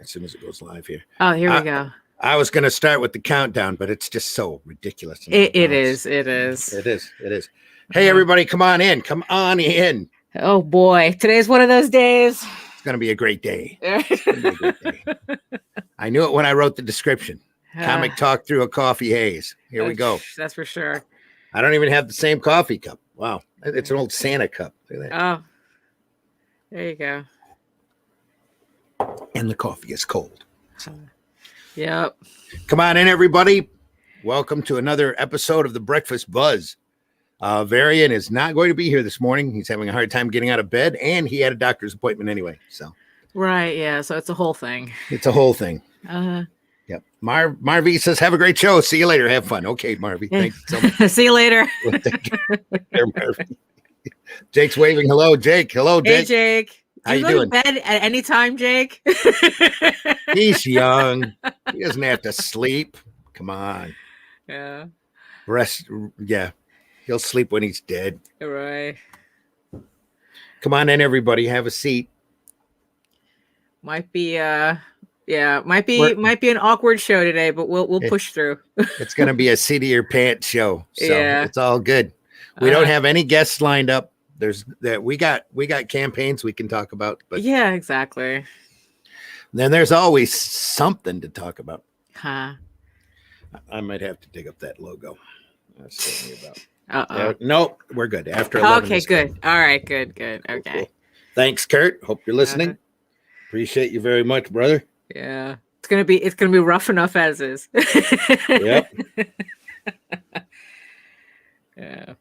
as soon as it goes live here. Oh, here we go. I was going to start with the countdown, but it's just so ridiculous. It is. It is. It is. It is. Hey, everybody, come on in. Come on in. Oh, boy. Today's one of those days. It's going to be a great day. It's gonna be a great day. I knew it when I wrote the description. Comic talk through a coffee haze. Here we go. That's for sure. I don't even have the same coffee cup. Wow. It's an old Santa cup. Look at that. Oh, there you go. And the coffee is cold. So. Yep. Come on in, everybody. Welcome to another episode of the Breakfast Buzz. Varian is not going to be here this morning. He's having a hard time getting out of bed, and he had a doctor's appointment anyway. So, right, yeah. So it's a whole thing. It's a whole thing. Yep. Marvy says, "Have a great show. See you later. Have fun." Okay, Marvy. Thanks so much. See you later. There, Marvy. Jake's waving. Hello, Jake. Hello, Jake. Hey, Jake. How you you go doing? to bed at any time, Jake? He's young. He doesn't have to sleep. Come on. Yeah. Rest. Yeah. He'll sleep when he's dead. Right. Come on in, everybody. Have a seat. Might be an awkward show today, but we'll push through. It's going to be a seat of your pants show. So yeah. It's all good. We don't have any guests lined up. We got campaigns we can talk about, but yeah, exactly. Then there's always something to talk about. Huh. I might have to dig up that logo. That's what about. Nope, we're good. After 11. Okay, good. All right, good. Okay. Cool. Thanks, Kurt. Hope you're listening. Appreciate you very much, brother. Yeah. It's gonna be rough enough as is. Yep. Yeah.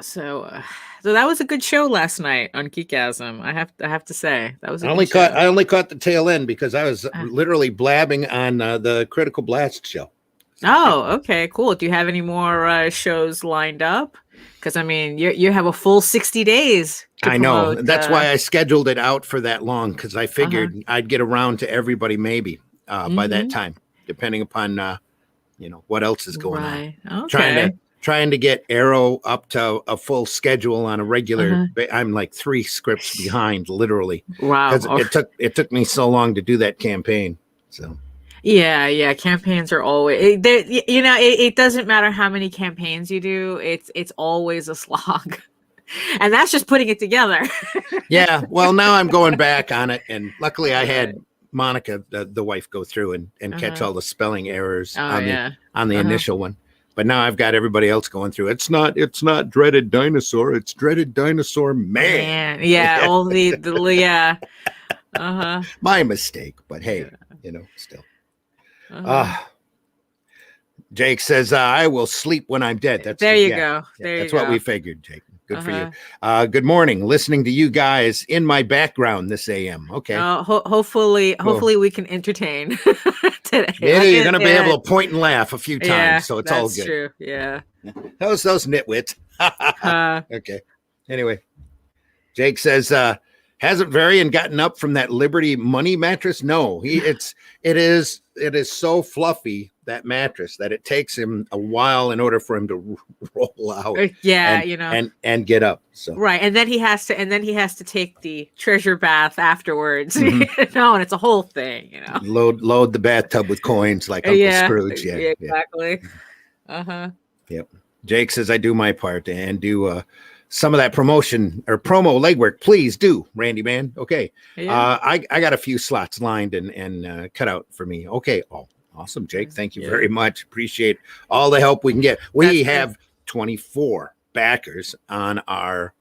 So that was a good show last night on Geekasm. I have to say that was. I only caught the tail end because I was literally blabbing on the Critical Blast show. Oh, okay, cool. Do you have any more shows lined up? Because I mean, you have a full 60 days. I know. That's why I scheduled it out for that long, because I figured I'd get around to everybody maybe by that time, depending upon what else is going on. Okay. Trying to get Arrow up to a full schedule on a regular. I'm like 3 scripts behind, literally. Wow. Because it took me so long to do that campaign. So. Yeah. Campaigns are always. It doesn't matter how many campaigns you do. It's always a slog, and that's just putting it together. Yeah. Well, now I'm going back on it, and luckily I had Monica, the wife, go through and catch all the spelling errors on the initial one. But now I've got everybody else going through. It's not Dreaded Dinosaur. It's Dreaded Dinosaur Man. Yeah. All the yeah. My mistake, but hey, still. Jake says, "I will sleep when I'm dead." That's there. You go. That's what we figured, Jake. Good for you. Good morning. Listening to you guys in my background this AM. Okay. Hopefully we can entertain today. Yeah, you're going to be able to point and laugh a few times, so it's all good. That's true. Yeah. Those nitwits. Okay. Anyway, Jake says, "Hasn't Varian gotten up from that Liberty money mattress?" No, it is so fluffy, that mattress, that it takes him a while in order for him to roll out. Yeah, and get up. So right, and then he has to take the treasure bath afterwards. And it's a whole thing. Load the bathtub with coins like Uncle Scrooge. Yeah, exactly. Yep. Jake says, "I do my part and do some of that promotion or promo legwork. Please do, Randy man." Okay. Yeah. I got a few slots lined and cut out for me. Okay. Oh, awesome, Jake. Thank you very much. Appreciate all the help we can get. We have 24 backers on our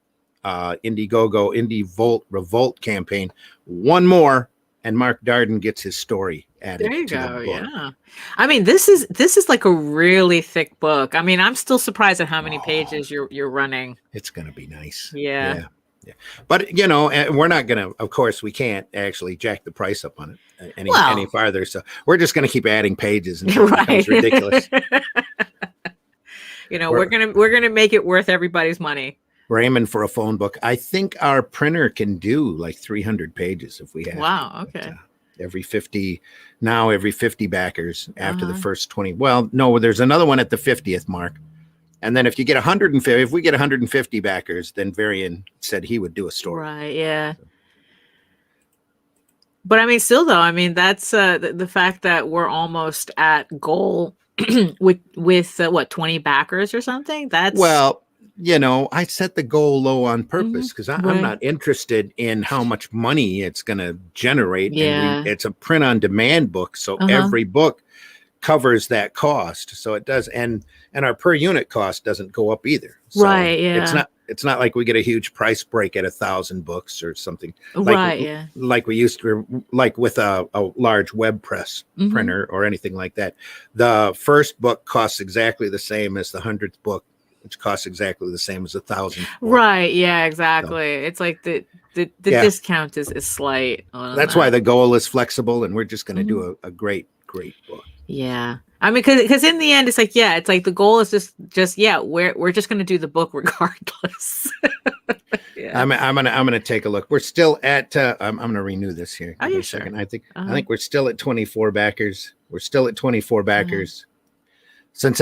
Indiegogo Indie Revolt campaign. One more, and Mark Darden gets his story added. There you go. Yeah. I mean, this is like a really thick book. I mean, I'm still surprised at how many pages you're running. It's gonna be nice. Yeah. But we're not gonna. Of course, we can't actually jack the price up on it any farther. So we're just gonna keep adding pages until it becomes ridiculous. We're gonna make it worth everybody's money. We're aiming for a phone book. I think our printer can do like 300 pages if we have. Wow. Okay. But, every 50 backers after the first 20. Well, no, there's another one at the 50th mark. And then if you get 150, if we get 150 backers, then Varian said he would do a story. Right. Yeah. But I mean, still though, I mean, that's the fact that we're almost at goal with what 20 backers or something. That's Well, I set the goal low on purpose because I'm right. not interested in how much money it's going to generate. Yeah. And it's a print on demand book, so every book covers that cost. So it does, and our per unit cost doesn't go up either. So right. Yeah. It's not like we get a huge price break at 1,000 books or something. Right. Yeah. Like we used to, like with a large web press printer or anything like that. The first book costs exactly the same as the 100th book, which costs exactly the same as 1,000th book. Right. Yeah. Exactly. So, it's like the discount is slight. That's why the goal is flexible, and we're just going to do a great book. Yeah. I mean, because in the end, it's like, yeah, it's like the goal is just we're just going to do the book regardless. Yeah. I'm gonna take a look. We're still at I'm gonna renew this here. Oh, Give me yeah, a second. sure. I think we're still at 24 backers. We're still at 24 backers. Since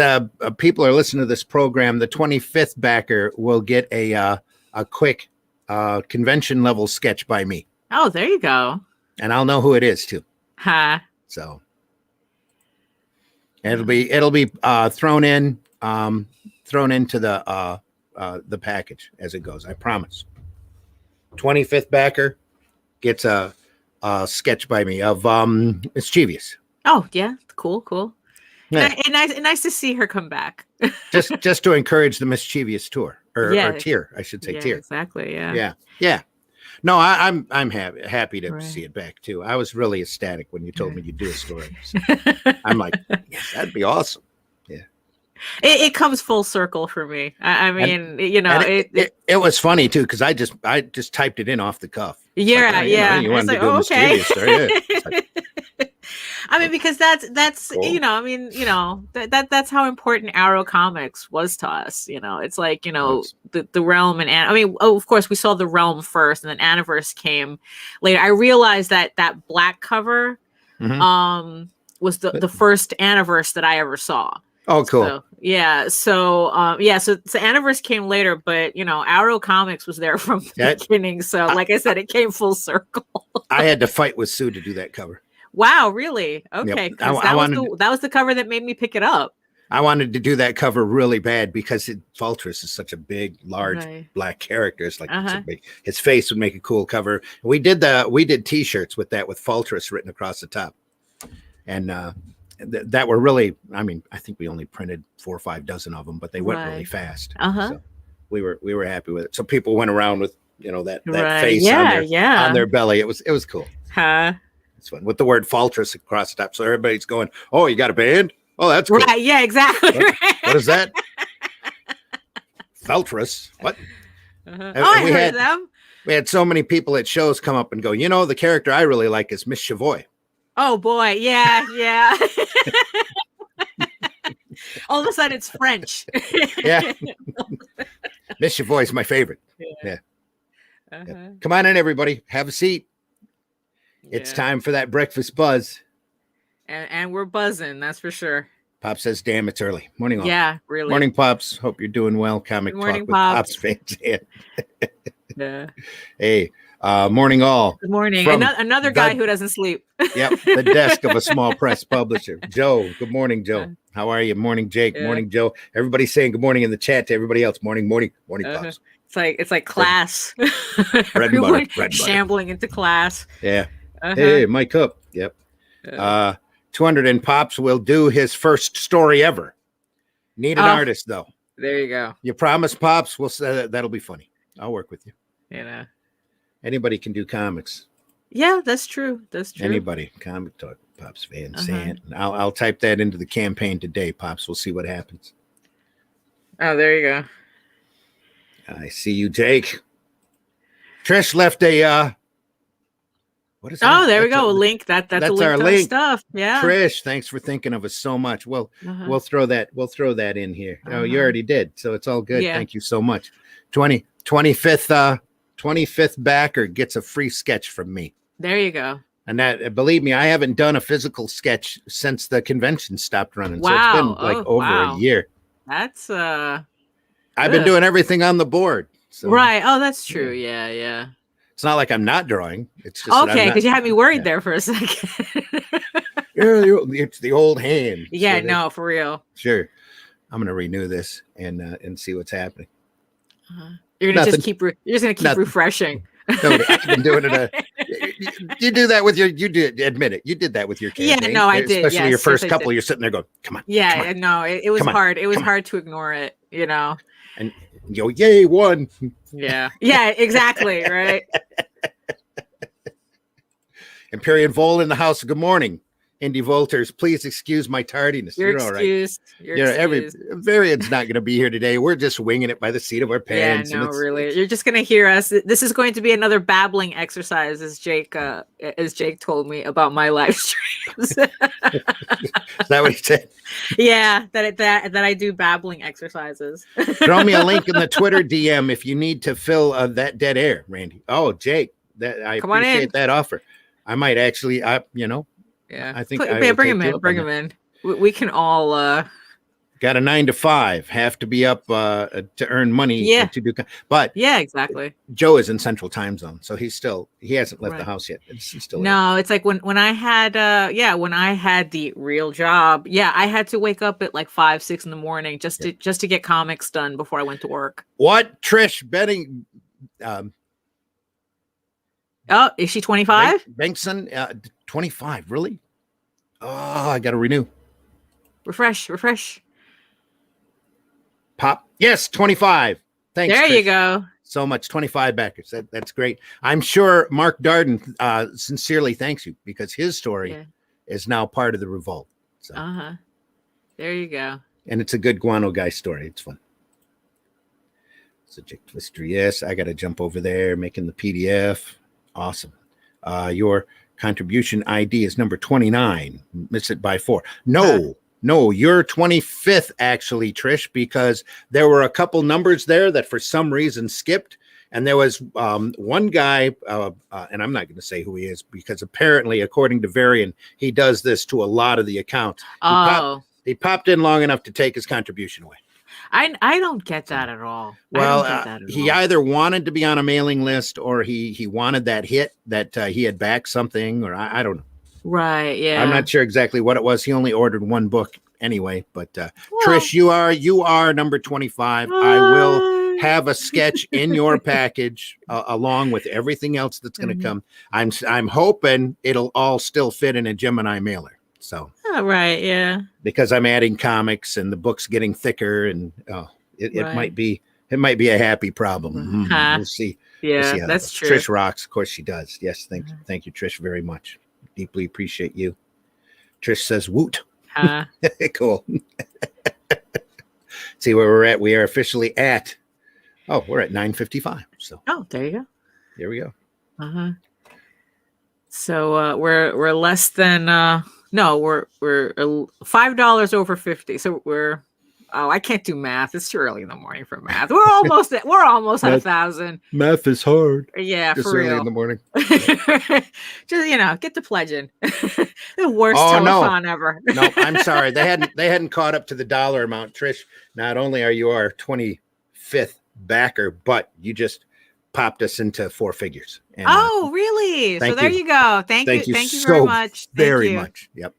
people are listening to this program, the 25th backer will get a quick convention level sketch by me. Oh, there you go. And I'll know who it is too. Huh. So it'll be thrown into the package as it goes. I promise. 25th backer gets a sketch by me of Mischievous. Oh yeah, cool. Yeah. And nice to see her come back. just to encourage the Mischievous tour or tier, I should say tier. Exactly. Yeah. No, I'm happy to see it back too. I was really ecstatic when you told me you'd do a story. So I'm like, yes, that'd be awesome. Yeah. It comes full circle for me. I mean, it was funny too because I just typed it in off the cuff. Yeah, like, you want to do Mischievous story? Yeah. I mean, because that's cool. That's how important Arrow Comics was to us. It's like the Realm and I mean, of course we saw the Realm first, and then Aniverse came later. I realized that black cover was the first Aniverse that I ever saw. Oh, cool. So Aniverse came later, but Arrow Comics was there from the beginning. So like I said, it came full circle. I had to fight with Sue to do that cover. Wow, really? Okay. Yep. That was the cover that made me pick it up. I wanted to do that cover really bad because Vulturous is such a big, large black character. It's like his face would make a cool cover. We did T-shirts with that with Vulturous written across the top, and that were really. I mean, I think we only printed 4 or 5 dozen of them, but they went really fast. So we were happy with it. So people went around with that face on their belly. It was cool. It's fun with the word Vulturous across the top. So everybody's going, "Oh, you got a band? Oh, that's cool." Right. Yeah, exactly. What is that? Vulturous. What? I heard them. We had so many people at shows come up and go, the character I really like is Miss Chavoy. Oh boy. Yeah. All of a sudden it's French. Yeah. Miss Chavoy is my favorite. Yeah. Come on in, everybody. Have a seat. It's time for that breakfast buzz. And we're buzzing, that's for sure. Pop says, damn, it's early. Morning all. Yeah, really. Morning, Pops. Hope you're doing well. Comic Talk with Pops fans. Yeah. Hey, morning all. Good morning. Another guy who doesn't sleep. Yep, the desk of a small press publisher. Joe, good morning, Joe. How are you? Morning, Jake. Morning, Joe. Everybody's saying good morning in the chat to everybody else. Morning, Pops. It's like class. Bread and butter. Shambling into class. Yeah. Hey, Mike up. Yep. 200 and Pops will do his first story ever. Need an artist though. There you go. You promise, Pops? We'll say that'll be funny. I'll work with you. Anybody can do comics. Yeah, that's true. Anybody. Comic Talk Pops fan. I'll type that into the campaign today, Pops. We'll see what happens. Oh, there you go. I see you, Jake. Trish left a what is that? Oh, there we go. A link. That's a link our to link. Stuff. Yeah. Trish, thanks for thinking of us so much. Well, we'll throw that in here. Oh, you already did. So it's all good. Yeah. Thank you so much. 25th backer gets a free sketch from me. There you go. And that, believe me, I haven't done a physical sketch since the convention stopped running. Wow. So it's been like over a year. That's I've been doing everything on the board. So, right. Oh, that's true. Yeah. It's not like I'm not drawing. It's just okay, because you had me worried there for a second. It's the old hand. Yeah, so no, for real. Sure. I'm gonna renew this and see what's happening. You're gonna just keep refreshing. No, I've been doing it. You do that with admit it. You did that with your campaign. Yeah, no, I did. Especially your first couple. You're sitting there going, "Come on." Yeah, come on, no, it was hard. It was hard to ignore it, you know. And you go, "Yay, one!" Yeah, exactly, right. Empyrean Vol in the house. Good morning, Indie Volters. Please excuse my tardiness. You're excused. All right. You're excused. Varian's not going to be here today. We're just winging it by the seat of our pants. Yeah, no, really. You're just going to hear us. This is going to be another babbling exercise, as Jake told me about my live streams. Is that what he said? Yeah, that I do babbling exercises. Throw me a link in the Twitter DM if you need to fill that dead air, Randy. Oh, Jake, I appreciate that offer. I might actually, Yeah, I think bring him in. Bring him in. We can all got a 9 to 5. Have to be up to earn money. Yeah. To do, but yeah, exactly. Joe is in Central Time Zone, so he hasn't left the house yet. He's still it's like when I had when I had the real job. Yeah, I had to wake up at like 5, 6 in the morning just to get comics done before I went to work. What Trish betting? Oh, is she 25? Bankson, 25, really? Oh, I got to renew. Refresh. Pop. Yes, 25. Thanks. There Trish. you go. So much, 25 backers. That's great. I'm sure Mark Darden sincerely thanks you because his story is now part of the revolt. So. There you go. And it's a good guano guy story. It's fun. So Jake Twister, yes, I got to jump over there, making the PDF. Awesome. Your contribution ID is number 29. Miss it by 4. No, you're 25th actually, Trish, because there were a couple numbers there that for some reason skipped. And there was one guy, and I'm not going to say who he is because apparently, according to Varian, he does this to a lot of the accounts. He popped in long enough to take his contribution away. I don't get that at all. Well, he either wanted to be on a mailing list or he wanted that hit that he had backed something, or I don't know. Right. Yeah. I'm not sure exactly what it was. He only ordered one book anyway. But Trish, you are number 25. I will have a sketch in your package along with everything else that's going to come. I'm hoping it'll all still fit in a Gemini mailer. So, right, yeah, because I'm adding comics and the book's getting thicker, and it might be a happy problem. We'll see. Yeah, we'll see that's true. Trish rocks, of course she does. Yes, thank you, Trish, very much. Deeply appreciate you. Trish says, "Woot." Cool. See where we're at. We are officially at. Oh, we're at 9:55. So. Oh, there you go. There we go. So we're less than. No, we're $5 over 50. So I can't do math. It's too early in the morning for math. We're almost at 1,000. Math is hard. Yeah, just for early real. in the morning. Just get to pledging. The worst telethon ever. No, I'm sorry. They hadn't caught up to the dollar amount. Trish, not only are you our 25th backer, but you just popped us into 4 figures. And, really? So there you go. Thank you so very much. Very much. Yep.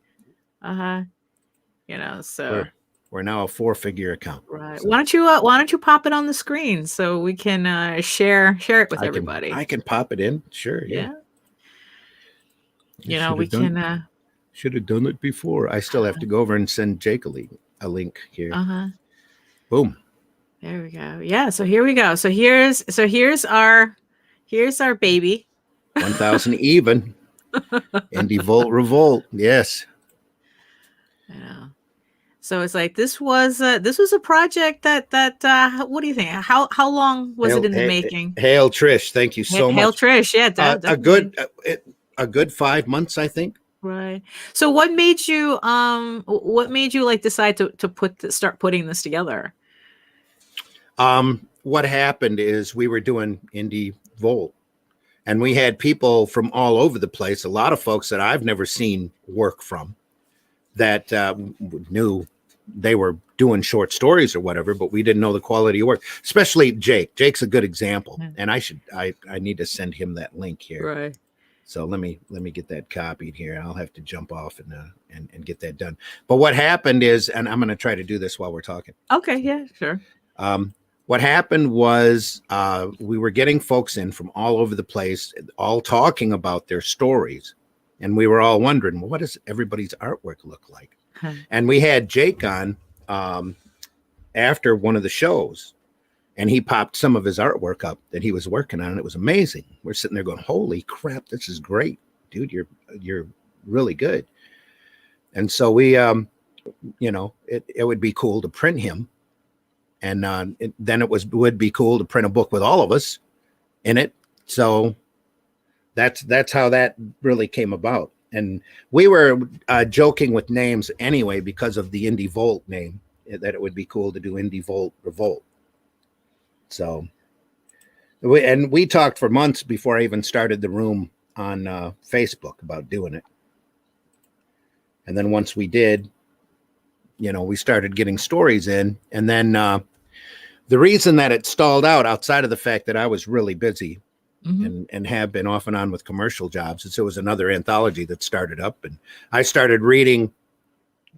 So we're now a 4-figure account. Right. So. Why don't you pop it on the screen so we can share it with everybody? I can pop it in. Sure. Yeah. We can. Should have done it before. I still have to go over and send Jake a link here. Boom. There we go. Yeah. So here we go. So here's our baby. 1,000 even. Indie Volt Revolt. Yes. Yeah. So it's like this was a project that what do you think? How long was it in the making? Hail Trish. Thank you so much. Hail Trish. Yeah. A good 5 months, I think. Right. So what made you like decide to start putting this together? What happened is we were doing Indie Volt, and we had people from all over the place, a lot of folks that I've never seen work from that knew they were doing short stories or whatever, but we didn't know the quality of work, especially Jake. Jake's a good example. And I need to send him that link here. Right. So let me get that copied here. I'll have to jump off and get that done. But what happened is, and I'm going to try to do this while we're talking. Okay. Yeah, sure. What happened was we were getting folks in from all over the place, all talking about their stories. And we were all wondering, well, what does everybody's artwork look like? And we had Jake on after one of the shows, and he popped some of his artwork up that he was working on, and it was amazing. We're sitting there going, holy crap, this is great, dude. You're really good. And so we, it would be cool to print him. And then it would be cool to print a book with all of us in it. So that's how that really came about. And we were joking with names anyway because of the Indie Volt name, that it would be cool to do Indie Volt Revolt. So we talked for months before I even started the room on Facebook about doing it. And then once we did, we started getting stories in. And then the reason that it stalled out, outside of the fact that I was really busy, and have been off and on with commercial jobs, is there was another anthology that started up, and I started reading,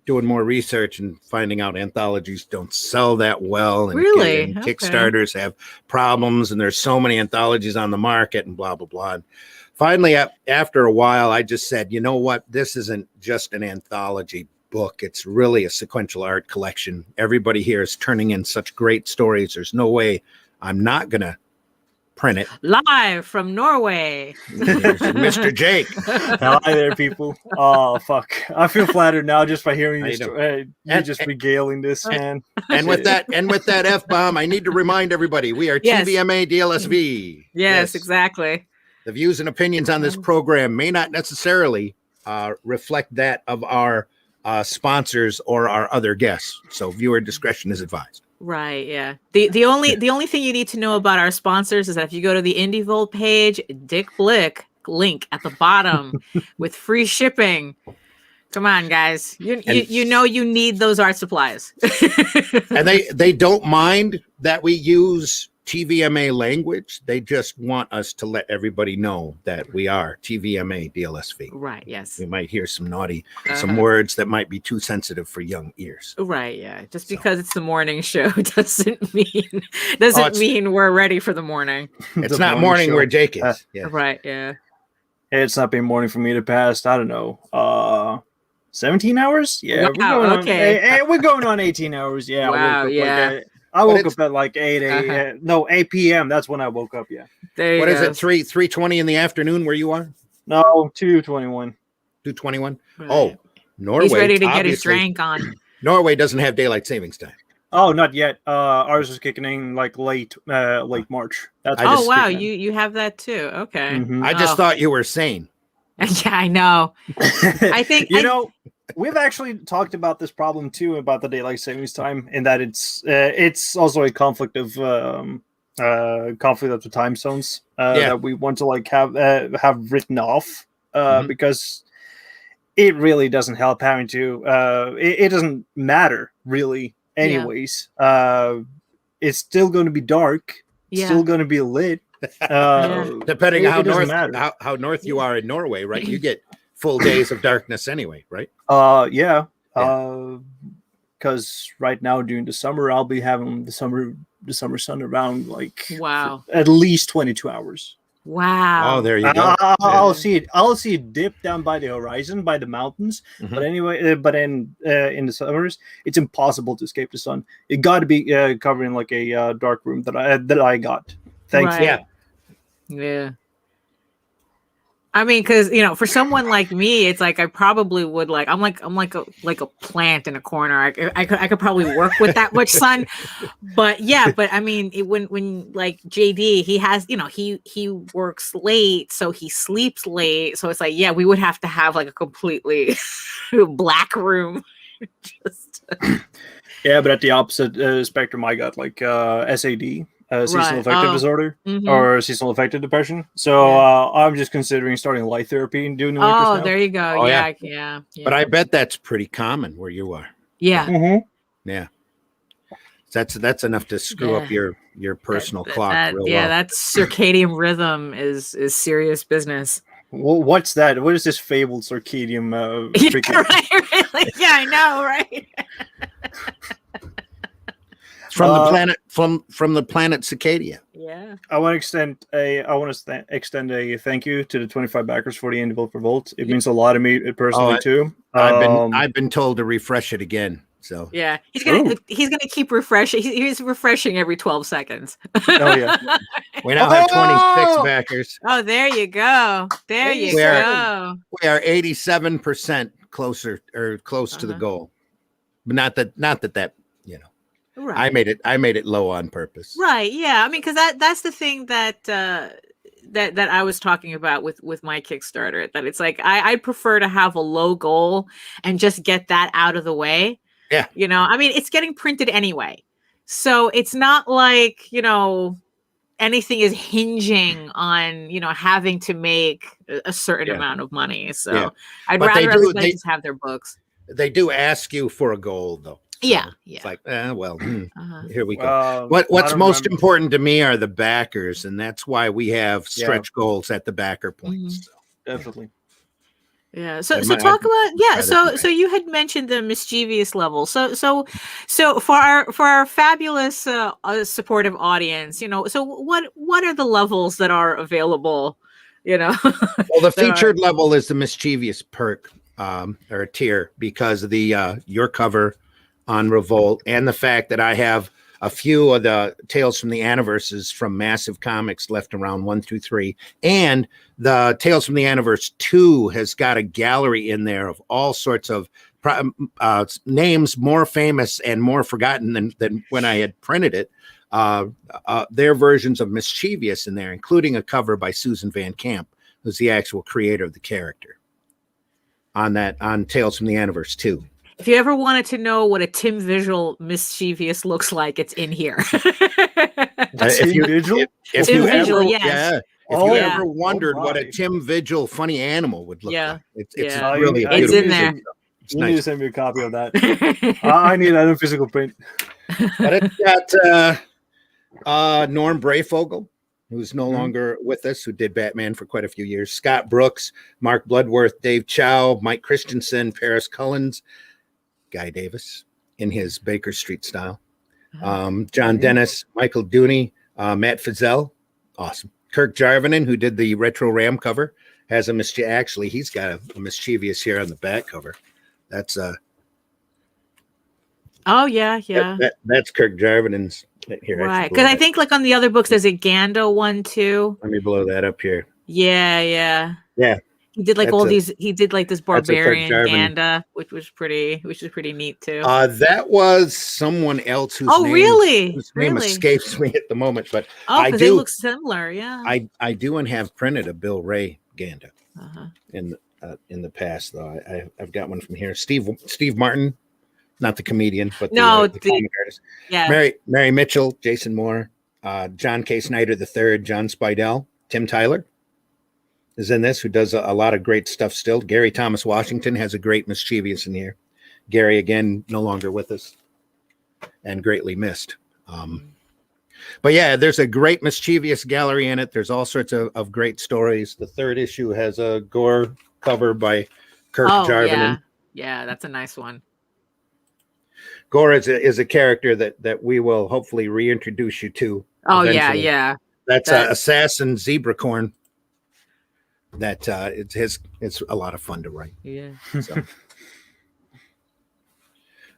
doing more research, and finding out anthologies don't sell that well, and, really? and Kickstarters have problems, and there's so many anthologies on the market, and blah blah blah. And finally, after a while, I just said, you know what, this isn't just an anthology book, it's really a sequential art collection. Everybody here is turning in such great stories, there's no way I'm not gonna print it. Live from Norway, Mr. Jake. Hi there, people. Oh fuck, I feel flattered now just by hearing you just regaling this, man. And with that F-bomb, I need to remind everybody we are TVMA DLSV. Yes, exactly. The views and opinions on this program may not necessarily reflect that of our sponsors or our other guests, so viewer discretion is advised. Right. Yeah. The only thing you need to know about our sponsors is that if you go to the Indie Volt page, Dick Blick link at the bottom with free shipping. Come on, guys. You need those art supplies. And they don't mind that we use TVMA language. They just want us to let everybody know that we are TVMA DLSV. Right. Yes. We might hear some some words that might be too sensitive for young ears. Right. Yeah. Just because it's the morning show doesn't mean we're ready for the morning. It's not morning where Jake is. Yeah. Right. Yeah. It's not been morning for me the past, I don't know, 17 hours. Yeah. Wow, we're going on 18 hours. Yeah. Wow. Yeah. I woke up at like 8 p.m. That's when I woke up. Yeah. What is it? 3:20 in the afternoon where you are? No, 2:21. 2:21. Right. Oh, Norway. He's ready to get his drink on. Norway doesn't have daylight savings time. Oh, not yet. Ours was kicking in like late March. Wow, you have that too. Okay. Mm-hmm. I just thought you were sane. Yeah, I know. I think we've actually talked about this problem too, about the daylight savings time, in that it's also a conflict of the time zones that we want to like have written off because it really doesn't help having to. It doesn't matter really, anyways. It's still going to be dark. It's still going to be lit. Depending on how north you are in Norway, right? You get full days of darkness anyway, right? Because right now during the summer I'll be having the summer sun around like at least 22 hours. Wow. Oh, there you go. I'll see it dip down by the horizon, by the mountains. But anyway, in the summers it's impossible to escape the sun. It got to be covered in like a dark room that I got. Thanks. Right. Yeah. I mean, because for someone like me, it's like I probably would I'm like a plant in a corner. I could probably work with that much sun, but I mean, when like JD, he has he works late, so he sleeps late, so it's like we would have to have like a completely black room. But at the opposite spectrum, I got like SAD. Seasonal affective disorder or seasonal affective depression. So I'm just considering starting light therapy and doing the winters now. There you go. Yeah. But I bet that's pretty common where you are. Yeah. Yeah. That's enough to screw up your personal clock. Real well. That circadian rhythm is serious business. Well, what's that? What is this fabled circadian? Right. Yeah, I know, right? From the planet from the planet Cicadia. Yeah. I want to extend a thank you to the 25 backers for the Indie Vote for Volt. It means a lot to me personally too. I've been told to refresh it again. So yeah, he's gonna keep refreshing. He's refreshing every 12 seconds. Oh yeah. We now have 26 backers. Oh, there you go. There you go. We are 87% close to the goal. But not that you know. Right. I made it low on purpose. Right. Yeah. I mean, because that's the thing that that I was talking about with my Kickstarter. That it's like I prefer to have a low goal and just get that out of the way. Yeah. You know, I mean, it's getting printed anyway, so it's not like anything is hinging on having to make a certain amount of money. So I'd rather everybody just have their books. They do ask you for a goal, though. So yeah. It's like, here we go. What's most important to me are the backers, and that's why we have stretch goals at the backer points. Mm-hmm. So. Definitely. Yeah. So talk about So you had mentioned the mischievous level. So for our fabulous supportive audience, so what are the levels that are available? Well, the featured level is the mischievous perk or tier because of the your cover on Revolt and the fact that I have a few of the Tales from the Aniverses from Massive Comics left around 1 through 3, and the Tales from the Aniverse 2 has got a gallery in there of all sorts of names more famous and more forgotten than when I had printed it. Their versions of Mischievous in there, including a cover by Susan Van Camp, who's the actual creator of the character on Tales from the Aniverse 2. If you ever wanted to know what a Tim Visual Mischievous looks like, it's in here. If you ever wondered what a Tim Vigil funny animal would look like, it's really it's in there. You need to send me a copy of that. I need that in physical print. But it's got Norm Brayfogle, who's no longer with us, who did Batman for quite a few years. Scott Brooks, Mark Bloodworth, Dave Chow, Mike Christensen, Paris Cullens, Guy Davis in his Baker Street style. John Dennis, Michael Dooney, Matt Fizell, awesome. Kirk Jarvinen, who did the Retro Ram cover, has a actually he's got a mischievous here on the back cover. That's that's Kirk Jarvinen's here. Right, because I think like on the other books there's a Gando one too. Let me blow that up here. Yeah. He did like all these. He did like this barbarian Ganda, which was pretty neat too. That was someone else whose name escapes me at the moment, but they look similar. Yeah, I do and have printed a Bill Ray Ganda in the past though. I've got one from here. Steve Martin, not the comedian, but the comic artist. Yeah, Mary Mitchell, Jason Moore, John K. Snyder III, John Spidell, Tim Tyler is in this, who does a lot of great stuff still. Gary Thomas Washington has a great mischievous in here. Gary, again, no longer with us and greatly missed. But yeah, there's a great mischievous gallery in it. There's all sorts of great stories. The third issue has a gore cover by Kirk Jarvinen. Yeah, that's a nice one. Gore is a character that we will hopefully reintroduce you to. Oh, eventually. yeah. That's Assassin Zebracorn. That it's a lot of fun to write. Yeah. So.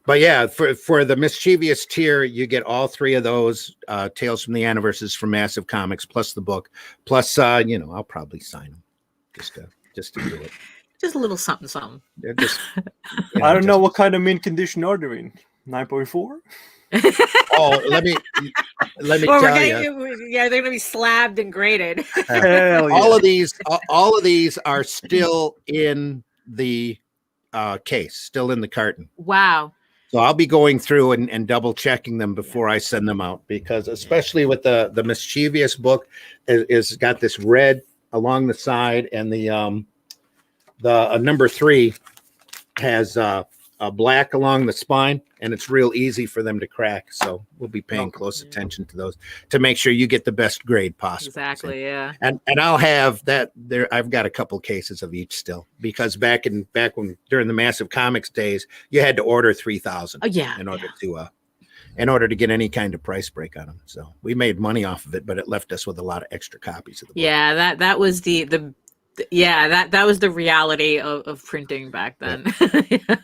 But yeah, for the mischievous tier, you get all three of those Tales from the Aniverses from Massive Comics, plus the book, plus I'll probably sign them just to do it. Just a little something. I don't know what kind of mint condition are they in. 9.4. Oh, let me tell you. Yeah, they're gonna be slabbed and graded. All of these are still in the case, still in the carton. Wow. So I'll be going through and double checking them before I send them out, because especially with the mischievous book is got this red along the side, and the number 3 has black along the spine, and it's real easy for them to crack. So we'll be paying close attention to those to make sure you get the best grade possible. Exactly. Yeah. And I'll have that there. I've got a couple cases of each still, because back when during the Massive Comics days, you had to order 3,000. Oh yeah. In order to get any kind of price break on them. So we made money off of it, but it left us with a lot of extra copies of the book. Yeah, that was that was the reality of printing back then. Yeah.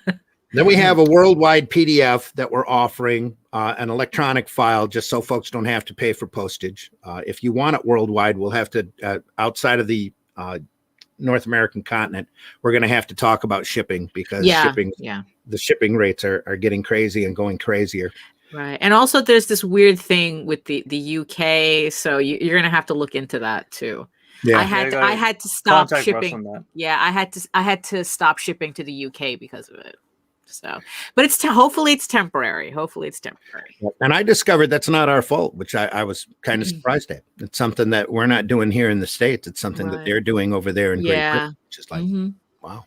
Then we have a worldwide PDF that we're offering, an electronic file, just so folks don't have to pay for postage. If you want it worldwide, we'll have to, outside of the North American continent, we're going to have to talk about shipping, because the shipping rates are getting crazy and going crazier. Right. And also there's this weird thing with the UK. So you're going to have to look into that too. Yeah. I had to stop shipping. Yeah. I had to stop shipping to the UK because of it. So, but hopefully it's temporary. And I discovered that's not our fault, which I was kind of surprised at. It's something that we're not doing here in the States. It's something that they're doing over there in Great Britain. Just like, wow,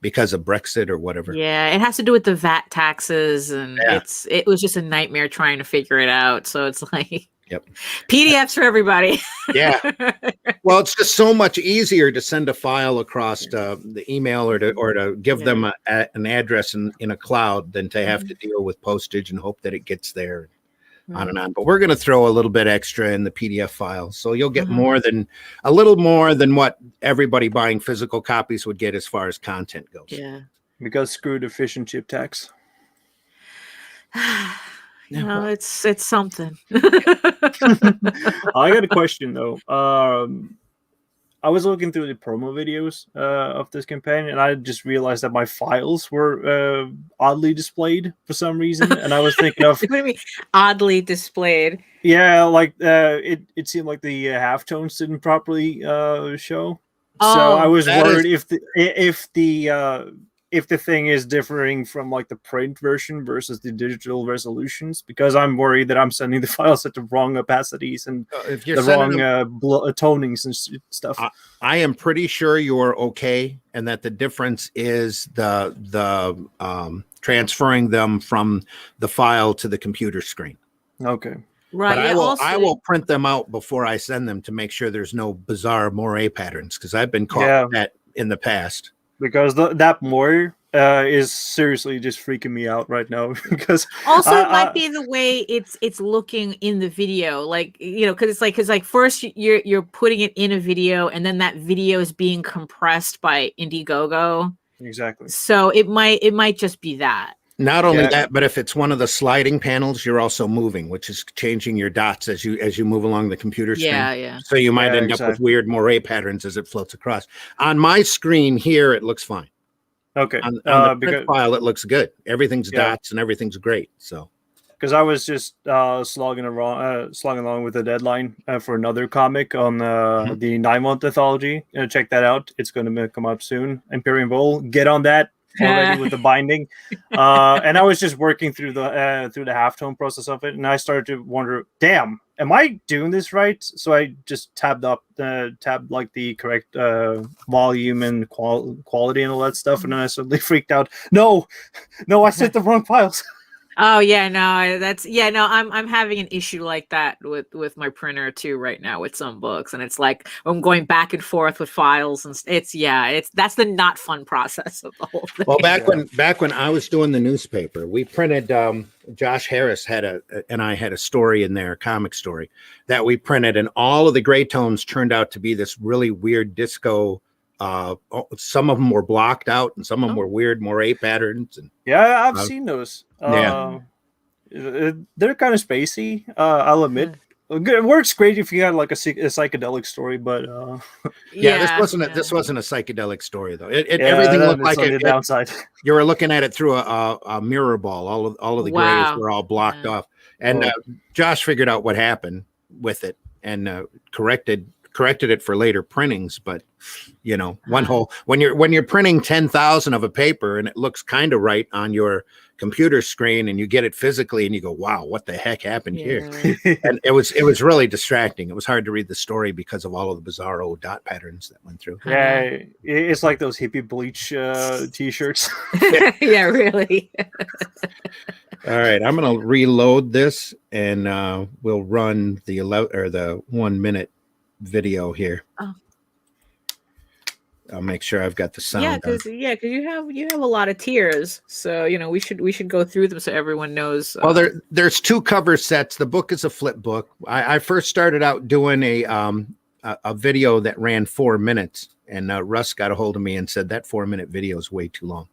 because of Brexit or whatever. Yeah, it has to do with the VAT taxes, and it was just a nightmare trying to figure it out. So it's like, PDFs for everybody. Yeah. Well, it's just so much easier to send a file across the email or to give them an address in a cloud than to have to deal with postage and hope that it gets there, on and on. But we're going to throw a little bit extra in the PDF file, so you'll get a little more than what everybody buying physical copies would get as far as content goes. Yeah. Because screw the fish and chip tax. No, it's something. I got a question though. I was looking through the promo videos of this campaign, and I just realized that my files were oddly displayed for some reason. And I was thinking of what do you mean, oddly displayed? Yeah, like it seemed like the halftones didn't properly show. So I was worried if the thing is differing from like the print version versus the digital resolutions, because I'm worried that I'm sending the files at the wrong opacities and the wrong tonings and stuff. I am pretty sure you're okay, and that the difference is the transferring them from the file to the computer screen. Okay. Right. But I will print them out before I send them to make sure there's no bizarre moire patterns, because I've been caught with that in the past. Because that moire is seriously just freaking me out right now. Because also it might be the way it's looking in the video, like, you know, because first you're putting it in a video, and then that video is being compressed by Indiegogo. Exactly. So it might just be that. Not only that, but if it's one of the sliding panels, you're also moving, which is changing your dots as you move along the computer screen. Yeah. So you might end up with weird moire patterns as it floats across. On my screen here, it looks fine. Okay. On the print file, it looks good. Everything's dots and everything's great. So. Because I was just slogging along with a deadline for another comic on the 9-month anthology. Check that out. It's going to come out soon. Imperium Bowl, get on that already with the binding. And I was just working through the halftone process of it, and I started to wonder, damn, am I doing this right? So I just tabbed like the correct volume and quality and all that stuff, and then I suddenly freaked out. No, I sent the wrong files. Oh yeah, no, I'm having an issue like that with my printer too right now with some books, and it's like I'm going back and forth with files, and that's the not fun process of the whole thing. Well, back when I was doing the newspaper, we printed. Josh Harris and I had a story in there, a comic story that we printed, and all of the gray tones turned out to be this really weird disco. Some of them were blocked out, and some of them were weird moire patterns. And I've seen those. They're kind of spacey. I'll admit. It works great if you had like a psychedelic story, but this wasn't a psychedelic story though. Everything looked like the downside. You were looking at it through a mirror ball. All of the grays were all blocked off, and Josh figured out what happened with it and corrected corrected it for later printings, but you know, when you're printing 10,000 of a paper and it looks kind of right on your computer screen and you get it physically and you go, wow, what the heck happened here? And it was really distracting. It was hard to read the story because of all of the bizarro dot patterns that went through. Yeah, it's like those hippie bleach t-shirts. Yeah, really. All right, I'm going to reload this and we'll run the 1 minute video here. Oh. I'll make sure I've got the sound. Yeah, because you have a lot of tiers, so you know we should go through them so everyone knows. Well, there's 2 cover sets. The book is a flip book. I first started out doing a video that ran 4 minutes, and Russ got a hold of me and said that 4-minute video is way too long.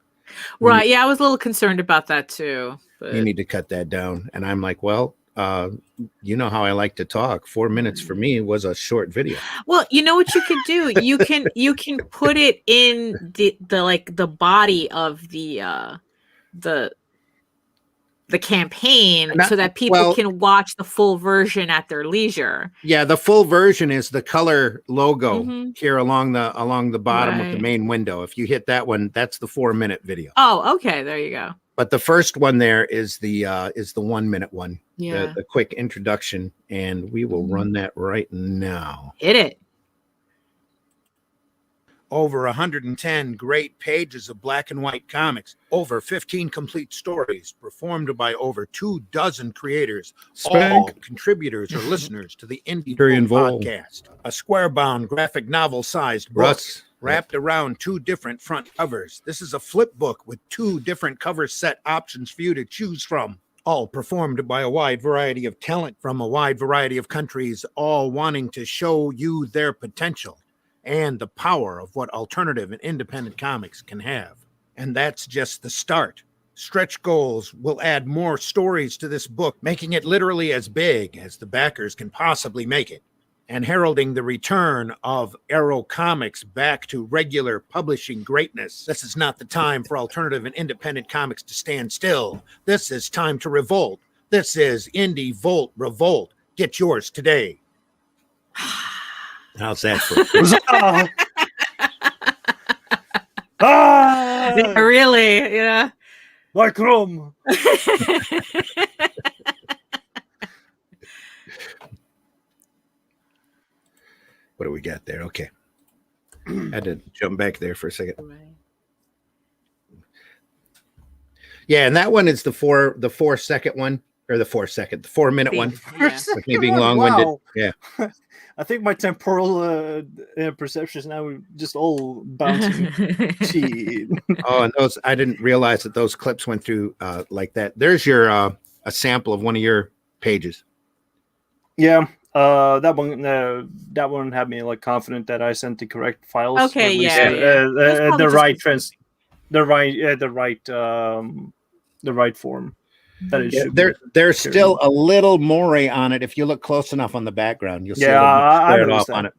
Right? Yeah, I was a little concerned about that too. But... You need to cut that down. And I'm like, well, you know how I like to talk. 4 minutes for me was a short video. Well, you know what you can do? You can put it in the body of the campaign so that people can watch the full version at their leisure. Yeah, the full version is the color logo here along the bottom of the main window. If you hit that one, that's the 4-minute video. Oh, okay, there you go. But the first one there is the 1 minute one. Yeah. The quick introduction, and we will run that right now. Hit it. Over 110 great pages of black and white comics, over 15 complete stories performed by over 24 creators, all contributors or listeners to the Indie podcast. A square-bound graphic novel-sized book wrapped around 2 different front covers. This is a flip book with 2 different cover set options for you to choose from. All performed by a wide variety of talent from a wide variety of countries, all wanting to show you their potential and the power of what alternative and independent comics can have. And that's just the start. Stretch goals will add more stories to this book, making it literally as big as the backers can possibly make it, and heralding the return of Arrow Comics back to regular publishing greatness. This is not the time for alternative and independent comics to stand still. This is time to revolt. This is Indie Volt Revolt. Get yours today. How's that for? Really? Yeah. Like rum. What do we got there? Okay. I had to jump back there for a second. Yeah, and that one is the 4-second one, or the 4-minute one. Yeah. With me being long-winded. Wow. Yeah. I think my temporal perception is now just all bouncing. Oh, and those, I didn't realize that those clips went through like that. There's your a sample of one of your pages. Yeah. That one had me like confident that I sent the correct files. Okay, the right form. There's still a little moire on it. If you look close enough on the background, you'll see I off on it.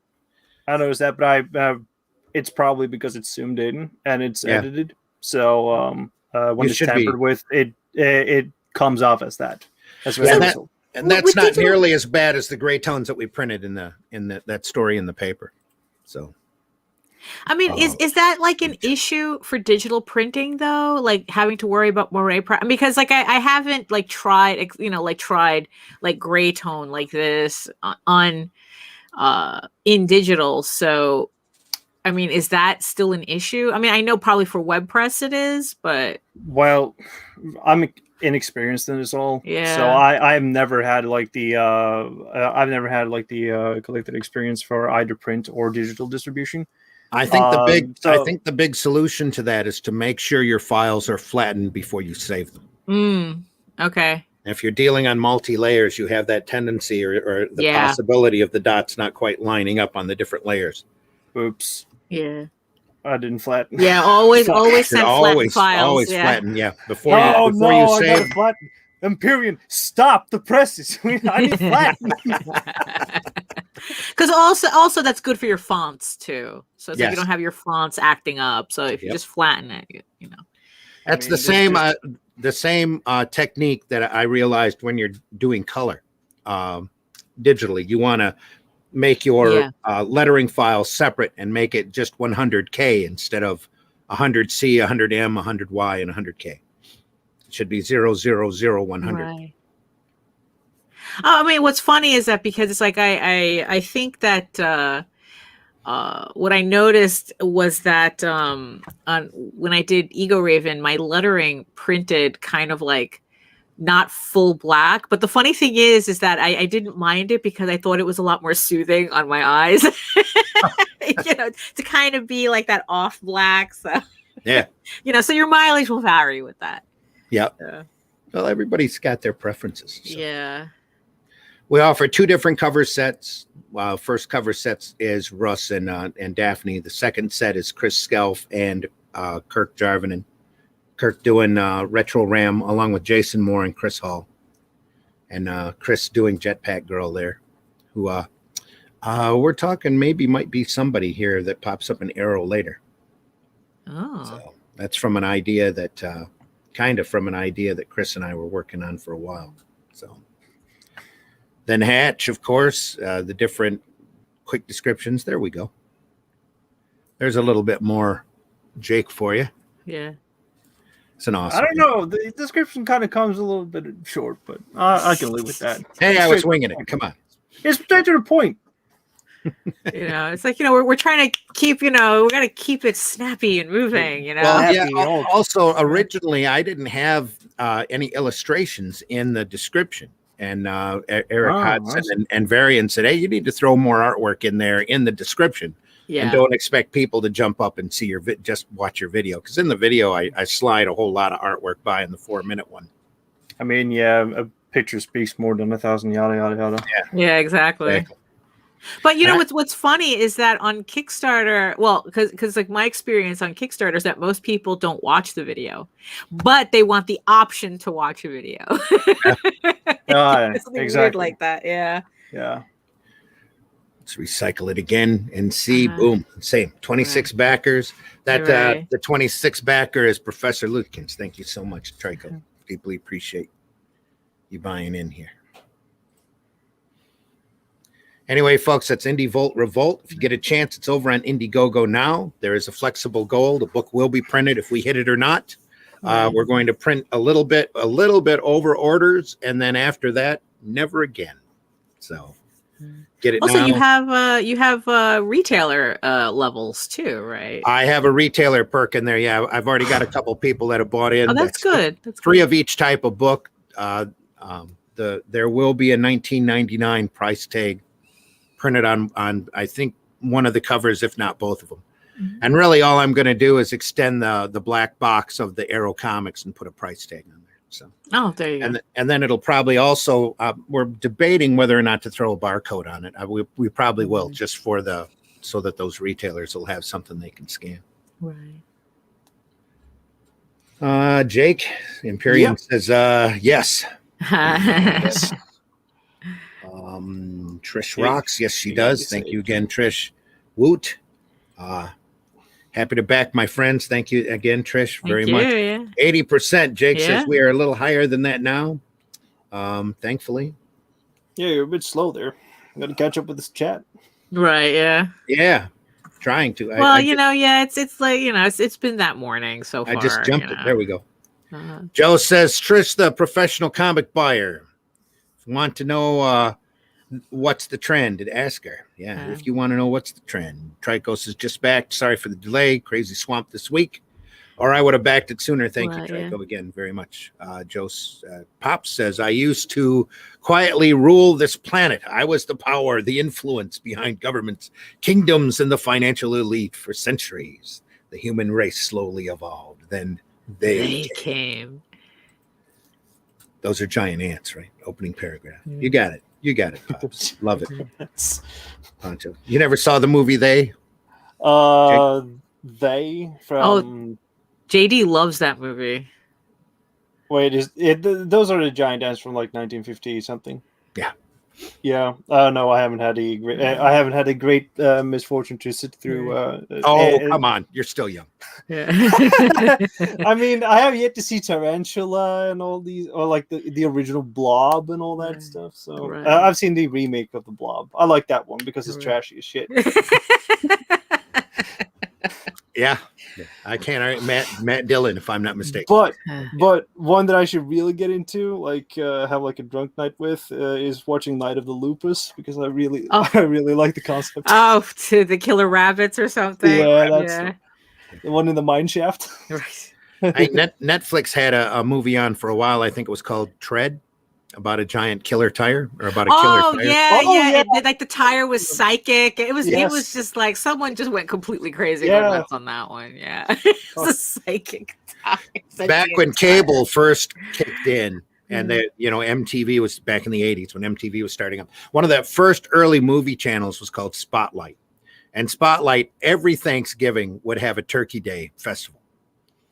I noticed that, but it's probably because it's zoomed in and it's edited. So when it's tampered with, it comes off as that. And that's not nearly as bad as the gray tones that we printed in that story in the paper. So, I mean, is that like an issue for digital printing though? Like having to worry about moire because like I haven't like tried like gray tone like this on in digital. So, I mean, is that still an issue? I mean, I know probably for WebPress it is, but I'm inexperienced in this all. Yeah. So I've never had like the collected experience for either print or digital distribution. I think the big solution to that is to make sure your files are flattened before you save them. Okay. If you're dealing on multi-layers, you have that tendency or the possibility of the dots not quite lining up on the different layers. Oops. Yeah. I didn't flatten. Yeah, always send flatten files. Always flatten, before you save. Flatten. Empyrean, stop the presses. I need flatten. Because also that's good for your fonts too. So it's like you don't have your fonts acting up. So if you just flatten it, you know. That's the same technique that I realized when you're doing color digitally. You want to make your lettering file separate and make it just 100K instead of 100C, 100M, 100Y, and 100K. It should be 000 100. Right. I mean, what's funny is that because it's like I think that what I noticed was that when I did Ego Raven, my lettering printed kind of like not full black. But the funny thing is that I didn't mind it because I thought it was a lot more soothing on my eyes, you know, to kind of be like that off black. So yeah, you know, so your mileage will vary with that. Yeah. Well, everybody's got their preferences. So. Yeah. We offer 2 different cover sets. First cover set is Russ and Daphne. The second set is Chris Skelf and Kirk Jarvinen. Kirk doing Retro Ram along with Jason Moore and Chris Hall. And Chris doing Jetpack Girl there. Who we're talking maybe might be somebody here that pops up an Arrow later. Oh. So that's from an idea that kind of from an idea that Chris and I were working on for a while. So then Hatch, of course, the different quick descriptions. There we go. There's a little bit more Jake for you. Yeah. It's an awesome. I don't know. The description kind of comes a little bit short, but I can live with that. Hey, I was winging it. Come on. It's straight to the point. You know, it's like, you know, we're trying to keep, you know, we got to keep it snappy and moving, you know. Well, yeah, also, originally, I didn't have any illustrations in the description. And Eric Hodgson and Varian said, hey, you need to throw more artwork in there in the description. Yeah. And don't expect people to jump up and see your just watch your video. Because in the video, I slide a whole lot of artwork by in the 4-minute one. I mean, yeah, a picture speaks more than 1,000 yada, yada, yada. Yeah, exactly. But you know what's funny is that on Kickstarter, well, because like my experience on Kickstarter is that most people don't watch the video, but they want the option to watch a video. It's exactly weird like that. Yeah. Yeah. Let's recycle it again and see. Boom. Same. 26 backers. That the 26 backer is Professor Lutkins. Thank you so much, Trico. Deeply appreciate you buying in here. Anyway, folks, that's Indie Volt Revolt. If you get a chance, it's over on Indiegogo now. There is a flexible goal. The book will be printed if we hit it or not. We're going to print a little bit over orders, and then after that, never again. So get it. Also, now. you have retailer levels too, right? I have a retailer perk in there. Yeah, I've already got a couple people that have bought in. Oh, that's good. That's 3 of each type of book. There will be a $19.99 price tag printed on I think one of the covers, if not both of them. And really all I'm going to do is extend the black box of the Arrow comics and put a price tag on there. So there you go. And then it'll probably also we're debating whether or not to throw a barcode on it. We probably will, just for so that those retailers will have something they can scan. Right. Jake Imperium says yes. Yes. Trish rocks. Yes, she does. Thank you again, Trish. Woot. Happy to back my friends. Thank you again, Trish, very much. Yeah. 80%. Jake says we are a little higher than that now. Thankfully. Yeah, you're a bit slow there. I'm gonna catch up with this chat. Right. Yeah. Yeah. Trying to. Well, it's like, it's been that morning so far. I just jumped it. There we go. Joe says, Trish, the professional comic buyer. If you want to know what's the trend, ask her. Yeah, if you want to know what's the trend. Tricos is just backed. Sorry for the delay. Crazy swamp this week. Or I would have backed it sooner. Thank you, Trico, again, very much. Joe Pops says, I used to quietly rule this planet. I was the power, the influence behind governments, kingdoms, and the financial elite for centuries. The human race slowly evolved. Then they came. Those are giant ants, right? Opening paragraph. You got it. You got it, Pops. Love it. Poncho. You never saw the movie They? They from JD loves that movie. Wait, those are the giant ants from like 1950 something? Yeah. Yeah. No, I haven't had a great misfortune to sit through. Come on, you're still young. Yeah. I mean, I have yet to see Tarantula and all these, or like the original Blob and all that stuff. So I've seen the remake of the Blob. I like that one because it's trashy as shit. Yeah, I can't. Matt Dillon, if I'm not mistaken. But one that I should really get into, like have like a drunk night with, is watching Night of the Lupus, because I really like the concept. Oh, to the killer rabbits or something. Yeah, that's the one in the mine shaft. Netflix had a movie on for a while. I think it was called Tread, about a giant killer tire, or about a killer tire. Yeah. Like the tire was psychic. It was just like someone just went completely crazy nuts on that one. Yeah. It's a psychic tire. Back when cable first kicked in, and MTV was back in the 80s when MTV was starting up. One of the first early movie channels was called Spotlight. And Spotlight every Thanksgiving would have a Turkey Day festival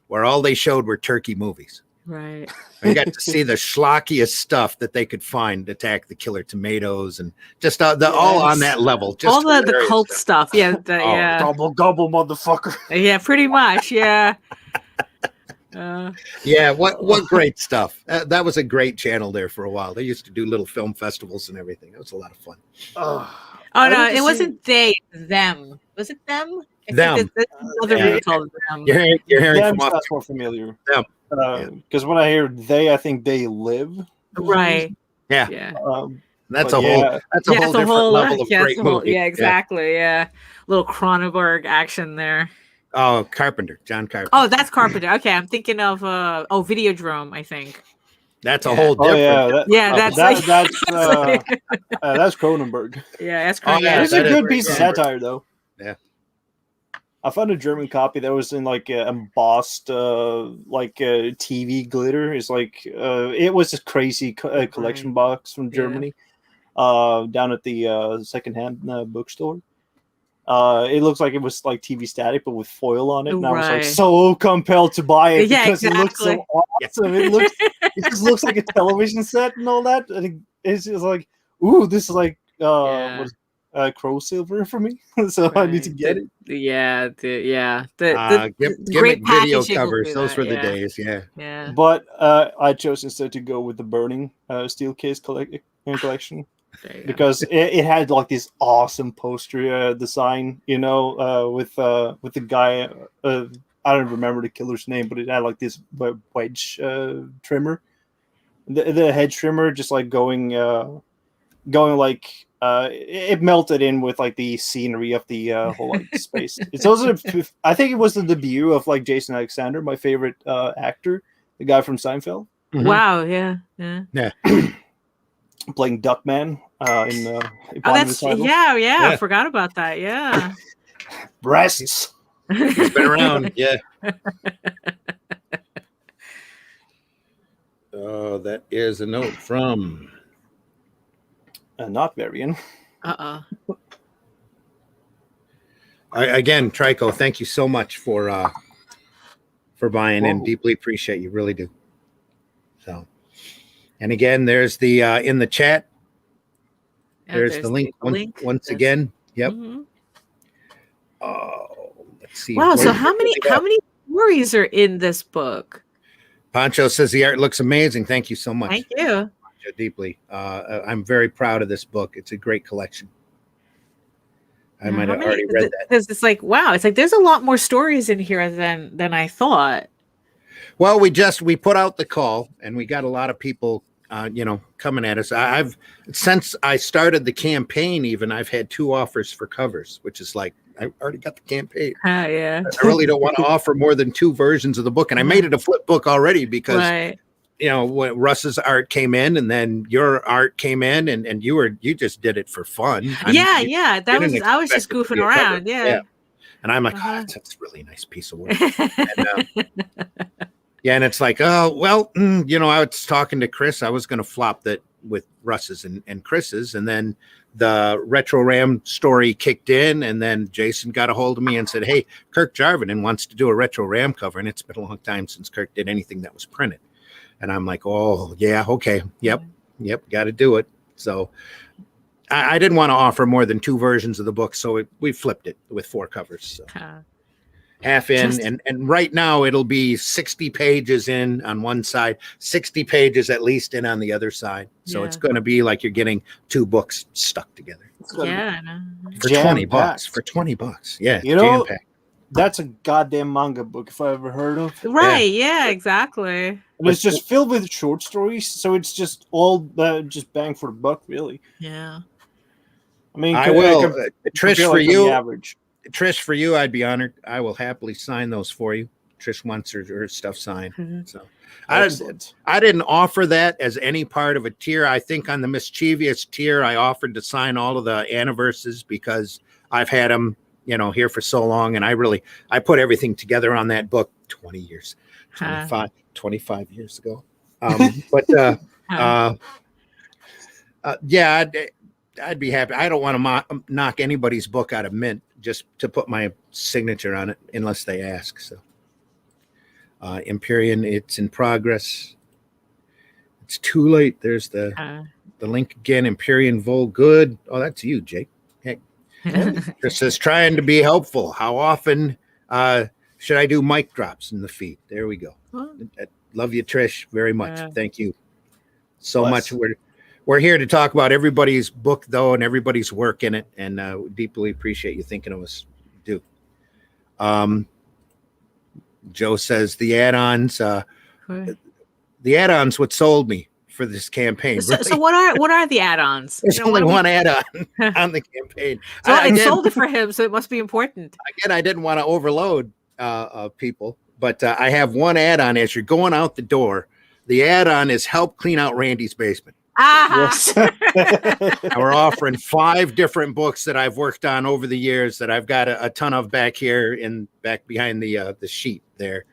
where all they showed were turkey movies. Right. I got to see the schlockiest stuff that they could find. Attack the Killer Tomatoes, and just all on that level. Just all the cult stuff. Yeah. Gobble, motherfucker. Yeah, pretty much. Yeah. What great stuff. That was a great channel there for a while. They used to do little film festivals and everything. It was a lot of fun. Oh no, it wasn't them. Was it them? Them. Other movie called them. You're hearing them from off. That's more familiar. Them. Because when I hear they, I think They Live. Right. Yeah. That's a whole different level of great movie. Yeah, exactly. Yeah. Little Cronenberg action there. Oh, Carpenter, John Carpenter. Oh, that's Carpenter. Okay, I'm thinking of Videodrome, I think. That's a whole different. That's Cronenberg. Yeah, that's Cronenberg. It's a good piece of satire, though. Yeah. I found a German copy that was in like embossed TV glitter. It's like it was a crazy collection box from Germany, down at the secondhand bookstore. It looks like it was like TV static, but with foil on it, and I was like so compelled to buy it because it looks so awesome. It just looks like a television set and all that, and it's just like, ooh, this is like crow silver for me, so I need to get it. The great video covers. Those were the days. Yeah. But I chose instead to go with the burning steel case collection. Because it had like this awesome poster design, with the guy. I don't remember the killer's name, but it had like this wedge trimmer, the head trimmer, just like going like it melted in with like the scenery of the whole like space. It's also, I think it was the debut of like Jason Alexander, my favorite actor, the guy from Seinfeld. Mm-hmm. Wow, yeah. Playing Duckman in I forgot about that. Yeah. Breasts. He's been around. Yeah. Oh, that is a note from not Varian. Again, Trico, thank you so much for buying in. Deeply appreciate you. Really do. So. And again, there's the in the chat. There's the link once again. Yep. Mm-hmm. Oh, let's see. Wow. So how many stories are in this book? Pancho says the art looks amazing. Thank you so much. Thank you. Pancho, deeply. I'm very proud of this book. It's a great collection. I might have already read that. Because it's like, wow, it's like there's a lot more stories in here than I thought. Well, we put out the call, and we got a lot of people coming at us. Since I started the campaign, even I've had 2 offers for covers, which is like, I already got the campaign. Yeah. I really don't want to offer more than 2 versions of the book. And I made it a flip book already because, when Russ's art came in and then your art came in and you just did it for fun. I was just goofing around. Yeah. And I'm like, that's a really nice piece of work. And it's like, oh, well, I was talking to Chris. I was going to flop that with Russ's and Chris's. And then the Retro Ram story kicked in. And then Jason got a hold of me and said, hey, Kirk Jarvinen wants to do a Retro Ram cover. And it's been a long time since Kirk did anything that was printed. And I'm like, oh, yeah, okay. Yep, got to do it. So I didn't want to offer more than 2 versions of the book, so we flipped it with 4 covers. So. Half in, and right now it'll be 60 pages in on one side, 60 pages at least in on the other side. So it's going to be like you're getting 2 books stuck together. Yeah, for $20. For $20, yeah. You know, that's a goddamn manga book if I ever heard of. Right? Yeah, exactly. And it's just filled with short stories, so it's just all just bang for the buck, really. Yeah. I mean, I will, Trish, for you. Average. Trish, for you, I'd be honored. I will happily sign those for you. Trish wants her stuff signed. So I didn't offer that as any part of a tier. I think on the mischievous tier, I offered to sign all of the anniversaries because I've had them, here for so long. And I put everything together on that book 20 years, 25 years ago. Yeah, I'd be happy. I don't want to knock anybody's book out of mint just to put my signature on it unless they ask. So Empyrean, it's in progress. It's too late. There's the link again. Empyrean Vol good. Oh, that's you, Jake. Heck. This is trying to be helpful. How often should I do mic drops in the feed? There we go. I love you, Trish, very much. Thank you so much. We're here to talk about everybody's book, though, and everybody's work in it, and deeply appreciate you thinking of us. Do. Joe says the add-ons. The add-ons what sold me for this campaign. So, really. so what are the add-ons? There's only one add-on on the campaign. So I sold it for him, so it must be important. Again, I didn't want to overload people, but I have one add-on as you're going out the door. The add-on is help clean out Randy's basement. Yes. And we're offering 5 different books that I've worked on over the years that I've got a ton of back here back behind the sheet there,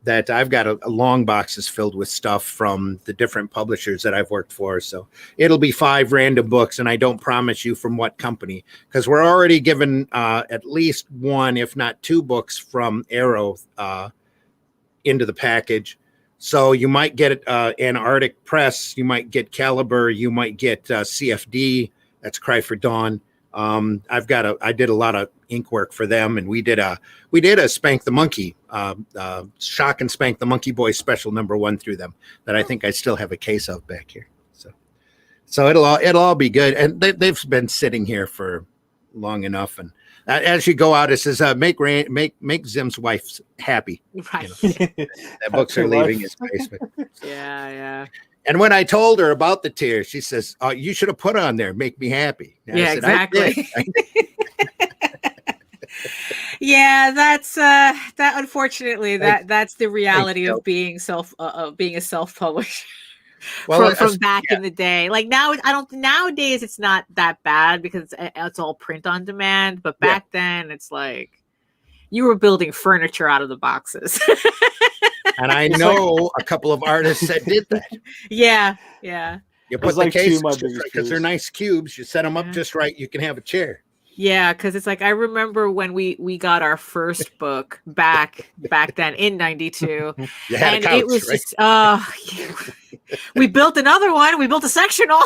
that I've got a long boxes filled with stuff from the different publishers that I've worked for. So it'll be 5 random books, and I don't promise you from what company, because we're already given at least 1, if not 2 books from Arrow into the package. So you might get Antarctic Press, you might get Caliber, you might get CFD. That's Cry for Dawn. I did a lot of ink work for them, and we did a Spank the Monkey, Shock and Spank the Monkey Boy special #1 through them that I think I still have a case of back here. So it'll all be good, and they've been sitting here for long enough. And as you go out, it says make Zimm's wife happy. Right. That books are leaving his basement. Yeah. And when I told her about the tears, she says, "Oh, you should have put on there, make me happy." And yeah, I said, exactly. Yeah, that's that. Unfortunately, that's the reality of being a self-publisher. Well, from back in the day, like nowadays it's not that bad because it's all print on demand. But back then, it's like you were building furniture out of the boxes. And I know a couple of artists that did that. Yeah. You put the case because they're nice cubes. You set them up just right. You can have a chair. Yeah, because it's like I remember when we got our first book back then in '92, and it was just we built another one. We built a sectional.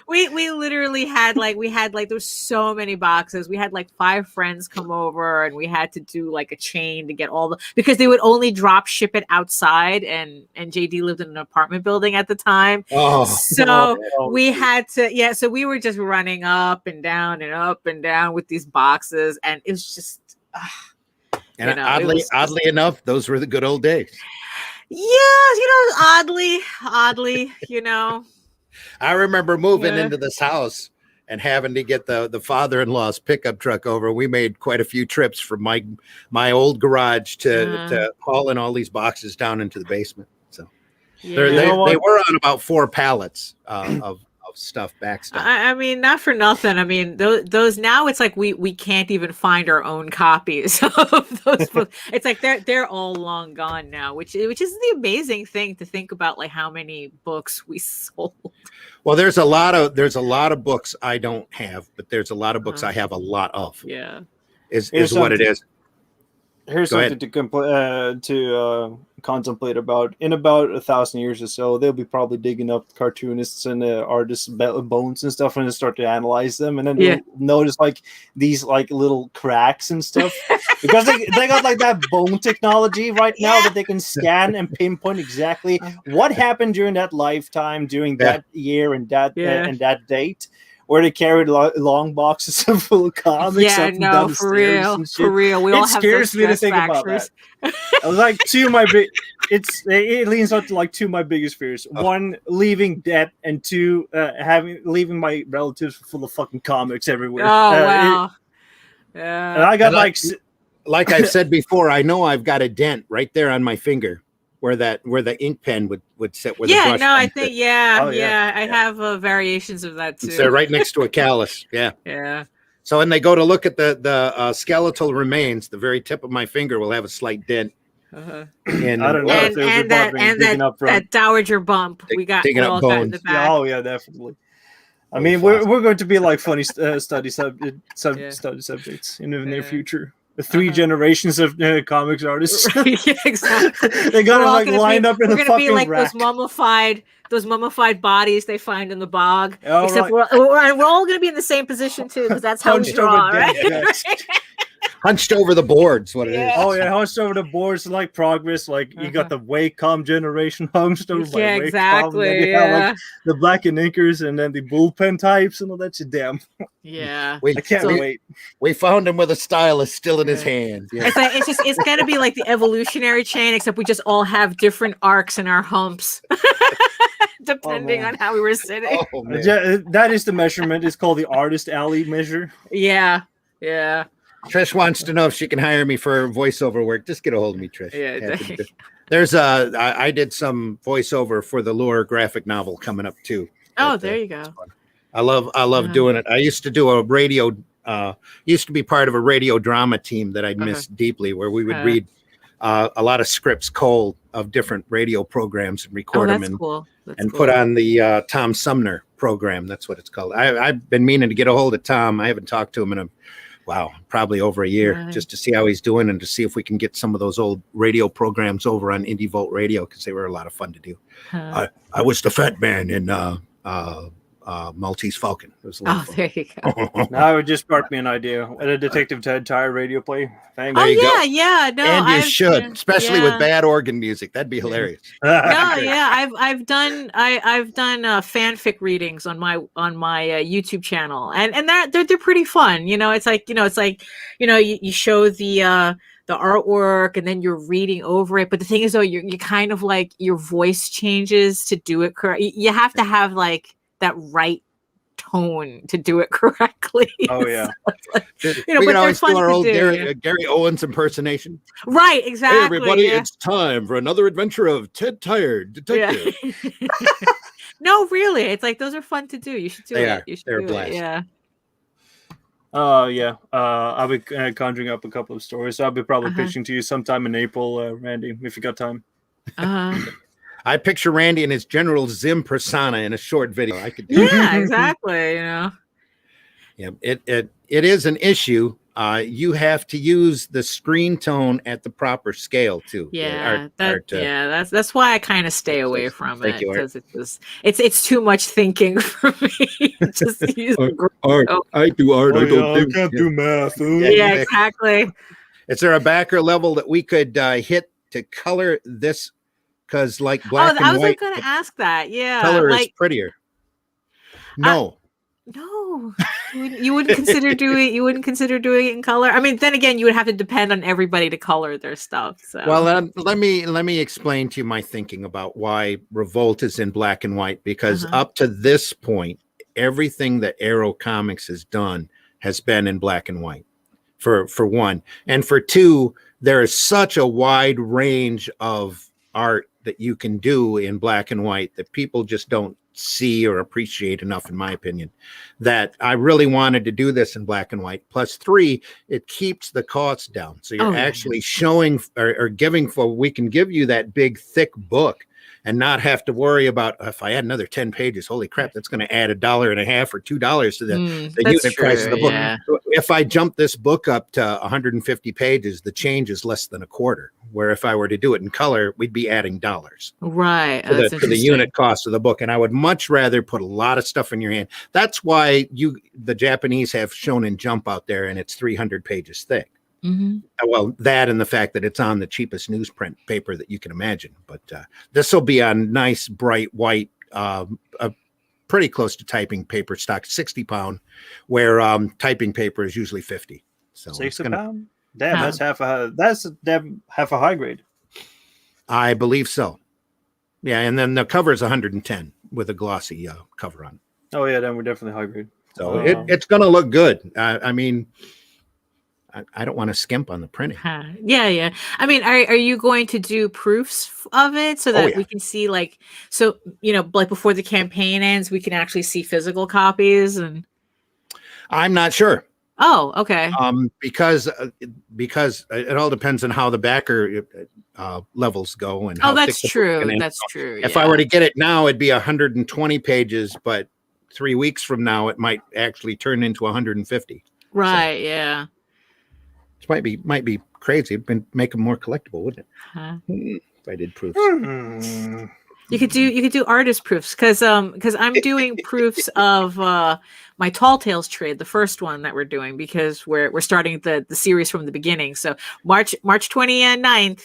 we literally had there was so many boxes. We had 5 friends come over, and we had to do a chain to get all because they would only drop ship it outside, and JD lived in an apartment building at the time. We had to so we were just running up and down with these boxes, and it was just and oddly enough, those were the good old days. Yeah, oddly, I remember moving into this house and having to get the father-in-law's pickup truck over. We made quite a few trips from my old garage to hauling all these boxes down into the basement. So they were on about 4 pallets of stuff, back stuff. I mean, not for nothing. I mean, those now it's like we can't even find our own copies of those books. It's like they're all long gone now, which is the amazing thing to think about, how many books we sold. Well, there's a lot of books I don't have, but there's a lot of books I have a lot of. Yeah, is what it is. Here's something to contemplate about. In about 1,000 years or so, they'll be probably digging up cartoonists and artists' bones and stuff, and start to analyze them, and then they'll notice like these like little cracks and stuff because they got like that bone technology right now that they can scan and pinpoint exactly what happened during that lifetime, during that year and that and that date. Where they carried long boxes of full comics. Yeah, no, for real. We all have scares me to think about that. I was like, it leans up to like two of my biggest fears. One, leaving debt, and two, leaving my relatives full of fucking comics everywhere. Oh wow. Yeah. And I got like I've said before, I know I've got a dent right there on my finger where the ink pen would sit. Where the brush I think I have variations of that too. They're right next to a callus. Yeah. So when they go to look at the skeletal remains, the very tip of my finger will have a slight dent. And I don't know and that dowager bump we got all got in the back. Oh yeah, definitely. I mean, we're going to be like funny study subjects in the near future. The 3 generations of comics artists. Yeah, exactly. They got to like line up in a fucking be like rack. those mummified bodies they find in the bog. Oh, except we're all going to be in the same position too, because that's how we draw, right? Hunched over the boards, what it is. Oh yeah, hunched over the boards, like progress. Like you got the Wacom generation hunched over by Wacom. Exactly. Like the black and inkers, and then the bullpen types and all that shit. Damn. Yeah. I can't wait. We found him with a stylus still in his hand. Yeah. It's gonna be like the evolutionary chain, except we just all have different arcs in our humps. Depending on how we were sitting. Oh, that is the measurement. It's called the artist alley measure. Yeah. Trish wants to know if she can hire me for voiceover work. Just get a hold of me, Trish. Yeah. There's I did some voiceover for the Lure graphic novel coming up too. Oh, there you go. I love doing it. I used to do used to be part of a radio drama team that I missed deeply, where we would read a lot of scripts cold of different radio programs and record them and put on the Tom Sumner program. That's what it's called. I've been meaning to get a hold of Tom. I haven't talked to him in probably over a year, just to see how he's doing and to see if we can get some of those old radio programs over on Indie Volt Radio, because they were a lot of fun to do. I was the fat man in Maltese Falcon. It was a lot of fun. There you go. Now it just sparked me an idea. A Detective Ted Tire radio play. Yeah. No, and you should, especially with bad organ music. That'd be hilarious. I've done fanfic readings on my YouTube channel, and they're pretty fun. It's like you show the artwork and then you're reading over it. But the thing is, though, you kind of like your voice changes to do it correct. You have to have like that right tone to do it correctly. Oh yeah. We can always do our old Gary Owens impersonation. Right, exactly. Hey everybody, it's time for another adventure of Ted Tire Detective. Yeah. No, really, it's like those are fun to do. You should do it. They're a blast. Yeah. I'll be conjuring up a couple of stories. So I'll be probably pitching to you sometime in April, Randy, if you got time. I picture Randy in his General Zimm persona in a short video. I could do that. Exactly. Yeah, it is an issue. You have to use the screen tone at the proper scale too. Yeah, that's why I kind of stay away from it, because it's too much thinking for me. Just use art. I do art. I can't do math. Yeah, exactly. Is there a backer level that we could hit to color this? Because like black and white, I was going to ask that. Yeah, color is prettier. No, you wouldn't consider doing. You wouldn't consider doing it in color. I mean, then again, you would have to depend on everybody to color their stuff. So, well, let me explain to you my thinking about why Revolt is in black and white. Because up to this point, everything that Arrow Comics has done has been in black and white. For one, and for two, there is such a wide range of art that you can do in black and white that people just don't see or appreciate enough, in my opinion, that I really wanted to do this in black and white. Plus 3, it keeps the cost down. So you're actually showing or giving we can give you that big, thick book and not have to worry about if I add another 10 pages, holy crap, that's going to add $1.50 or $2 to the unit price of the book. Yeah. So if I jump this book up to 150 pages, the change is less than a quarter. Where if I were to do it in color, we'd be adding dollars. Right. To the unit cost of the book. And I would much rather put a lot of stuff in your hand. That's why the Japanese have Shonen Jump out there, and it's 300 pages thick. Mm-hmm. Well, that and the fact that it's on the cheapest newsprint paper that you can imagine. But this will be on nice, bright, white, pretty close to typing paper stock, 60 pound, where typing paper is usually 50. So 60 pound? Damn, that's half a high grade. I believe so. Yeah, and then the cover is 110 with a glossy cover on. Oh yeah, then we're definitely high grade. So it's going to look good. I mean, I don't want to skimp on the printing. Yeah. I mean, are you going to do proofs of it so that we can see, like, so, like before the campaign ends, we can actually see physical copies? And I'm not sure. Oh, okay. Because it all depends on how the backer levels go and how that's true. That's true. If I were to get it now, it'd be 120 pages, but 3 weeks from now, it might actually turn into 150. Right. So, yeah. Which might be crazy. It'd make them more collectible, wouldn't it? If I did proofs. You could do artist proofs because I'm doing proofs of my Tall Tales trade, the first one that we're doing, because we're starting the series from the beginning. So March 29th,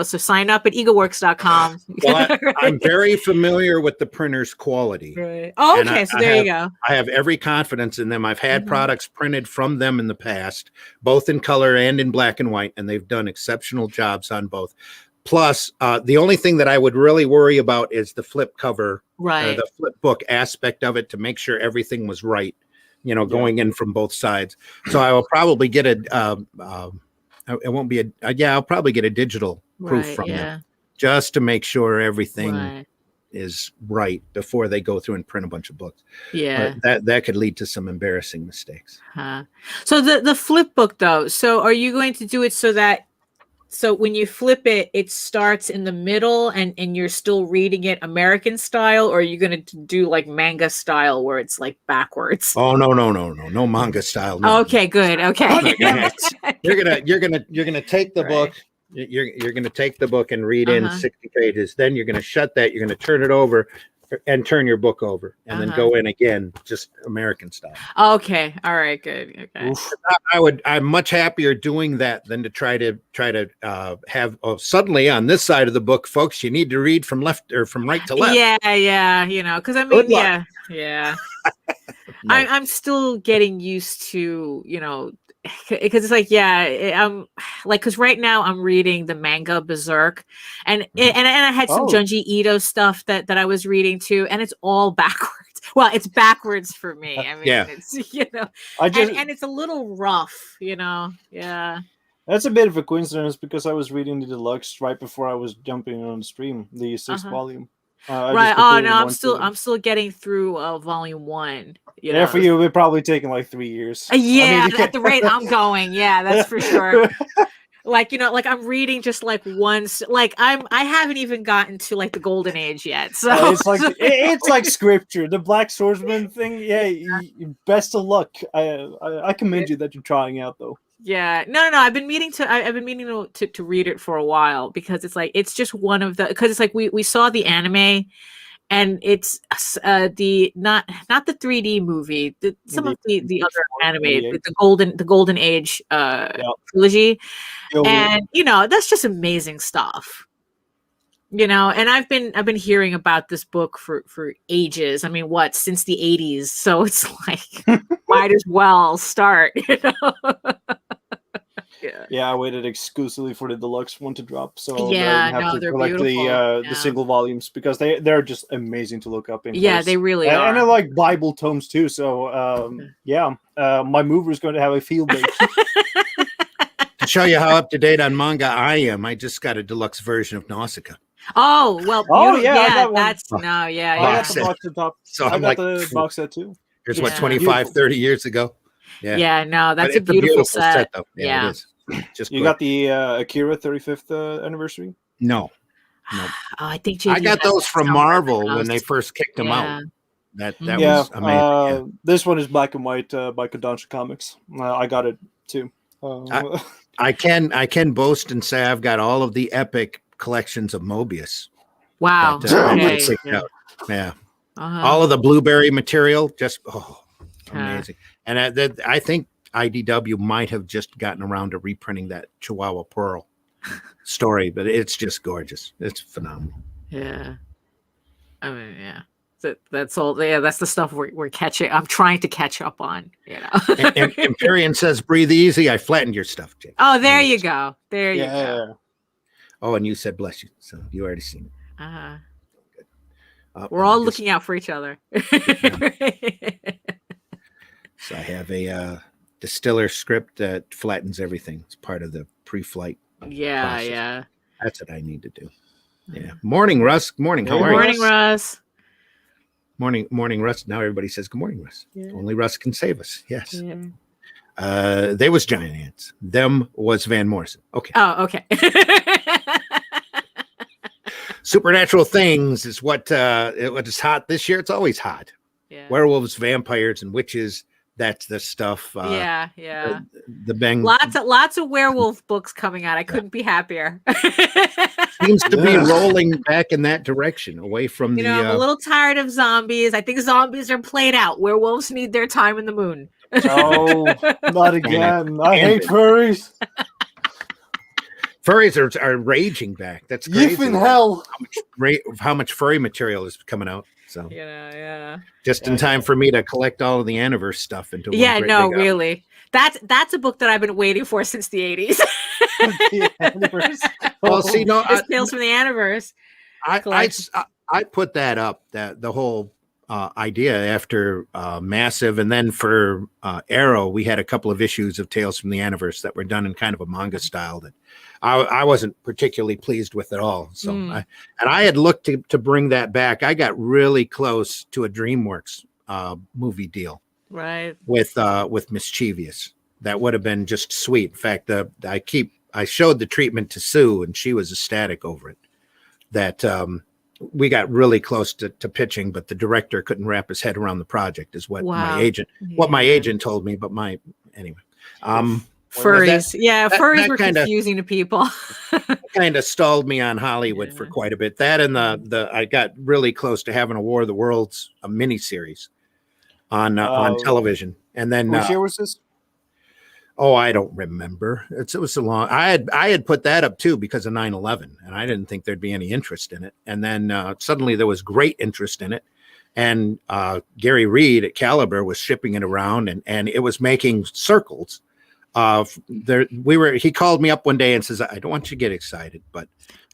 so sign up at eagleworks.com. Well, I'm very familiar with the printer's quality. Right. Oh, okay. So there you go. I have every confidence in them. I've had products printed from them in the past, both in color and in black and white, and they've done exceptional jobs on both. Plus, the only thing that I would really worry about is the flip cover, right? The flip book aspect of it, to make sure everything was right, going in from both sides. So I will probably get I'll probably get a digital proof from them, just to make sure everything is right before they go through and print a bunch of books. Yeah, but that could lead to some embarrassing mistakes. So the flip book, though, so are you going to do it so when you flip it, it starts in the middle and you're still reading it American style, or are you going to do like manga style where it's like backwards? Oh, no manga style. No. Okay, good. Okay. You're gonna take the book. You're gonna take the book and read in 60 pages. Then you're gonna shut that. You're gonna turn it over and turn your book over, and then go in again, just American style. Okay. All right. Good. Okay. I'm much happier doing that than to try to have suddenly on this side of the book, folks, you need to read from left or from right to left. Yeah. Because I mean, yeah. No. I'm still getting used to, because it's like, I'm like, because right now I'm reading the manga Berserk, and I had some Junji Ito stuff that I was reading too, and it's all backwards. Well, it's backwards for me. I mean, it's and it's a little rough, Yeah. That's a bit of a coincidence because I was reading the deluxe right before I was jumping on the stream, the 6th volume. Right. Oh no, I'm still getting through volume 1. Yeah, for you, it probably taken like 3 years. Yeah, at the rate I'm going, that's for sure. Like I'm reading just like once. Like I haven't even gotten to like the golden age yet. So it's like scripture, the Black Swordsman thing. Yeah, best of luck. I commend you that you're trying out though. Yeah, no. I've been meaning to read it for a while because it's just one of the, because it's like we saw the anime, and it's the not the 3D movie, some of the other anime, the Golden Age trilogy, and that's just amazing stuff. And I've been hearing about this book for ages. I mean, since the 80s? So it's like might as well start. Yeah, I waited exclusively for the deluxe one to drop, so they're collect beautiful. The single volumes because they're just amazing to look up in. Yeah, close. they really are, and they're like Bible tomes too. So my mover is going to have a field day. To show you how up to date on manga I am, I just got a deluxe version of Nausicaa. Oh well, Oh, yeah, I yeah, got one. that's no, yeah, I yeah. got the box set top. So I I'm got like, the box set too. here's Yeah. what 25, 30 years ago. Yeah. Yeah, no, But that's a it's beautiful set. though. Yeah, it is. Just You good. got the Akira 35th anniversary? No. Oh, I think I JD got has those that from somewhere in the Marvel when they house. first kicked them Yeah. out. That Yeah, was amazing. this one is black and white by Kodansha Comics. I got it too. I can boast and say I've got all of the epic collections of Mobius. Wow. That, they Okay. picked out. Yeah. Uh-huh. All of the blueberry material, just amazing. And I think IDW might have just gotten around to reprinting that Chihuahua Pearl story, but it's just gorgeous. It's phenomenal. Yeah. I mean, yeah. That's all. Yeah, that's the stuff we're catching. I'm trying to catch up on. You know. and Varian says, "Breathe easy." I flattened your stuff, Jake. Oh, there you go. There you go. Yeah. Oh, and you said, "Bless you." So you already seen it. We're all looking out for each other. So I have a distiller script that flattens everything. It's part of the pre-flight. process. Yeah. That's what I need to do. Yeah. Morning, Russ. Good morning. How are you? Morning, Russ. Morning, Russ. Now everybody says good morning, Russ. Yeah. Only Russ can save us. Yes. Yeah. They was giant ants. Them was Van Morrison. Okay. Oh, okay. Supernatural things is what is hot this year. It's always hot. Yeah. Werewolves, vampires, and witches. That's the stuff. Yeah. The bang. Lots of werewolf books coming out. I couldn't be happier. Seems to be rolling back in that direction, away from I'm a little tired of zombies. I think zombies are played out. Werewolves need their time in the moon. Oh, not again. I hate furries. Furries are raging back. That's crazy. Yiff in hell. How much furry material is coming out. So yeah. Just in time for me to collect all of the Aniverse stuff into one. Yeah, great no, big really. That's a book that I've been waiting for since the 80s. Well, see, no, Tales from the Aniverse. I put that up, that the whole idea after Massive, and then for Arrow, we had a couple of issues of Tales from the Aniverse that were done in kind of a manga style that I wasn't particularly pleased with at all. So I had looked to bring that back. I got really close to a DreamWorks movie deal, right, with Mischievous. That would have been just sweet. In fact, I showed the treatment to Sue, and she was ecstatic over it. That we got really close to pitching, but the director couldn't wrap his head around the project, is what my agent told me. But anyway. Furries. Furries were confusing to people. Kind of stalled me on Hollywood for quite a bit. That and I got really close to having a War of the Worlds, a miniseries on television. And then which year was this? Oh, I don't remember. It was so long. I had put that up too because of 9/11, and I didn't think there'd be any interest in it. And then suddenly there was great interest in it. And Gary Reed at Caliber was shipping it around, and it was making circles. He called me up one day and says, "I don't want you to get excited, but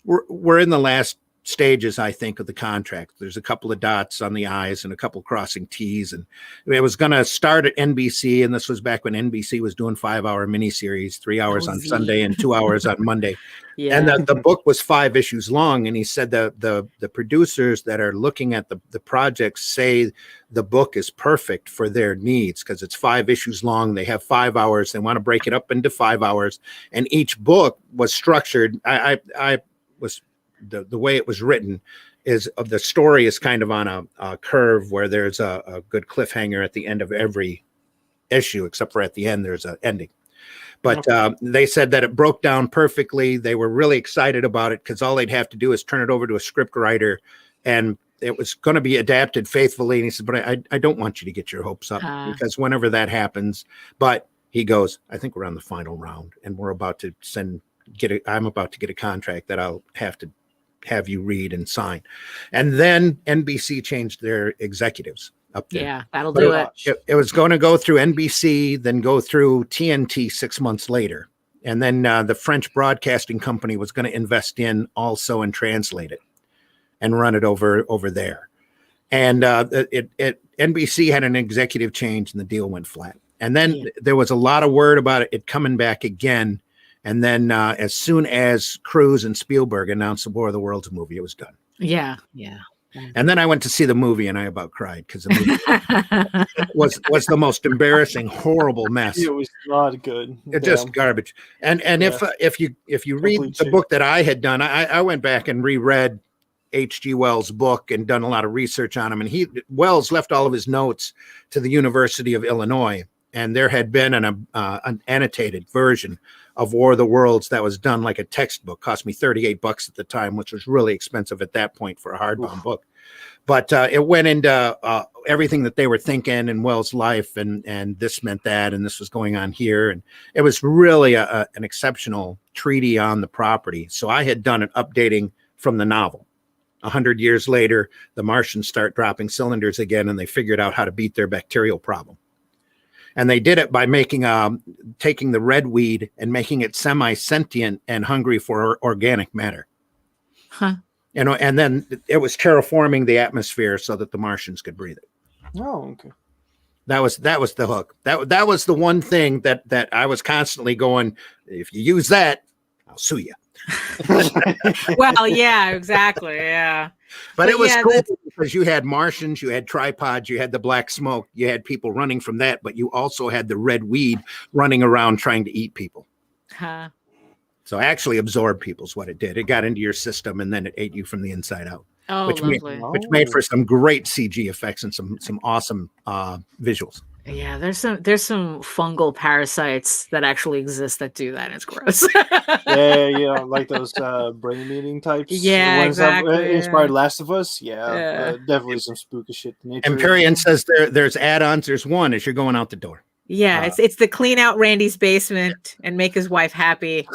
we're in the last stages, I think, of the contract. There's a couple of dots on the I's and a couple crossing T's, and it was going to start at NBC, and this was back when NBC was doing 5-hour miniseries, 3 hours on Sunday and 2 hours on Monday. And the book was 5 issues long, and he said the producers that are looking at the project say the book is perfect for their needs because it's 5 issues long. They have 5 hours. They want to break it up into 5 hours, and each book was structured. The way it was written is the story is kind of on a curve where there's a good cliffhanger at the end of every issue, except for at the end, there's an ending. But they said that it broke down perfectly. They were really excited about it because all they'd have to do is turn it over to a script writer, and it was going to be adapted faithfully. And he said, but I don't want you to get your hopes up because whenever that happens, but he goes, I think we're on the final round and we're about to I'm about to get a contract that I'll have you read and sign. And then NBC changed their executives up there. Yeah, that'll do it. It was going to go through NBC, then go through TNT 6 months later. And then the French broadcasting company was going to invest in also and translate it and run it over there. And NBC had an executive change and the deal went flat. And then there was a lot of word about it coming back again. And then as soon as Cruise and Spielberg announced the War of the Worlds movie, it was done. Yeah. And then I went to see the movie, and I about cried because the movie was the most embarrassing, horrible mess. It was not good. It's just garbage. And if you read the book that I had done, I went back and reread H.G. Wells' book and done a lot of research on him. And Wells left all of his notes to the University of Illinois, and there had been an annotated version of War of the Worlds that was done like a textbook. Cost me $38 at the time, which was really expensive at that point for a hardbound book. But it went into everything that they were thinking in Wells' life, and this meant that, and this was going on here. And it was really an exceptional treaty on the property. So I had done an updating from the novel. 100 years later, the Martians start dropping cylinders again, and they figured out how to beat their bacterial problem. And they did it by taking the red weed and making it semi-sentient and hungry for organic matter. Huh. And then it was terraforming the atmosphere so that the Martians could breathe it. Oh, okay. That was the hook. That was the one thing that I was constantly going, if you use that, I'll sue you. Well, yeah, exactly. Yeah. But it was cool because you had Martians, you had tripods, you had the black smoke, you had people running from that, but you also had the red weed running around trying to eat people. Huh. So actually absorbed people's what it did. It got into your system and then it ate you from the inside out. Oh, which lovely. Which made for some great CG effects and some awesome visuals. Yeah, there's some fungal parasites that actually exist that do that. It's gross. yeah, like those brain eating types. Yeah, exactly. That inspired Last of Us. Definitely some spooky shit. Empyrean says there's add-ons. There's one as you're going out the door. Yeah, it's the clean out Randy's basement and make his wife happy.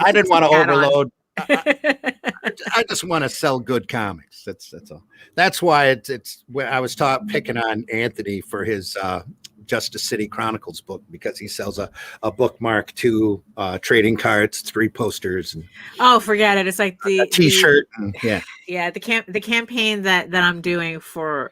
I didn't want to overload. I just want to sell good comics. That's all. That's why it's where I was picking on Anthony for his Justice City Chronicles book, because he sells a bookmark, 2 trading cards, 3 posters. And oh, forget it. It's like the T-shirt. The campaign that I'm doing for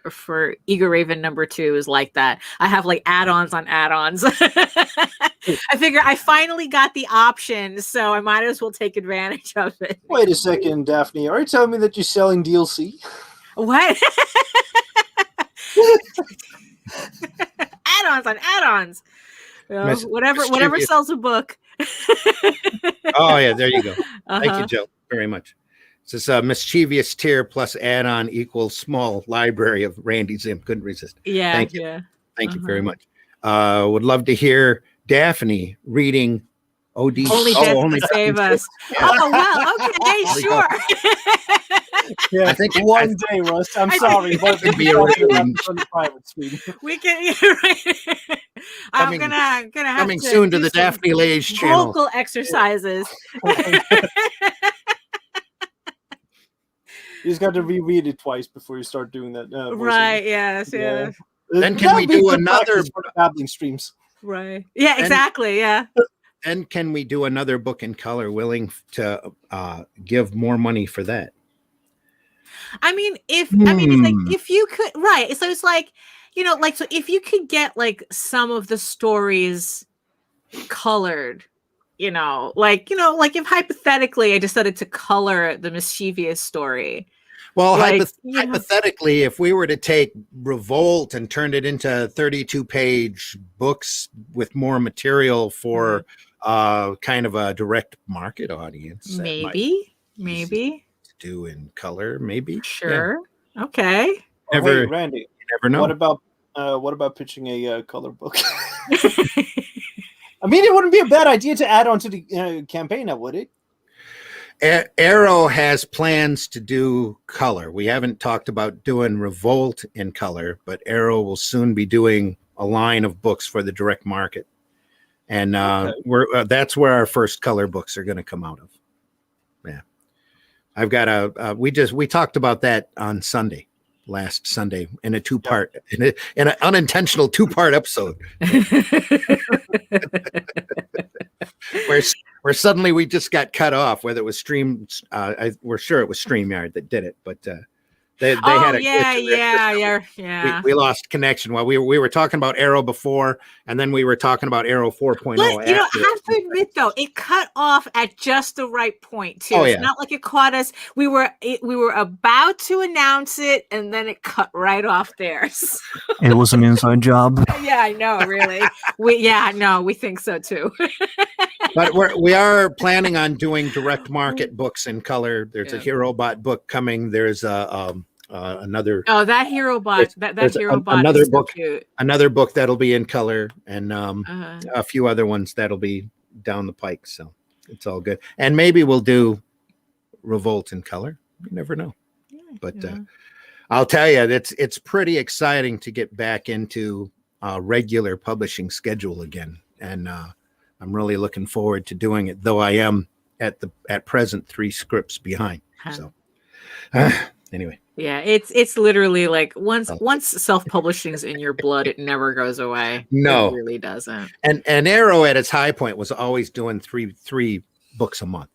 Eager Raven #2 is like that. I have like add-ons on add-ons. I figure I finally got the option, so I might as well take advantage of it. Wait a second, Daphne. Are you telling me that you're selling DLC? What? Add-ons on add-ons. Whatever sells a book. Oh yeah, there you go. Thank you, Joe, very much. This is mischievous tier plus add-on equals small library of Randy Zimm. Couldn't resist. Yeah. Thank you. Thank you very much. Would love to hear Daphne reading OD. Only Death Can Save Us. Yeah. Oh well, okay, sure. Yeah, I think one day, Russ. I'm sorry, but it be a private suite. We can. Right. I'm gonna have coming soon to the Daphne Lage channel. Vocal exercises. You just got to reread it twice before you start doing that. Right? Yes. Yeah. Then can we do another babbling streams? Right. Yeah. Exactly. Yeah. And can we do another book in color? Willing to give more money for that? I mean, it's like if you could, right? So it's like, so if you could get like some of the stories colored, like if hypothetically I decided to color the mischievous story. Well, hypothetically, if we were to take Revolt and turn it into 32-page books with more material for kind of a direct market audience, maybe to do in color, maybe. Sure. Yeah. Okay. Hey, Randy, you never know. What about pitching a color book? I mean, it wouldn't be a bad idea to add on to the campaign, now, would it? Arrow has plans to do color. We haven't talked about doing Revolt in color, but Arrow will soon be doing a line of books for the direct market, and that's where our first color books are going to come out of. Yeah, I've got we talked about that on last Sunday in a 2-part, in an unintentional 2-part episode. Where suddenly we just got cut off, whether it was we're sure it was StreamYard that did it, but They had a yeah. We lost connection while we were talking about Arrow before, and then we were talking about Arrow 4.0. But you know, I have to admit though, it cut off at just the right point too. It's not like it caught us. We were about to announce it, and then it cut right off there. So. It was an inside job. Yeah, I know. Really, we think so too. But we are planning on doing direct market books in color. There's a HeroBot book coming. There's another. Oh, that HeroBot. That HeroBot. Another is book. So cute. Another book that'll be in color, and a few other ones that'll be down the pike. So it's all good. And maybe we'll do Revolt in color. You never know. Yeah, but I'll tell you, it's pretty exciting to get back into a regular publishing schedule again, and I'm really looking forward to doing it. Though I am at present 3 scripts behind. So anyway. Yeah, it's literally like once self-publishing is in your blood, it never goes away. No, it really doesn't. And Arrow at its high point was always doing three books a month.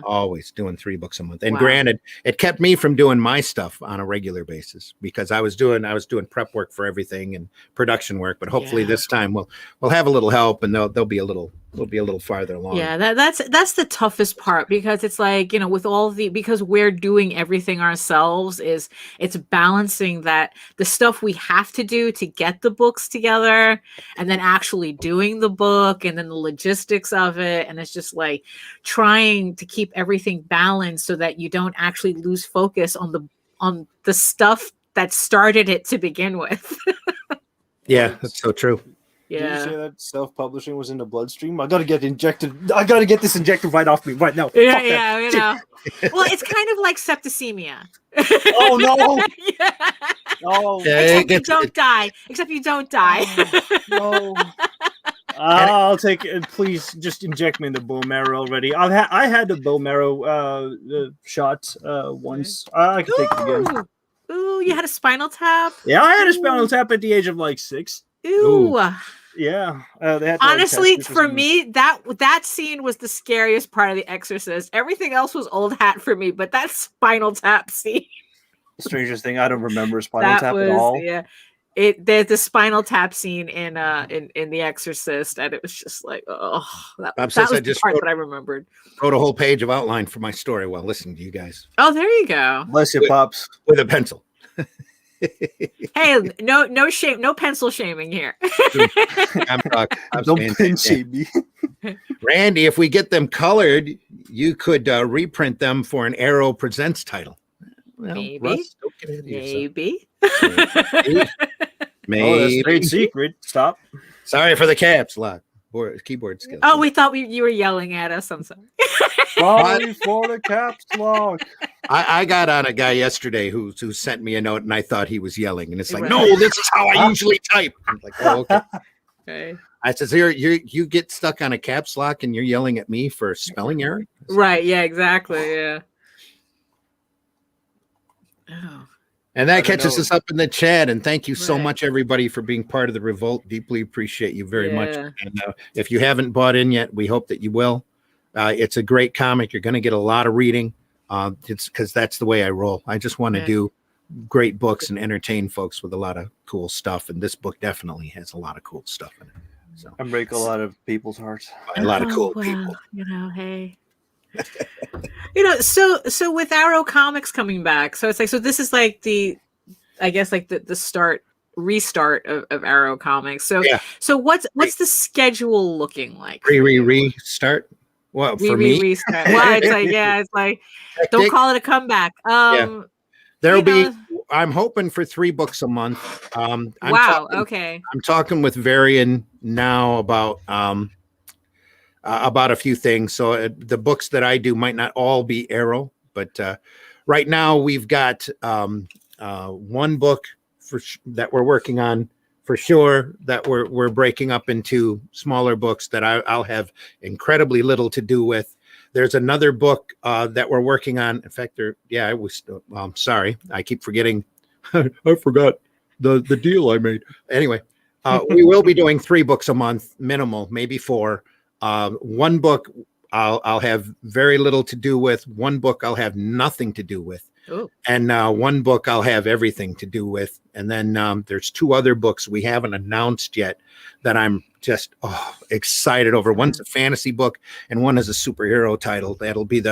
Always doing 3 books a month. And granted, it kept me from doing my stuff on a regular basis because I was doing prep work for everything and production work. But hopefully this time we'll have a little help, and they'll be a little farther along. Yeah, that's the toughest part, because it's like, you know, with because we're doing everything ourselves, it's balancing that the stuff we have to do to get the books together, and then actually doing the book, and then the logistics of it, and it's just like trying to keep everything balanced so that you don't actually lose focus on the stuff that started it to begin with. Yeah, that's so true. Yeah. Did you say that self-publishing was in the bloodstream? I gotta get this injected right off me right now. Yeah, you know. Well, it's kind of like septicemia. Oh no! Yeah. Oh, except you don't die. No. I'll take it. Please just inject me in the bone marrow already. I had the bone marrow shot once. I can take it again. Ooh, you had a spinal tap? Yeah, I had a spinal tap at the age of like 6. Ooh. Yeah. They had to, honestly, for me, that scene was the scariest part of The Exorcist. Everything else was old hat for me, but that spinal tap scene. Strangest thing, I don't remember spinal tap at all. Yeah. There's the spinal tap scene in The Exorcist, and it was just like, oh, that was the part that I remembered. Wrote a whole page of outline for my story while listening to you guys. Oh, there you go. Bless you, Pops. With a pencil. Hey, no shame, no pencil shaming here. Don't pen shame me. Randy, if we get them colored, you could reprint them for an Arrow Presents title. Well, maybe. Russ, Maybe. Oh, that's a great secret. Stop. Sorry for the caps lock. Keyboard skills. Oh, we thought you were yelling at us. I'm sorry. Sorry for the caps lock. I got on a guy yesterday who sent me a note, and I thought he was yelling, and it's like, no, this is how I usually type. I'm like, oh, okay. Okay. I says, you get stuck on a caps lock, and you're yelling at me for a spelling error. Right? Yeah. Exactly. Yeah. Oh. And that catches us up in the chat. And thank you so much, everybody, for being part of the revolt. Deeply appreciate you very much. And if you haven't bought in yet, we hope that you will. It's a great comic. You're going to get a lot of reading. It's because that's the way I roll. I just want to do great books and entertain folks with a lot of cool stuff. And this book definitely has a lot of cool stuff in it. So I break a lot of people's hearts. A lot of cool people. You know, hey. You know, so with Arrow Comics coming back, so it's like, so this is like the restart of Arrow Comics. So so what's the schedule looking like? Restart. Well, for me, restart. Well, it's like don't call it a comeback. There'll be. I'm hoping for 3 books a month. I'm talking with Varian now about a few things. So the books that I do might not all be Arrow, but right now we've got 1 book that we're working on for sure, that we're breaking up into smaller books that I'll have incredibly little to do with. There's another book that we're working on. In fact, I'm sorry, I keep forgetting. I forgot the deal I made. Anyway, we will be doing 3 books a month, minimal, maybe 4. 1 book I'll have very little to do with. 1 book I'll have nothing to do with. Ooh. And one book I'll have everything to do with. And then there's 2 other books we haven't announced yet that I'm just excited over. One's a fantasy book and one is a superhero title. That'll be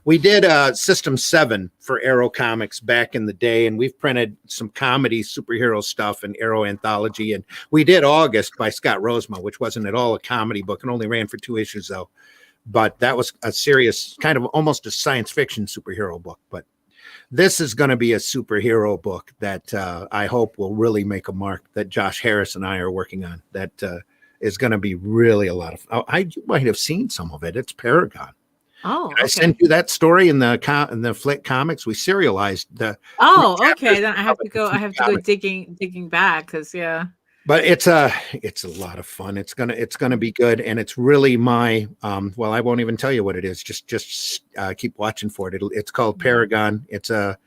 we did System 7 for Arrow Comics back in the day, and we've printed some comedy superhero stuff and Arrow anthology. And we did August by Scott Rosema, which wasn't at all a comedy book and only ran for 2 issues though. But that was a serious, kind of almost a science fiction superhero book. But this is going to be a superhero book that I hope will really make a mark, that Josh Harris and I are working on. That is going to be really a lot of fun. You might have seen some of it. It's Paragon. Oh, okay. I sent you that story in the Flick Comics. We serialized the. Okay. Then I have to go. I have to go digging back because But it's a lot of fun. It's gonna be good, and it's really my well, I won't even tell you what it is. Just keep watching for it. It's called Paragon. It's a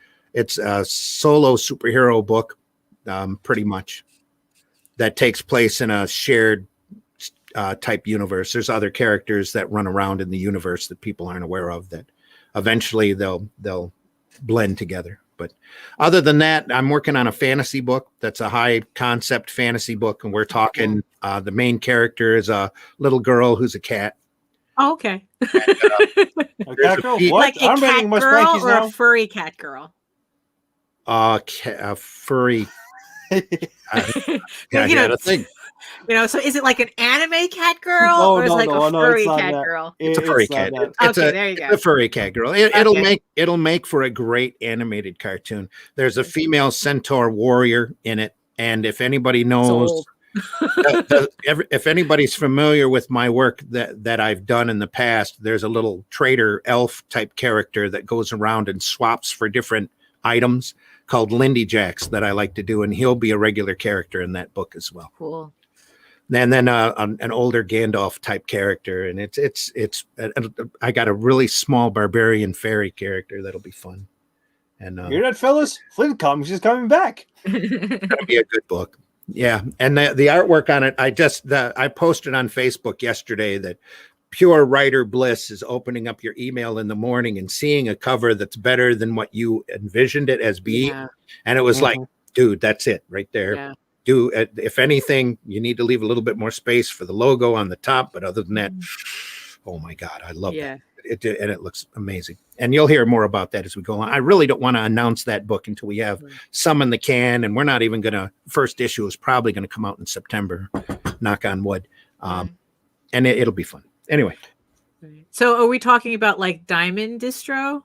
solo superhero book, pretty much, that takes place in a shared type universe. There's other characters that run around in the universe that people aren't aware of that eventually they'll blend together. But other than that, I'm working on a fantasy book that's a high concept fantasy book. And we're talking, the main character is a little girl who's a cat. Oh, okay. A cat girl? What? Like a cat girl or a furry cat girl? A furry. I gotta think. So is it like an anime cat girl or is it like a furry cat girl? It's a furry cat. There you go. It's a furry cat girl. It'll make for a great animated cartoon. There's a female centaur warrior in it, and if anybody knows, if anybody's familiar with my work that I've done in the past, there's a little trader elf type character that goes around and swaps for different items called Lindy Jacks that I like to do, and he'll be a regular character in that book as well. Cool. And then an older Gandalf type character, and it's I got a really small barbarian fairy character that'll be fun. And hear that, fellas? Flint Comics is coming back. It's gonna be a good book. Yeah, and the artwork on it, I posted on Facebook yesterday that pure writer bliss is opening up your email in the morning and seeing a cover that's better than what you envisioned it as being, and it was like, dude, that's it right there. Yeah. If anything, you need to leave a little bit more space for the logo on the top, but other than that, oh my God, I love that. And it looks amazing. And you'll hear more about that as we go on. I really don't want to announce that book until we have some in the can, and we're not even first issue is probably going to come out in September, knock on wood. And it'll be fun. Anyway. So are we talking about like Diamond Distro?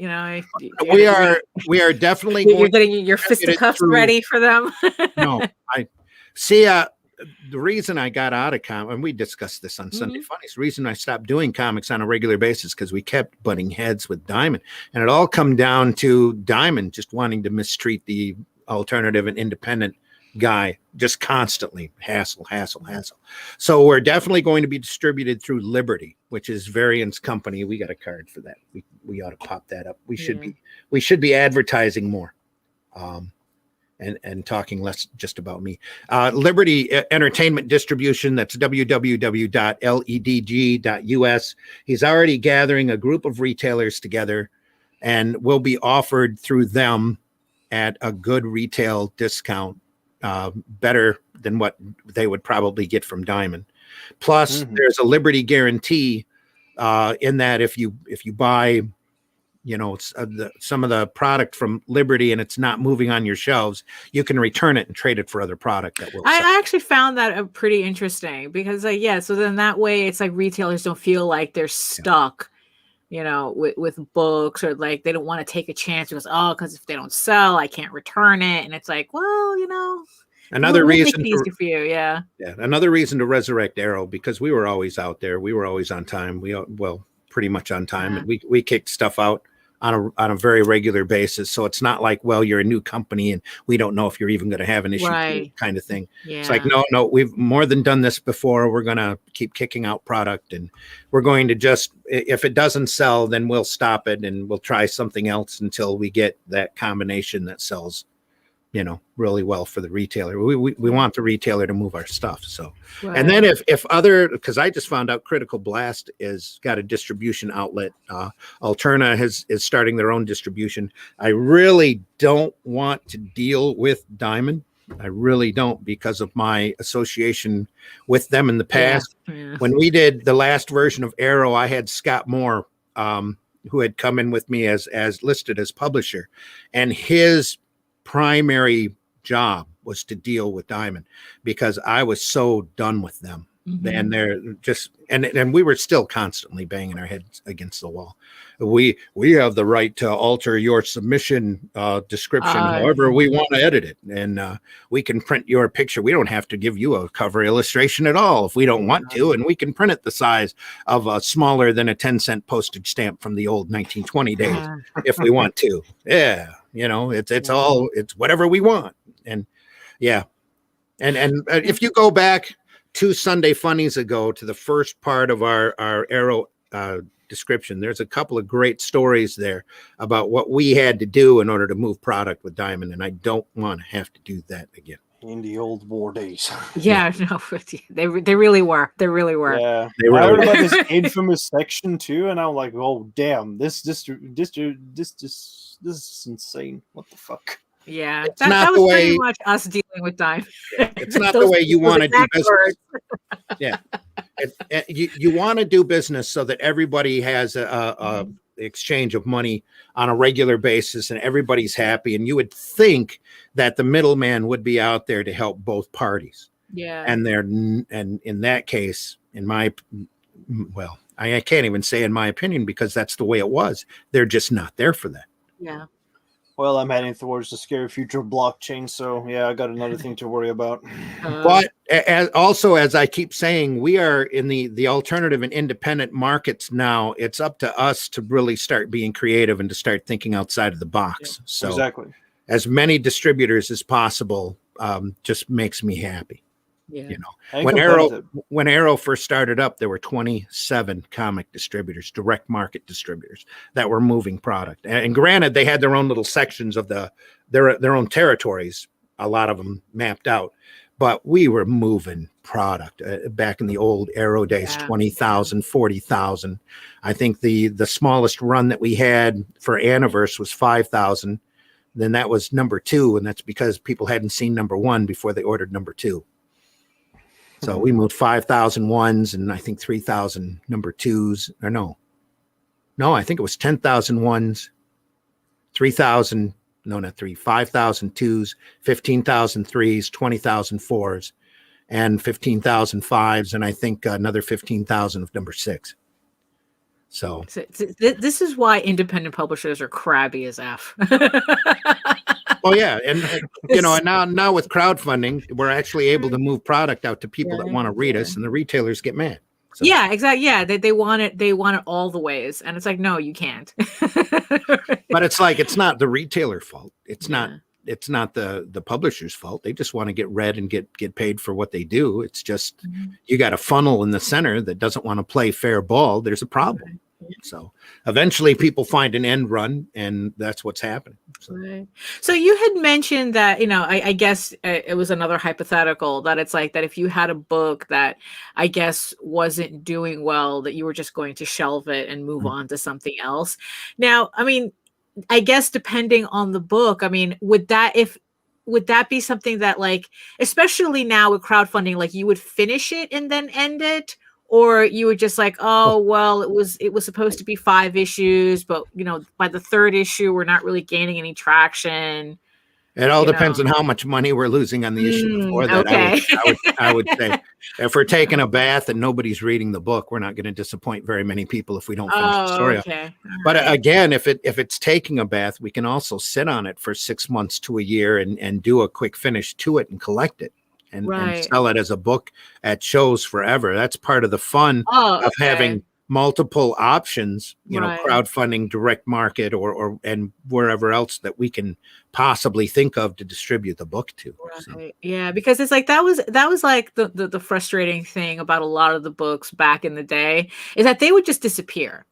We are definitely you're getting your fisticuffs ready for them. No, I see. The reason I got out of comics, and we discussed this on Sunday Funnies, the reason I stopped doing comics on a regular basis because we kept butting heads with Diamond, and it all come down to Diamond just wanting to mistreat the alternative and independent guy just constantly. Hassle. So we're definitely going to be distributed through Liberty, which is Varian's company. We got a card for that. We ought to pop that up. We should be advertising more, and talking less just about me. Liberty Entertainment Distribution, that's www.ledg.us. He's already gathering a group of retailers together and will be offered through them at a good retail discount, better than what they would probably get from Diamond. Plus, there's a Liberty guarantee in that if you buy, some of the product from Liberty and it's not moving on your shelves, you can return it and trade it for other product that will. I actually found that pretty interesting because, so then that way it's like retailers don't feel like they're stuck. With books, or like they don't want to take a chance because if they don't sell, I can't return it. And it's like, well, another reason for you. Yeah. Another reason to resurrect Arrow, because we were always out there. We were always on time. Pretty much on time. And we kicked stuff out on a very regular basis. So it's not like, well, you're a new company and we don't know if you're even going to have an issue kind of thing. Yeah. It's like, no, we've more than done this before. We're going to keep kicking out product, and we're going to just, if it doesn't sell, then we'll stop it and we'll try something else until we get that combination that sells really well for the retailer. We want the retailer to move our stuff. So, Right. And then if other, because I just found out Critical Blast is got a distribution outlet. Alterna is starting their own distribution. I really don't want to deal with Diamond. I really don't, because of my association with them in the past. Yeah. When we did the last version of Arrow, I had Scott Moore, who had come in with me as listed as publisher, and his primary job was to deal with Diamond, because I was so done with them. And they're just, and we were still constantly banging our heads against the wall. We have the right to alter your submission description however we want to edit it, and we can print your picture. We don't have to give you a cover illustration at all if we don't want to, and we can print it the size of a smaller than a 10-cent postage stamp from the old 1920 days if we want to. Yeah, it's whatever we want. And yeah, and if you go back 2 Sunday Funnies ago to the first part of our Arrow description, there's a couple of great stories there about what we had to do in order to move product with Diamond, and I don't want to have to do that again. In the old war days. Yeah, no, they really were. They really were. Yeah, they really I heard about this infamous section too, and I'm like, oh damn, this is insane. What the fuck? Yeah, that was pretty much us dealing with Diamond. It's not the way you want to do business. Yeah, you want to do business so that everybody has a exchange of money on a regular basis, and everybody's happy. And you would think that the middleman would be out there to help both parties. Yeah, and in that case, I can't even say in my opinion, because that's the way it was. They're just not there for that. Yeah. Well, I'm heading towards the scary future of blockchain, so yeah, I got another thing to worry about. But as I keep saying, we are in the alternative and independent markets now. It's up to us to really start being creative and to start thinking outside of the box. Yeah, so exactly, as many distributors as possible just makes me happy. Yeah. When Arrow first started up, there were 27 comic distributors, direct market distributors that were moving product. And granted, they had their own little sections of their own territories, a lot of them mapped out, but we were moving product back in the old Arrow days, 20,000, 40,000. I think the smallest run that we had for Anniverse was 5,000. Then that was number 2, and that's because people hadn't seen number 1 before they ordered number 2. So we moved 5,000 ones, and I think 3,000 number 2s. Or no, I think it was 10,000 ones, 3,000. No, not 3. 5,000 2s, 15,000 3s, 20,000 4s, and 15,000 5s, and I think another 15,000 of number 6. So this is why independent publishers are crabby as F. Oh yeah, and and now with crowdfunding, we're actually able to move product out to people that want to read us, and the retailers get mad. So. Yeah, exactly. Yeah, they want it. They want it all the ways, and it's like, no, you can't. But it's like, it's not the retailer fault. It's not. It's not the publisher's fault. They just want to get read and get paid for what they do. It's just you got a funnel in the center that doesn't want to play fair ball. There's a problem. So eventually people find an end run, and that's what's happening. So, so you had mentioned that, I guess it was another hypothetical, that it's like that if you had a book that I guess wasn't doing well, that you were just going to shelve it and move on to something else. Now, I mean, I guess depending on the book, I mean, would that be something that, like, especially now with crowdfunding, like you would finish it and then end it? Or you were just like, oh, well, it was supposed to be 5 issues, but by the 3rd issue, we're not really gaining any traction. It all depends on how much money we're losing on the issue before that. Okay. I would say if we're taking a bath and nobody's reading the book, we're not going to disappoint very many people if we don't finish the story. Okay. But again, if it's taking a bath, we can also sit on it for 6 months to a year and do a quick finish to it and collect it. And sell it as a book at shows forever. That's part of the fun of having multiple options, crowdfunding, direct market, or wherever else that we can possibly think of to distribute the book to. Right. So. Yeah, because it's like that was like the frustrating thing about a lot of the books back in the day, is that they would just disappear.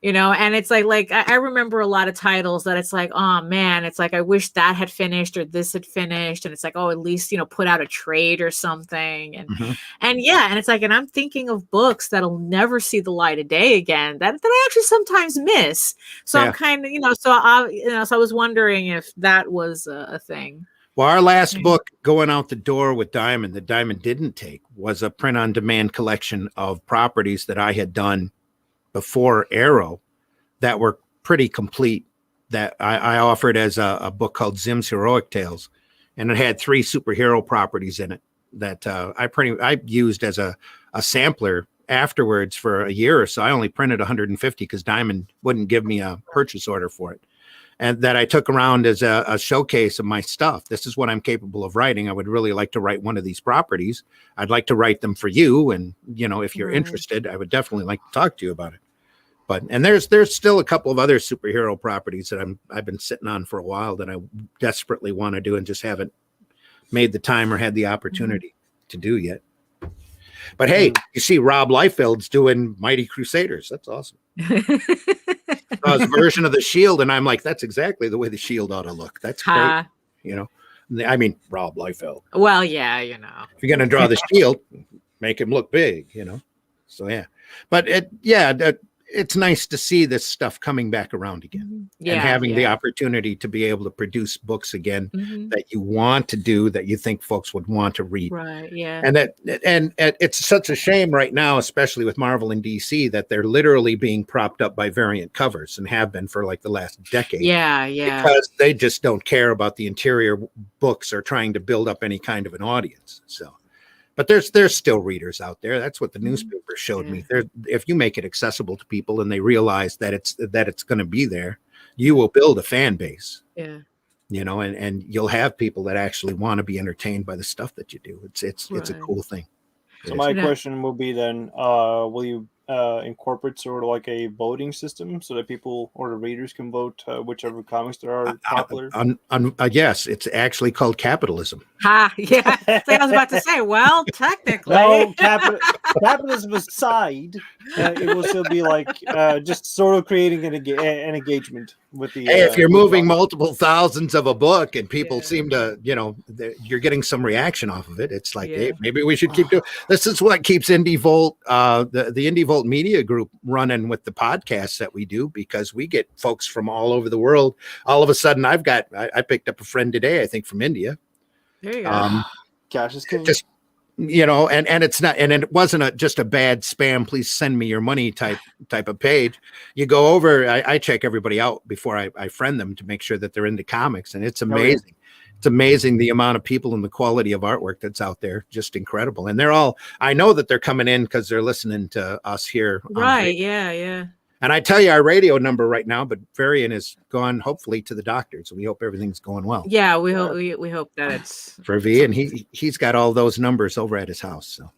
You know, and it's like I remember a lot of titles that it's like, oh man, it's like I wish that had finished or this had finished, and it's like, oh, at least, you know, put out a trade or something, and yeah, and it's like, and I'm thinking of books that'll never see the light of day again that I actually sometimes miss. So I'm kind of, you know, so I was wondering if that was a thing. Well, our last book going out the door with Diamond that Diamond didn't take was a print-on-demand collection of properties that I had done before Arrow that were pretty complete, that I offered as a book called Zimm's Heroic Tales. And it had 3 superhero properties in it that I used as a sampler afterwards for a year or so. I only printed 150 because Diamond wouldn't give me a purchase order for it. And that I took around as a showcase of my stuff. This is what I'm capable of writing. I would really like to write one of these properties. I'd like to write them for you. And, you know, if you're interested, I would definitely like to talk to you about it. But, and there's still a couple of other superhero properties that I've been sitting on for a while that I desperately want to do and just haven't made the time or had the opportunity to do yet. But hey, you see Rob Liefeld's doing Mighty Crusaders. That's awesome. His version of the Shield, and I'm like, that's exactly the way the Shield ought to look. That's great. You know, I mean, Rob Liefeld. Well, yeah, you know, if you're going to draw the Shield, make him look big, you know. So yeah, but it's nice to see this stuff coming back around again, and having the opportunity to be able to produce books again that you want to do, that you think folks would want to read. Right. Yeah. And it's such a shame right now, especially with Marvel and DC, that they're literally being propped up by variant covers and have been for like the last decade. Yeah. Yeah. Because they just don't care about the interior books or trying to build up any kind of an audience. So. But there's still readers out there. That's what the newspaper showed me. If you make it accessible to people and they realize that it's going to be there, you will build a fan base. Yeah. You know, and you'll have people that actually want to be entertained by the stuff that you do. It's a cool thing. So my question will be then, will you incorporate sort of like a voting system so that people or the readers can vote whichever comics there are popular? Yes, it's actually called capitalism. Yeah. I was about to say, well, technically. No, capitalism aside, it will still be like just sort of creating an engagement with the... Hey, if you're moving multiple thousands of a book and people seem to, you know, you're getting some reaction off of it, it's like, hey, maybe we should keep doing... This is what keeps Indie Volt, the Indie Volt Media Group running with the podcasts that we do, because we get folks from all over the world. All of a sudden, I picked up a friend today, I think from India. There you go. Cash is king. Just, you know, and it's not, and it wasn't just a bad spam, please send me your money type of page. You go over, I check everybody out before I friend them to make sure that they're into comics, and it's amazing. It's amazing the amount of people and the quality of artwork that's out there. Just incredible. And they're all, I know that they're coming in because they're listening to us here. Right. Yeah. And I tell you our radio number right now, but Varian is gone hopefully to the doctor. So we hope everything's going well. Yeah, we hope that it's for V, and he's got all those numbers over at his house. So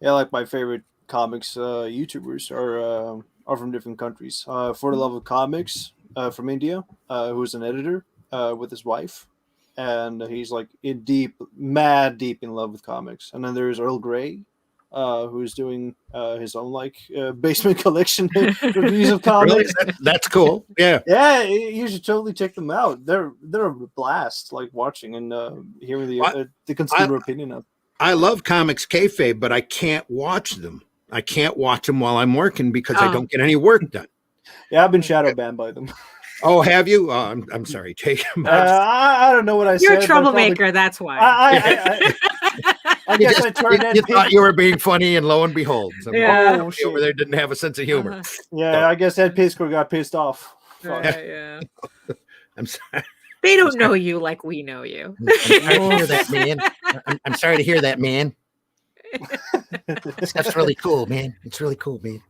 yeah, like my favorite comics YouTubers are from different countries. For the Love of Comics from India, who's an editor with his wife. And he's like mad deep in love with comics. And then there's Earl Grey, who's doing his own like basement collection reviews of comics. Really? That's cool. Yeah, you should totally check them out. They're a blast, like watching and hearing the consumer opinion of. I love comics kayfabe, but I can't watch them. I can't watch them while I'm working because I don't get any work done. Yeah, I've been shadow banned by them. Oh, have you? I'm sorry, Jake. I don't know what I said. You're a troublemaker. That's why. I guess I turned that. You thought you were being funny, and lo and behold, shit. over there didn't have a sense of humor. Yeah, I guess Ed Pisco got pissed off. Yeah. I'm sorry. They don't know you like we know you. I'm sorry to hear that, man. That's really cool, man. It's really cool, man.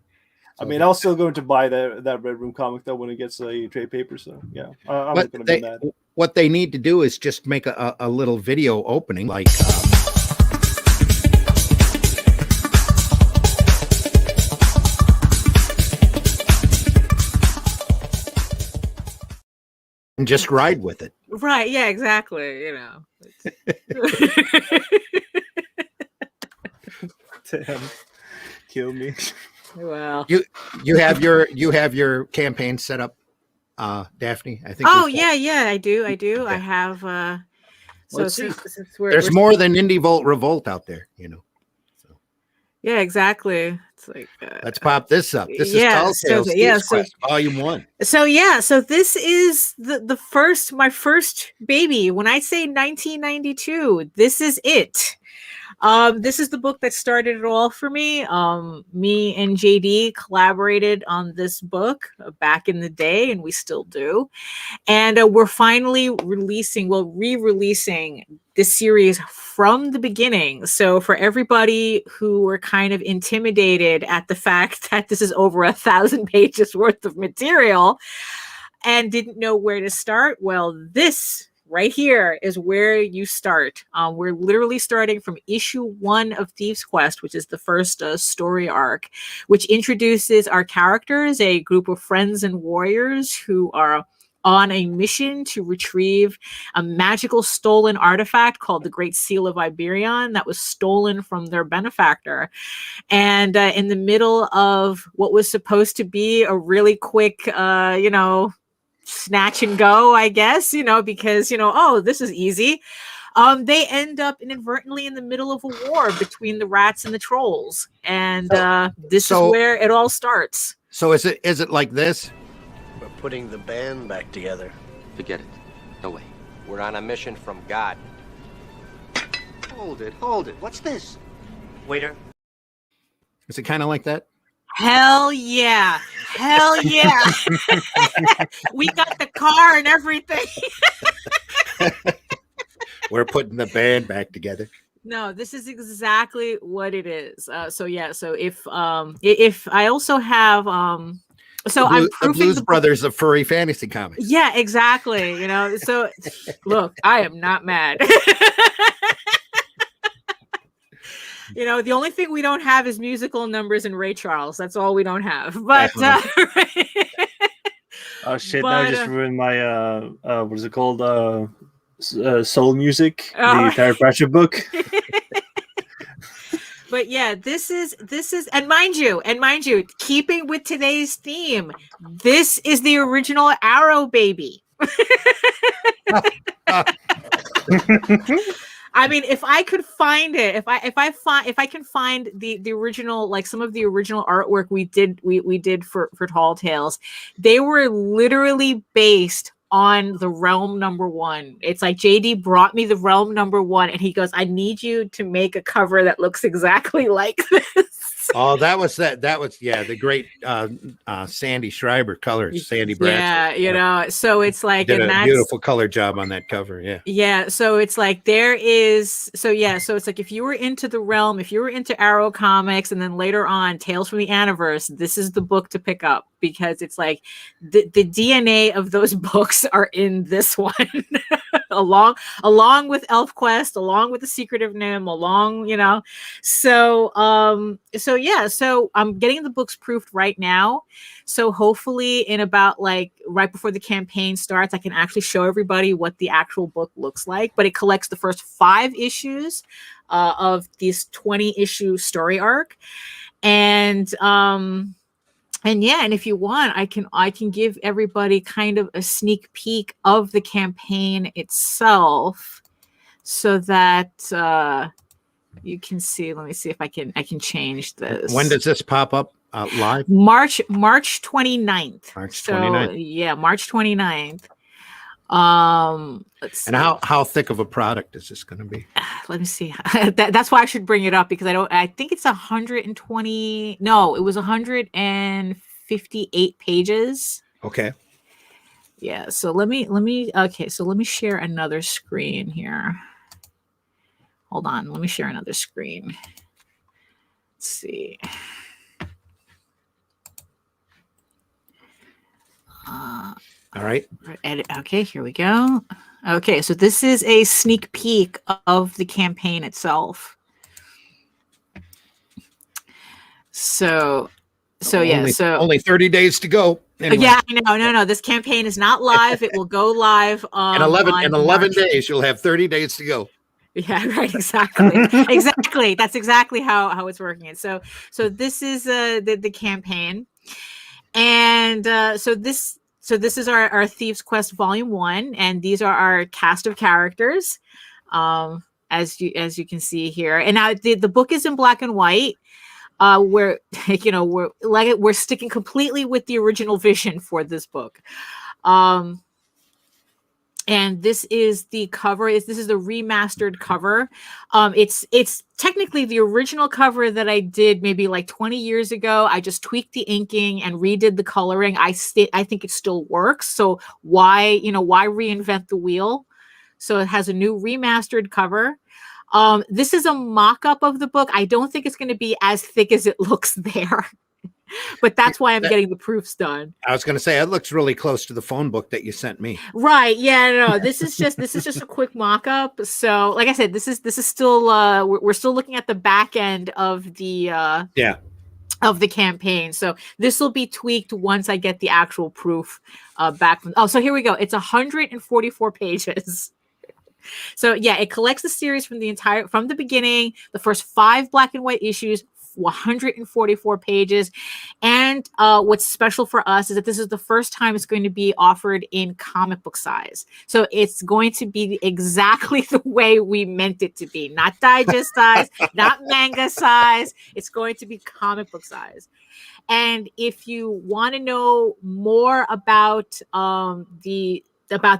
I mean, I'll still going to buy that Red Room comic though when it gets a trade paper. So yeah, I'm not going to be mad. What they need to do is just make a little video opening, like and just ride with it. Right? Yeah, exactly. You know. Damn. Kill me. Well, you have your campaign set up, Daphne. I think. Oh yeah, I do. Yeah. I have. So Let's see. since There's more than Indie Volt Revolt out there, you know. So yeah, exactly. It's like let's pop this up. This is yeah, Telltale Steve's Quest, Volume 1. So this is my first baby. When I say 1992, this is it. This is the book that started it all for me. Me and JD collaborated on this book back in the day, and we still do. And we're finally re-releasing this series from the beginning. So for everybody who were kind of intimidated at the fact that this is over 1,000 pages worth of material and didn't know where to start, well, this right here is where you start. We're literally starting from issue 1 of Thieves' Quest, which is the first story arc, which introduces our characters, a group of friends and warriors who are on a mission to retrieve a magical stolen artifact called the Great Seal of Iberion that was stolen from their benefactor. And in the middle of what was supposed to be a really quick, snatch and go, I guess, because, oh, this is easy. They end up inadvertently in the middle of a war between the rats and the trolls. And this is where it all starts. So is it like this? We're putting the band back together. Forget it. No way. We're on a mission from God. Hold it. What's this? Waiter. Is it kind of like that? Hell yeah. We got the car and everything. We're putting the band back together. No, this is exactly what it is. So if I also have I'm proofing the BuZz Brothers of furry fantasy comics. Yeah, exactly. So look, I am not mad. The only thing we don't have is musical numbers and Ray Charles. That's all we don't have. But oh shit! Now I just ruined my what is it called? Soul music, the Terry Pratchett book. But yeah, this is, and mind you, keeping with today's theme, this is the original Arrow baby. I mean, if I could find it, if I can find the original, like some of the original artwork we did for Tall Tales, they were literally based on the Realm #1. It's like JD brought me the Realm #1 and he goes, I need you to make a cover that looks exactly like this. Oh, that was the great Sandy Schreiber colors, Sandy Bradford. Yeah, so it's like did a beautiful color job on that cover. Yeah, so it's like so it's like if you were into the Realm, if you were into Arrow comics, and then later on Tales from the Aniverse, this is the book to pick up, because it's like the DNA of those books are in this one. along with ElfQuest, along with the Secret of Nim, so I'm getting the books proofed right now, so hopefully in about like right before the campaign starts, I can actually show everybody what the actual book looks like. But it collects the first 5 issues of this 20-issue story arc, and if you want, I can give everybody kind of a sneak peek of the campaign itself, so that you can see. Let me see if I can change this. When does this pop up live? March 29th. March 29th. Yeah, March 29th. Let's see. And how thick of a product is this going to be? Let me see. That's why I should bring it up, because I think it's 120. No, it was 158 pages. Okay. Yeah. So let me share another screen here. Hold on. Let me share another screen. Let's see. All right. Edit. Okay, here we go. Okay, so this is a sneak peek of the campaign itself. Only 30 days to go. Anyway. Yeah, no. This campaign is not live. It will go live in 11 days. You'll have 30 days to go. Yeah, right. Exactly. Exactly. That's exactly how it's working. And so this is the campaign, and so this is our Thieves Quest Volume 1, and these are our cast of characters, as you can see here. And now the book is in black and white. We're we're sticking completely with the original vision for this book. And this is the cover. This is the remastered cover. It's technically the original cover that I did maybe like 20 years ago. I just tweaked the inking and redid the coloring. I think it still works. So why reinvent the wheel? So it has a new remastered cover. This is a mock-up of the book. I don't think it's going to be as thick as it looks there. But that's why I'm getting the proofs done. I was going to say it looks really close to the phone book that you sent me. Right? Yeah. No. This is just a quick mock-up. So, like I said, this is still we're still looking at the back end of the of the campaign. So this will be tweaked once I get the actual proof back from. Oh, so here we go. It's 144 pages. So yeah, it collects the series from the beginning, the first 5 black and white issues. 144 pages. And what's special for us is that this is the first time it's going to be offered in comic book size. So it's going to be exactly the way we meant it to be. Not digest size, not manga size. It's going to be comic book size. And if you want to know more about the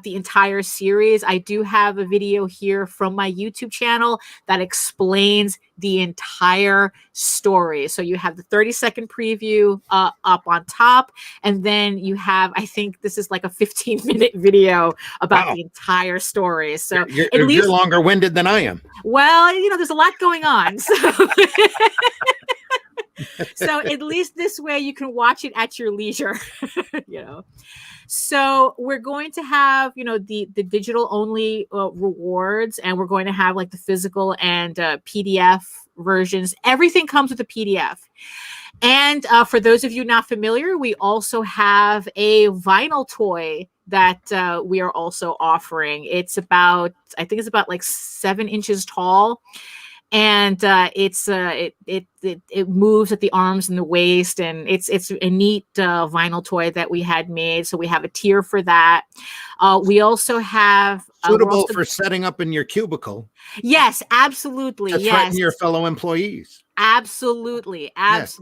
entire series, I do have a video here from my YouTube channel that explains the entire story. So you have the 30-second preview up on top, and then you have, I think this is like a 15-minute video about the entire story. So you're longer winded than I am. Well, there's a lot going on. So at least this way you can watch it at your leisure, So we're going to have, the digital only rewards, and we're going to have like the physical and PDF versions. Everything comes with a PDF. And for those of you not familiar, we also have a vinyl toy that we are also offering. I think it's about like 7 inches tall. And it moves at the arms and the waist, and it's a neat vinyl toy that we had made. So we have a tier for that. We also have suitable for setting up in your cubicle. Yes, absolutely. To threaten your fellow employees. Absolutely. Yes.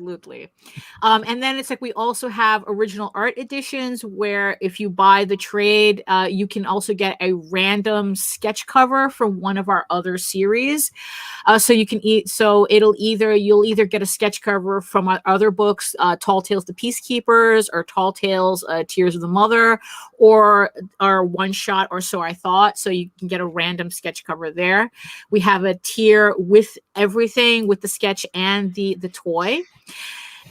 And then it's like we also have original art editions where if you buy the trade, you can also get a random sketch cover from one of our other series. So you'll either get a sketch cover from our other books, Tall Tales The Peacekeepers, or Tall Tales Tears of the Mother, or our One Shot or So I Thought. So you can get a random sketch cover there. We have a tier with everything, with the sketch and the toy.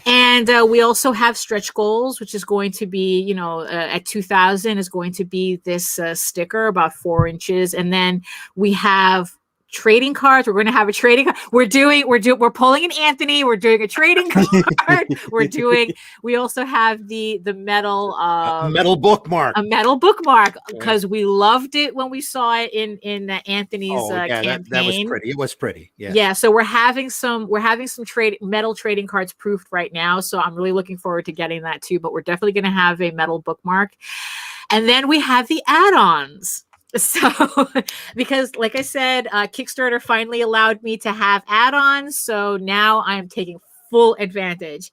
And we also have stretch goals, which is going to be, at 2,000 is going to be this sticker about 4 inches. And then we have trading cards. We're going to have a trading card. We're pulling an Anthony. We're doing a trading card. We also have the metal metal bookmark. A metal bookmark, because we loved it when we saw it in Anthony's campaign. That was pretty. It was pretty. Yeah. Yeah. So we're having some metal trading cards proofed right now. So I'm really looking forward to getting that too. But we're definitely going to have a metal bookmark. And then we have the add-ons. So, because like I said, Kickstarter finally allowed me to have add-ons. So now I'm taking full advantage.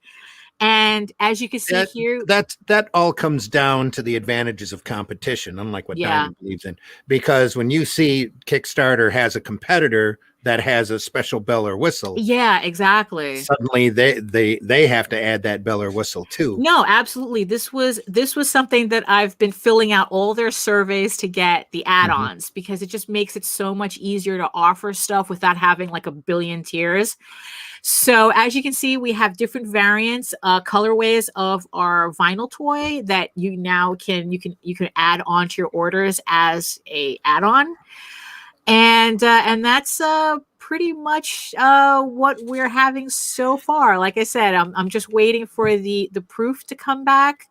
And as you can see here, that all comes down to the advantages of competition, unlike what Diamond believes in. Because when you see Kickstarter has a competitor that has a special bell or whistle, yeah, exactly, suddenly they have to add that bell or whistle too. No, absolutely. This was something that I've been filling out all their surveys to get the add-ons, because it just makes it so much easier to offer stuff without having like a billion tiers. So as you can see, we have different variants, colorways of our vinyl toy that you can add onto your orders as a add-on, and that's pretty much what we're having so far. Like I said, I'm just waiting for the proof to come back,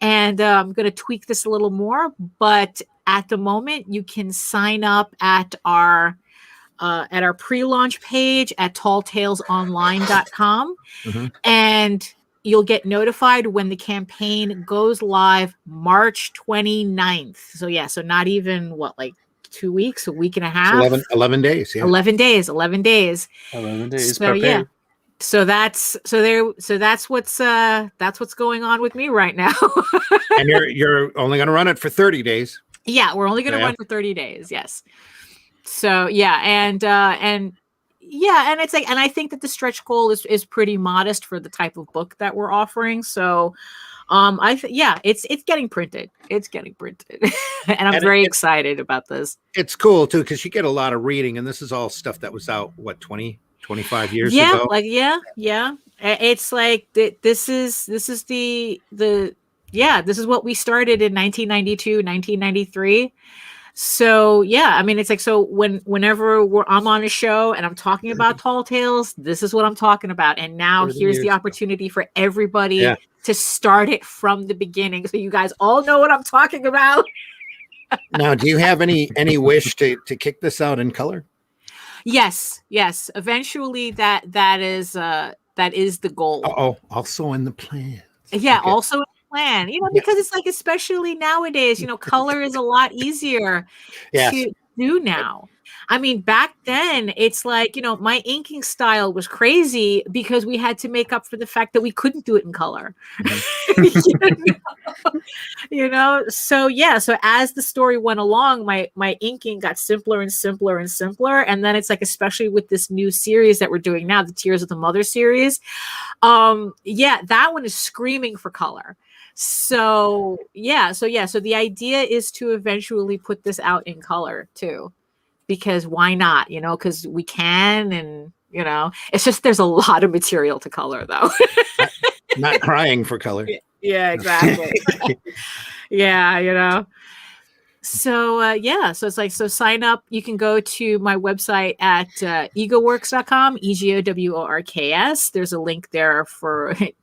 and I'm going to tweak this a little more. But at the moment, you can sign up at our at our pre-launch page at talltalesonline.com, and you'll get notified when the campaign goes live March 29th. So yeah, so not even like 2 weeks, a week and a half. 11 days. Yeah. 11 days. 11 days. So yeah. So that's what's going on with me right now. And you're only going to run it for 30 days. Yeah, we're only going to run for 30 days. Yes. So yeah, and it's like, and I think that the stretch goal is pretty modest for the type of book that we're offering. So it's getting printed. It's getting printed. And I'm very excited about this. It's cool too, because you get a lot of reading, and this is all stuff that was out, 25 years ago? Yeah. It's like this is what we started in 1992, 1993. So yeah, I mean, it's like, so whenever I'm on a show and I'm talking about Tall Tales, this is what I'm talking about. And now here's the opportunity for everybody to start it from the beginning, so you guys all know what I'm talking about. Now, do you have any wish to kick this out in color? Yes. Eventually, that is the goal. Also in the plan. Yeah, okay. Also in the plan. Because it's like, especially nowadays, color is a lot easier to do now. I mean, back then, it's like, my inking style was crazy because we had to make up for the fact that we couldn't do it in color. So yeah. So as the story went along, my inking got simpler and simpler and simpler. And then it's like, especially with this new series that we're doing now, the Tears of the Mother series. That one is screaming for color. So the idea is to eventually put this out in color too. Because why not? Because we can, and it's just, there's a lot of material to color though. Not crying for color. Yeah, exactly. So so it's like, so sign up. You can go to my website at egoworks.com, EGOWORKS. There's a link there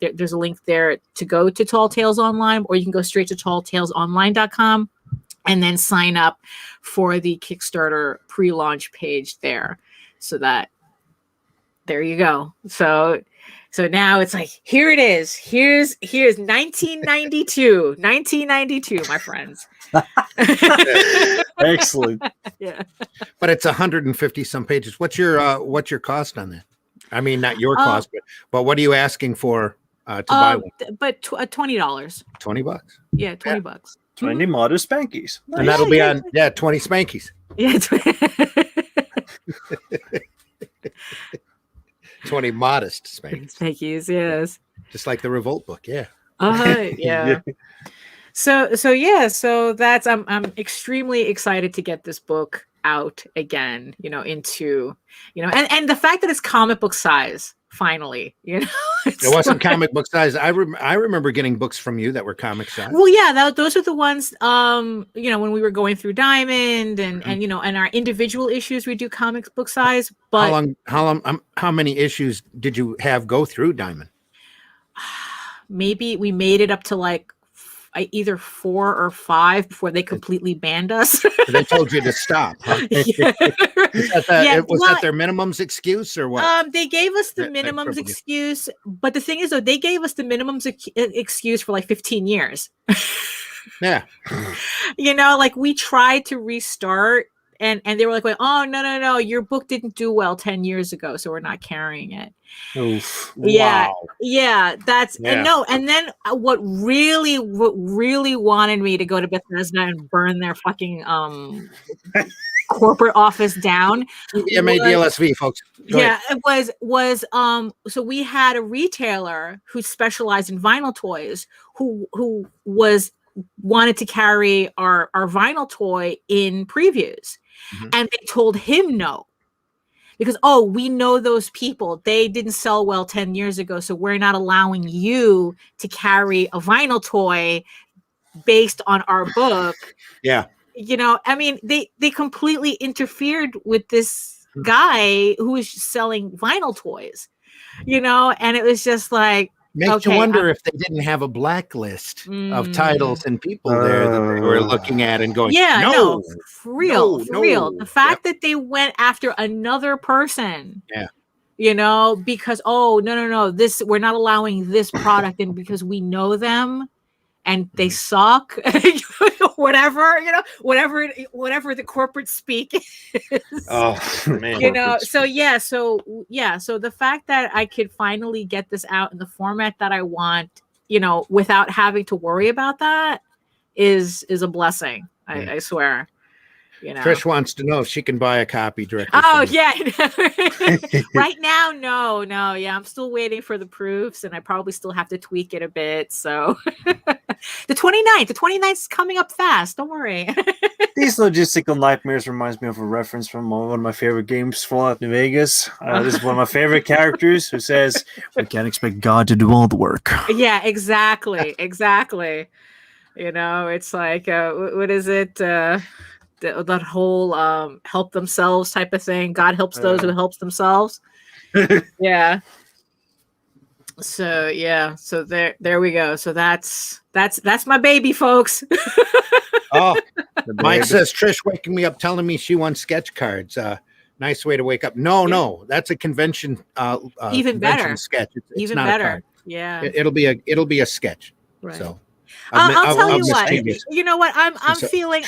there's a link there to go to Tall Tales Online, or you can go straight to talltalesonline.com. And then sign up for the Kickstarter pre-launch page there. So that, there you go. So now it's like, here it is. Here's 1992, my friends. Excellent. Yeah. But it's 150 some pages. What's your cost on that? I mean, not your cost, but what are you asking for to buy one? But $20. $20. Yeah, $20. 20 modest spankies. And that'll be on 20 spankies. Yeah. 20 modest spankies. Spankies, yes. Just like the Revolt book, yeah. Yeah. So that's, I'm extremely excited to get this book out again, into, and the fact that it's comic book size. Finally, it wasn't comic book size. I remember getting books from you that were comic size. Well, yeah, those are the ones. When we were going through Diamond and and our individual issues, we do comic book size. But how many issues did you have go through Diamond? Maybe we made it up to like either 4 or 5 before they completely banned us. They told you to stop. Huh? Was that their minimums excuse or what? They gave us the minimums excuse, but the thing is, though, they gave us the minimums excuse for like 15 years. Yeah. Like we tried to restart. And they were like, oh, no, your book didn't do well 10 years ago, so we're not carrying it. Oof. Yeah. Wow. Yeah. And then what really wanted me to go to Bethesda and burn their fucking corporate office down. DLSV, folks. It was so we had a retailer who specialized in vinyl toys who wanted to carry our vinyl toy in previews. Mm-hmm. And they told him no, because, we know those people. They didn't sell well 10 years ago, so we're not allowing you to carry a vinyl toy based on our book. Yeah. I mean, they completely interfered with this guy who was selling vinyl toys, and it was just like, Makes you wonder if they didn't have a blacklist of titles and people there that they were looking at and going, no, for real. The fact that they went after another person, because no, this we're not allowing this product in because we know them and they suck, whatever the corporate speak is. Oh man, So the fact that I could finally get this out in the format that I want, without having to worry about that is a blessing. I swear. Trish wants to know if she can buy a copy directly. Oh yeah. Right now, no. Yeah, I'm still waiting for the proofs, and I probably still have to tweak it a bit. So the 29th is coming up fast. Don't worry. These logistical nightmares reminds me of a reference from one of my favorite games, Fallout New Vegas. This is one of my favorite characters who says, "We can't expect God to do all the work." Yeah, exactly. It's like, what is it? That whole help themselves type of thing. God helps those who helps themselves. Yeah. So there we go. So that's my baby, folks. Oh, Mike says Trish waking me up telling me she wants sketch cards. Nice way to wake up. No, that's a convention. Even better sketch. It's even not better. A card. Yeah. It'll be a sketch. Right. So. I'll tell you what. You know what? I'm feeling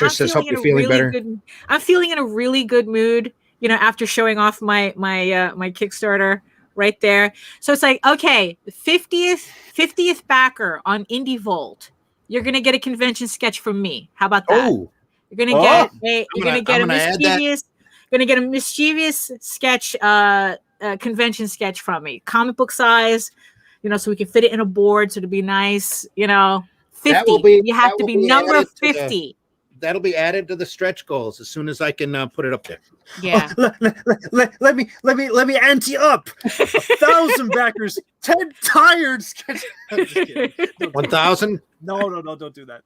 in a really good mood. After showing off my Kickstarter right there. So it's like, okay, the 50th backer on Indie Vault. You're gonna get a convention sketch from me. How about that? Oh, you're gonna get a mischievous sketch, convention sketch from me, comic book size. So we can fit it in a board, so it'll be nice. 50. You have to be number 50. That'll be added to the stretch goals as soon as I can put it up there. Yeah. Let me ante up. 1,000 backers, 10 tired sketches. 1,000? No, don't do that.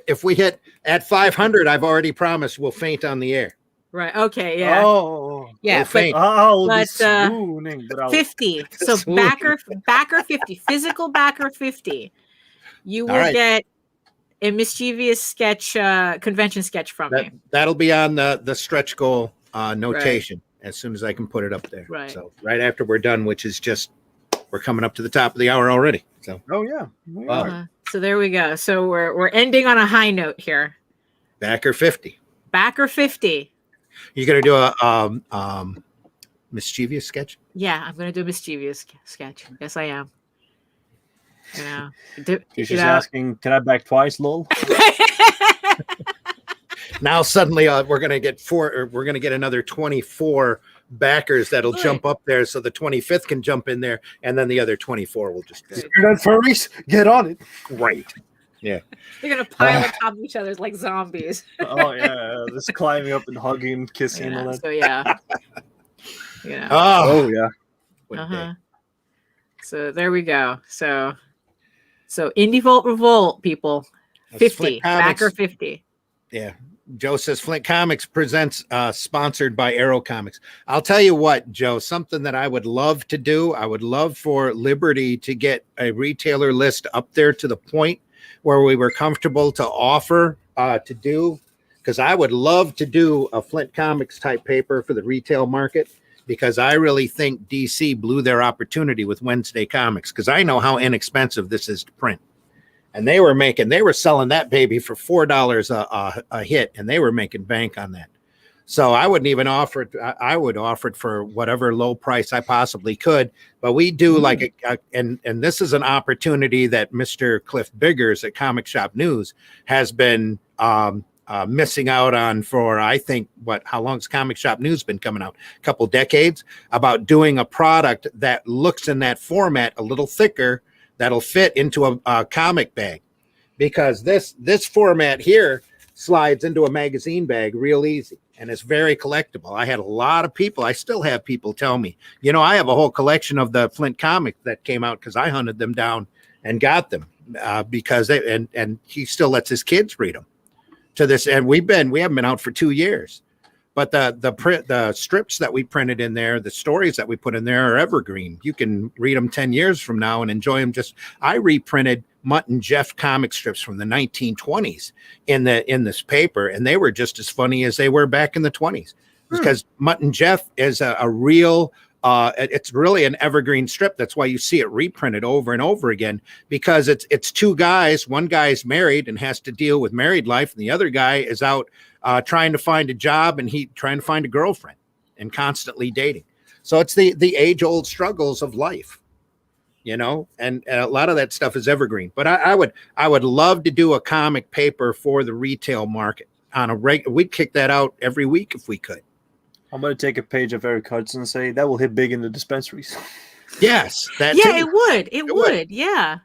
If we hit at 500, I've already promised we'll faint on the air. Right. Okay. Yeah. Oh. Yeah. But 50. So backer 50. Physical backer 50. You will get a mischievous sketch, convention sketch from me. That'll be on the stretch goal notation as soon as I can put it up there. Right. So right after we're done, which is we're coming up to the top of the hour already. So. Oh yeah. So there we go. So we're ending on a high note here. Backer 50. Backer 50. You're gonna do a mischievous sketch? Yeah, I'm gonna do a mischievous sketch. Yes, I am. She's asking, can I back twice, lol? Now suddenly we're gonna get another 24 backers that'll jump up there, so the 25th can jump in there, and then the other 24 will just. You're not furries. Get on it. Right. Yeah. They're gonna pile on top of each other like zombies. Oh yeah, just climbing up and hugging, kissing, all that. So yeah. Oh yeah. So there we go. So Indie Vault Revolt, people. That's 50. Backer 50. Yeah. Joe says Flint Comics presents sponsored by Arrow Comics. I'll tell you what, Joe, something that I would love to do. I would love for Liberty to get a retailer list up there to the point where we were comfortable to offer to do, because I would love to do a Flint Comics type paper for the retail market, because I really think DC blew their opportunity with Wednesday Comics, because I know how inexpensive this is to print. And they were selling that baby for $4 a hit, and they were making bank on that. So I wouldn't even offer it. I would offer it for whatever low price I possibly could. But we do and this is an opportunity that Mr. Cliff Biggers at Comic Shop News has been missing out on for, I think, how long's Comic Shop News been coming out? A couple decades, about doing a product that looks in that format a little thicker, that'll fit into a comic bag, because this format here slides into a magazine bag real easy, and it's very collectible. I had a lot of people, I still have people tell me, I have a whole collection of the Flint comics that came out because I hunted them down and got them because and he still lets his kids read them to this. And we haven't been out for 2 years, But the strips that we printed in there, the stories that we put in there are evergreen. You can read them 10 years from now and enjoy them. I reprinted Mutt and Jeff comic strips from the 1920s in this paper, and they were just as funny as they were back in the 20s. Because Mutt and Jeff is a real it's really an evergreen strip. That's why you see it reprinted over and over again, because it's two guys. One guy's married and has to deal with married life, and the other guy is out trying to find a job, and he trying to find a girlfriend and constantly dating. So it's the age-old struggles of life, and a lot of that stuff is evergreen. But I would love to do a comic paper for the retail market on a we'd kick that out every week if we could. I'm going to take a page of Eric Hudson and say that will hit big in the dispensaries. Yes. That yeah, too. it would. It would. Yeah.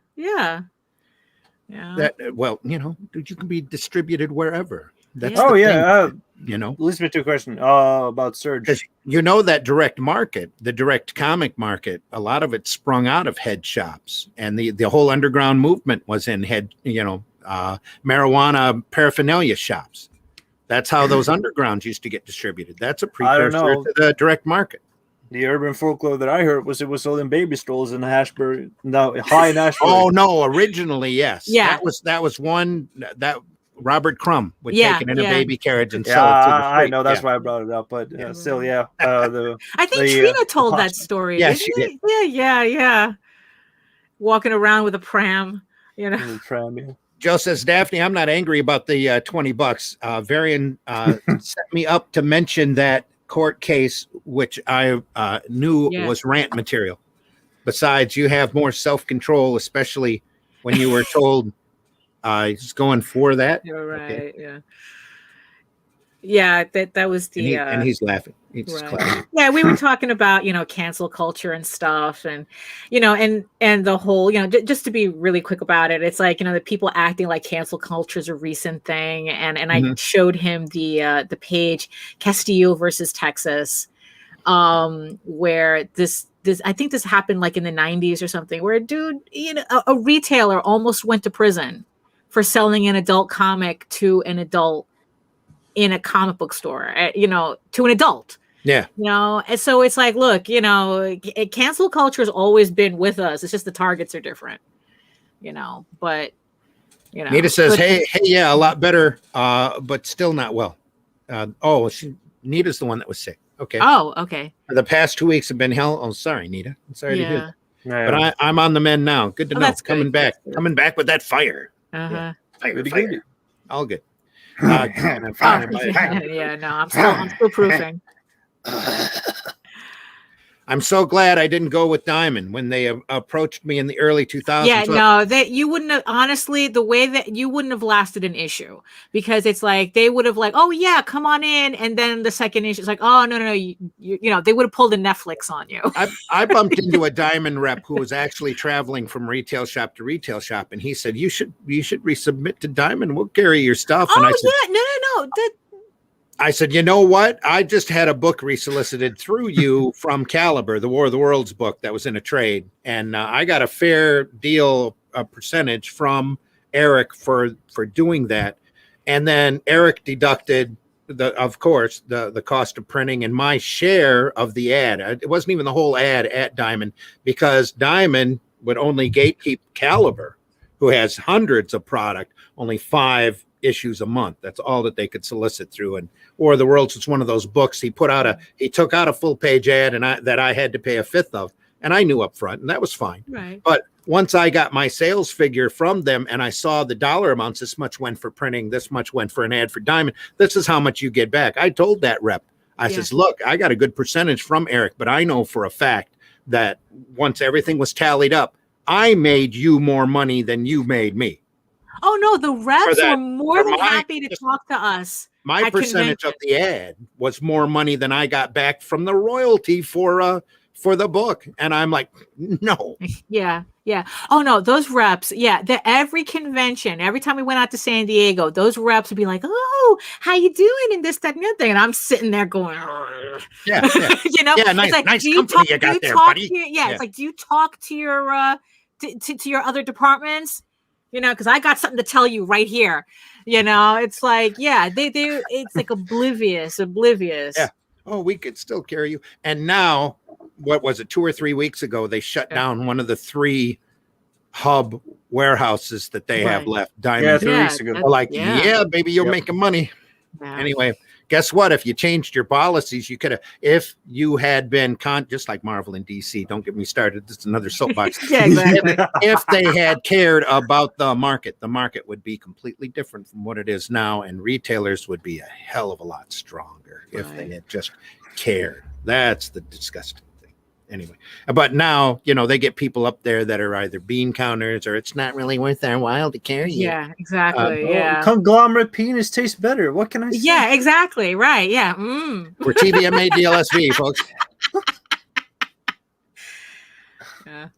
That, you can be distributed wherever. That's leads me to a question about Surge. That direct market, the direct comic market, a lot of it sprung out of head shops, and the whole underground movement was in marijuana paraphernalia shops. That's how those undergrounds used to get distributed. That's a precursor to the direct market. The urban folklore that I heard was it was sold in baby strollers in Ashbury. No, high in Ashbury. Oh no! Originally, yes. Yeah. That was one that Robert Crumb would take it in a baby carriage and sell it to the street. I know that's why I brought it up, but still, I think Trina told that story. Yeah, she did. Yeah. Walking around with a pram, Pram, yeah. Joe says, Daphne, I'm not angry about the $20. Varian set me up to mention that court case, which I knew was rant material. Besides, you have more self-control, especially when you were told he's going for that. You're right. Okay. Yeah, that was the and he's laughing. He's right. Yeah, we were talking about cancel culture and stuff, and and the whole just to be really quick about it, it's like the people acting like cancel culture is a recent thing, and I showed him the page Castillo versus Texas, where this I think this happened like in the 90s or something, where a dude a retailer almost went to prison for selling an adult comic to an adult in a comic book store, to an adult. Yeah. And so it's like, look, cancel culture has always been with us. It's just the targets are different, but, Nita says, hey, yeah, a lot better, but still not well. Nita's the one that was sick. Okay. Oh, okay. The past 2 weeks have been hell. Oh, sorry, Nita. I'm sorry to hear that. But I'm on the mend now. Good to know. That's coming back with that fire. Uh-huh. Fire. All good. I'm still proofing. I'm so glad I didn't go with Diamond when they approached me in the early 2000s. Yeah, no, that you wouldn't have, honestly, the way that you wouldn't have lasted an issue, because it's like they would have like, oh yeah, come on in, and then the second issue is like, oh no, you they would have pulled a Netflix on you. I bumped into a Diamond rep who was actually traveling from retail shop to retail shop, and he said, you should resubmit to Diamond. We'll carry your stuff. Oh, and I said, no. I said, you know what? I just had a book resolicited through you from Caliber, the War of the Worlds book that was in a trade. And I got a fair deal, a percentage from Eric for doing that. And then Eric deducted, of course, the cost of printing and my share of the ad. It wasn't even the whole ad at Diamond, because Diamond would only gatekeep Caliber, who has hundreds of product, only 5 issues a month. That's all that they could solicit through. And War of the Worlds was one of those books he took out a full page ad and that I had to pay a fifth of, and I knew up front, and that was fine. Right. But once I got my sales figure from them and I saw the dollar amounts, this much went for printing, this much went for an ad for Diamond, this is how much you get back. I told that rep, I says, look, I got a good percentage from Eric, but I know for a fact that once everything was tallied up, I made you more money than you made me. Oh no, the reps were more than happy to talk to us. My percentage of the ad was more money than I got back from the royalty for the book. And I'm like, no. Yeah. Oh no, those reps. Yeah. Every convention, every time we went out to San Diego, those reps would be like, oh, how you doing? And this, that, and the other thing. And I'm sitting there going, yeah. Nice, like, nice company you got there, buddy. It's like, do you talk to your to your other departments? you know, because I got something to tell you right here. You know, it's like, yeah, it's like oblivious. Yeah. Oh, we could still carry you. And now, what was it, 2 or 3 weeks ago, they shut down one of the 3 hub warehouses that they have left. Diamond. Yeah, 3 weeks ago. Like, yeah, baby, you're making money. Yeah. Anyway, guess what? If you changed your policies, you could have, if you had been just like Marvel and DC, don't get me started. This is another soapbox. Yeah, exactly. If they had cared about the market would be completely different from what it is now. And retailers would be a hell of a lot stronger if they had just cared. That's the disgusting thing. Anyway, but now, you know, they get people up there that are either bean counters or it's not really worth their while to carry you. Yeah, exactly. Conglomerate penis tastes better. What can I say? Yeah, exactly. Right. Yeah. We're TVMA DLSV, folks. Yeah.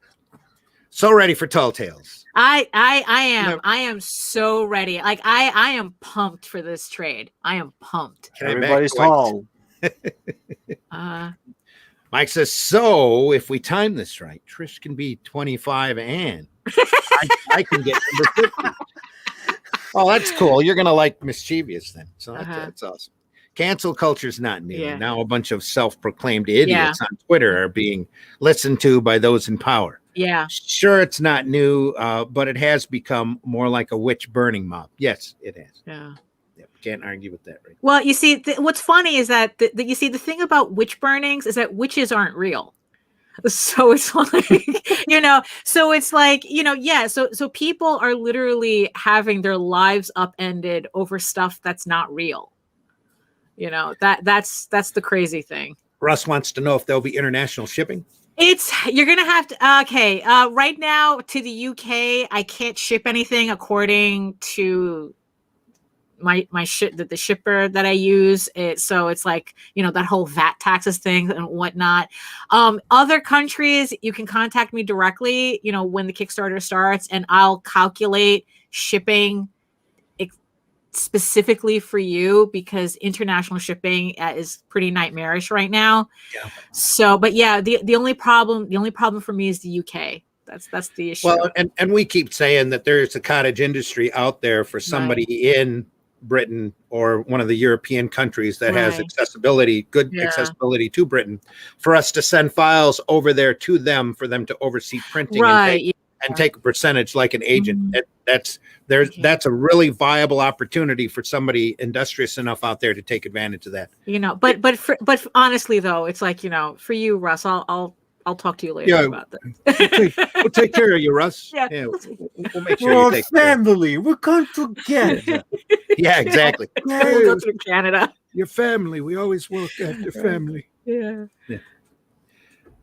So ready for Tall Tales. I am so ready. Like I am pumped for this trade. I am pumped. Everybody's tall. Mike says, so if we time this right, Trish can be 25 and I can get number 50. Oh, that's cool. You're going to like Mischievous then. So that's awesome. Cancel culture is not new. Yeah. Now a bunch of self-proclaimed idiots on Twitter are being listened to by those in power. Yeah. Sure, it's not new, but it has become more like a witch burning mob. Yes, it has. Yeah. Can't argue with that, right? Well, you see, what's funny is that you see the thing about witch burnings is that witches aren't real. So it's like, you know, so it's like, you know, yeah. So people are literally having their lives upended over stuff that's not real. You know, that's the crazy thing. Russ wants to know if there'll be international shipping. You're gonna have to. Okay, right now to the UK, I can't ship anything according to the shipper that I use. So it's like, you know, that whole VAT taxes thing and whatnot. Other countries, you can contact me directly, you know, when the Kickstarter starts, and I'll calculate shipping specifically for you, because international shipping is pretty nightmarish right now. Yeah. So, but yeah, the only problem for me is the UK. That's the issue. Well, and we keep saying that there's a cottage industry out there for somebody in Britain or one of the European countries that has accessibility to Britain, for us to send files over there to them, for them to oversee printing and take a percentage like an agent. That's a really viable opportunity for somebody industrious enough out there to take advantage of that. You know, but honestly though, it's like, you know, for you, Russ, I'll talk to you later about that. We'll take care of you, Russ. Yeah, we'll make sure we're family. We're going together. Yeah, exactly. We'll go to Canada. Your family. We always work after family. Yeah.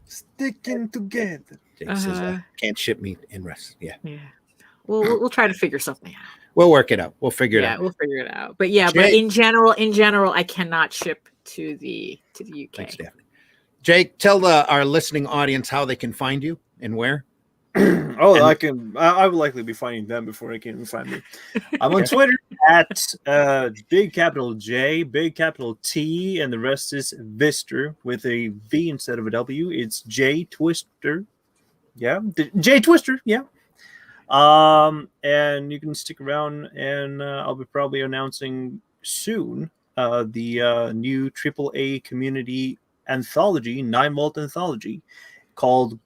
Sticking together. Jake says, can't ship me in Russ. Yeah. We'll try to figure something out. We'll work it out. We'll figure it out. Yeah, we'll figure it out. But yeah, but in general, I cannot ship to the UK. Thanks, Daphne. Jake, tell our listening audience how they can find you and where. I would likely be finding them before they can even find me. I'm on Twitter at big capital J, big capital T, and the rest is Vister with a V instead of a W. It's J Twister. Yeah, J Twister. Yeah. And you can stick around, and I'll be probably announcing soon the new AAA community anthology, 9-volt anthology, called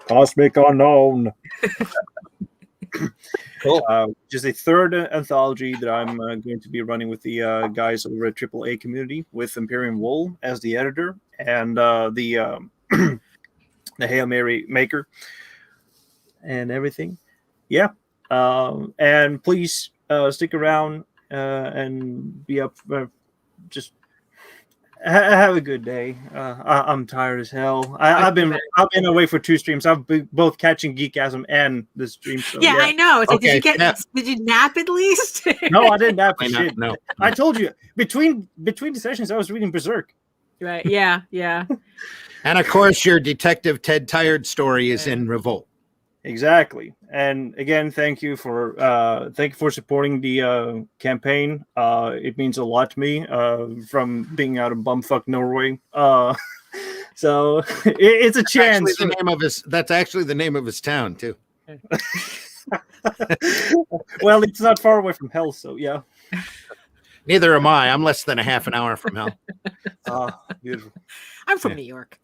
Cosmic Unknown. Cool. Just a third anthology that I'm going to be running with the guys over at AAA Community, with Imperium Wool as the editor, and the Hail Mary maker and everything. Yeah. And please stick around and be up for just have a good day. I'm tired as hell. I've been away for 2 streams. I've been both catching Geekasm and the stream. So, yeah, I know. It's like, did you nap at least? No, I didn't nap. Shit. No. I told you between the sessions I was reading Berserk. Right. Yeah. And of course, your Detective Ted Tired story is in Revolt. Exactly. And again, thank you for supporting the campaign. It means a lot to me, from being out of bumfuck Norway. So it's a chance. That's actually the name of his town too. Well, it's not far away from hell, so yeah. Neither am I. I'm less than a half an hour from hell. Beautiful. I'm from New York.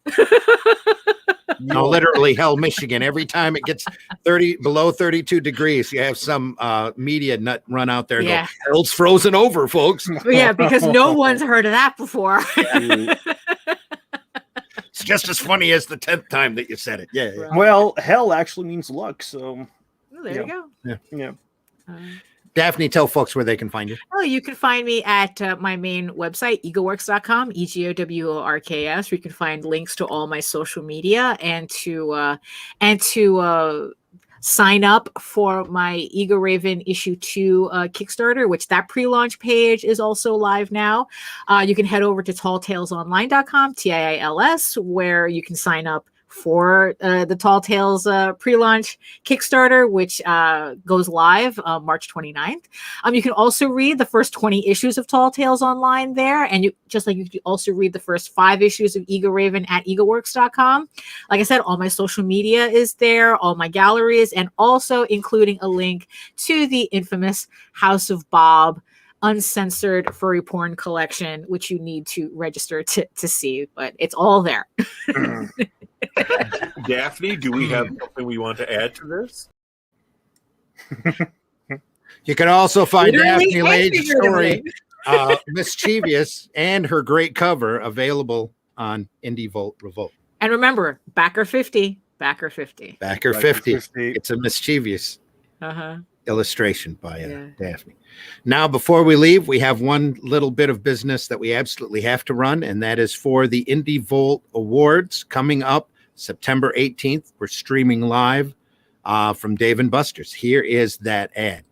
No, literally hell, Michigan. Every time it gets below 32 degrees, you have some media nut run out there and go, hell's frozen over, folks. Yeah, because no one's heard of that before. It's just as funny as the 10th time that you said it. Yeah. Right. Well, hell actually means luck, so there you go. Yeah. Daphne, tell folks where they can find you. Oh, you can find me at my main website, egoworks.com, EGOWORKS. Where you can find links to all my social media and to sign up for my Ego Raven issue 2 Kickstarter, which that pre-launch page is also live now. You can head over to talltalesonline.com, TIILS, where you can sign up for the Tall Tales pre-launch Kickstarter, which goes live March 29th. You can also read the first 20 issues of Tall Tales online there, and you can also read the first 5 issues of Ego Raven at egoworks.com. Like I said, all my social media is there, all my galleries, and also including a link to the infamous House of Bob uncensored furry porn collection, which you need to register to see, but it's all there. Daphne, do we have something we want to add to this? You can also find Daphne Lage's story, Mischievous, and her great cover available on Indie Volt Revolt. And remember, backer 50. Backer 50. Backer 50. It's a Mischievous illustration by Daphne. Now, before we leave, we have one little bit of business that we absolutely have to run, and that is for the Indie Volt Awards coming up September 18th. We're streaming live from Dave & Buster's. Here is that ad.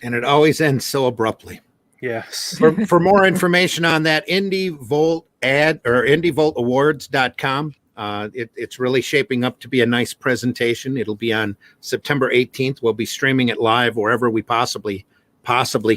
And it always ends so abruptly. Yes. For more information on that, Indie Volt ad or indievoltawards.com. It's really shaping up to be a nice presentation. It'll be on September 18th. We'll be streaming it live wherever we possibly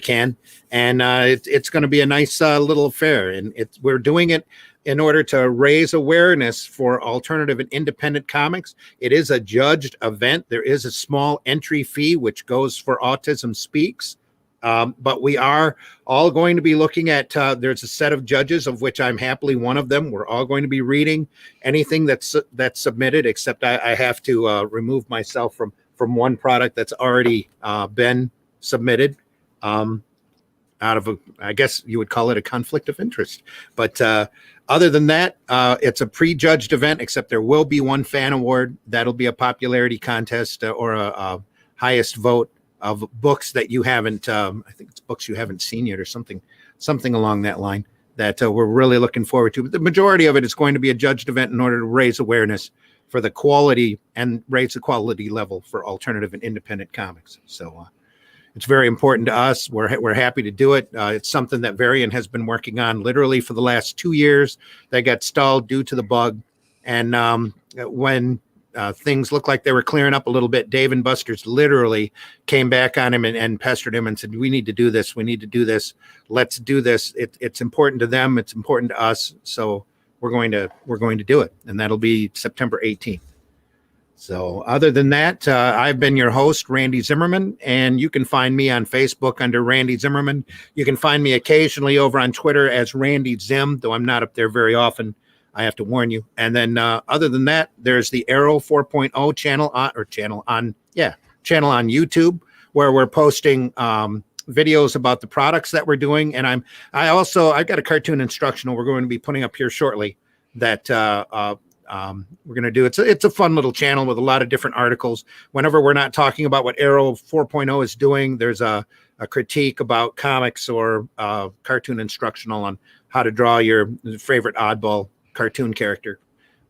can. And it's going to be a nice little affair. And we're doing it in order to raise awareness for alternative and independent comics. It is a judged event. There is a small entry fee, which goes for Autism Speaks. But we are all going to be looking at, there's a set of judges, of which I'm happily one of them. We're all going to be reading anything that's submitted, except I have to remove myself from one product that's already been submitted out of I guess you would call it a conflict of interest. But other than that, it's a prejudged event, except there will be one fan award. That'll be a popularity contest or a highest vote of books that you haven't, I think it's books you haven't seen yet or something along that line that we're really looking forward to. But the majority of it is going to be a judged event in order to raise awareness for the quality and raise the quality level for alternative and independent comics. So it's very important to us. We're happy to do it. It's something that Varian has been working on literally for the last 2 years. They got stalled due to the bug. And when things looked like they were clearing up a little bit, Dave & Buster's literally came back on him and pestered him and said, we need to do this. We need to do this. Let's do this. It's important to them. It's important to us. So we're going to do it. And that'll be September 18th. So other than that, I've been your host, Randy Zimmerman, and you can find me on Facebook under Randy Zimmerman. You can find me occasionally over on Twitter as Randy Zim, though I'm not up there very often. I have to warn you. And then other than that, there's the Arrow 4.0 channel on YouTube, where we're posting videos about the products that we're doing. And I've got a cartoon instructional we're going to be putting up here shortly that we're going to do. It's a fun little channel with a lot of different articles. Whenever we're not talking about what Arrow 4.0 is doing, there's a critique about comics or cartoon instructional on how to draw your favorite oddball cartoon character,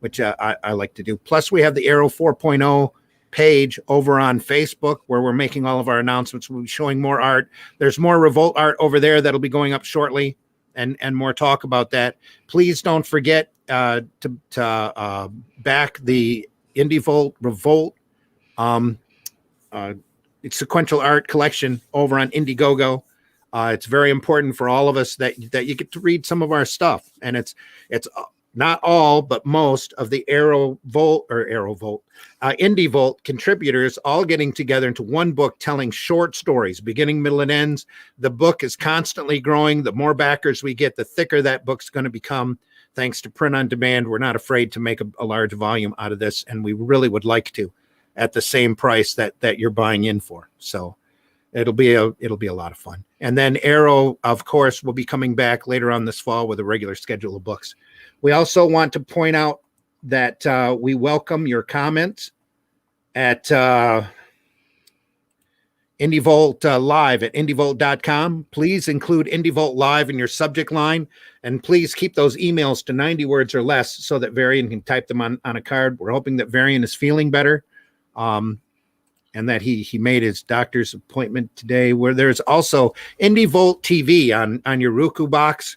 which I like to do. Plus, we have the Arrow 4.0 page over on Facebook where we're making all of our announcements. We'll be showing more art. There's more Revolt art over there that'll be going up shortly, and more talk about that. Please don't forget to back the Indie Revolt sequential art collection over on Indiegogo. It's very important for all of us that you get to read some of our stuff, and it's not all, but most of the Indie Volt contributors all getting together into one book telling short stories, beginning, middle, and ends. The book is constantly growing. The more backers we get, the thicker that book's going to become. Thanks to print on demand, we're not afraid to make a large volume out of this, and we really would like to at the same price that you're buying in for. So it'll be a lot of fun. And then Arrow, of course, will be coming back later on this fall with a regular schedule of books. We also want to point out that we welcome your comments at IndieVolt Live at indievolt.com. Please include IndieVolt Live in your subject line, and please keep those emails to 90 words or less so that Varian can type them on a card. We're hoping that Varian is feeling better, and that he made his doctor's appointment today. Where there's also IndieVolt TV on your Roku box.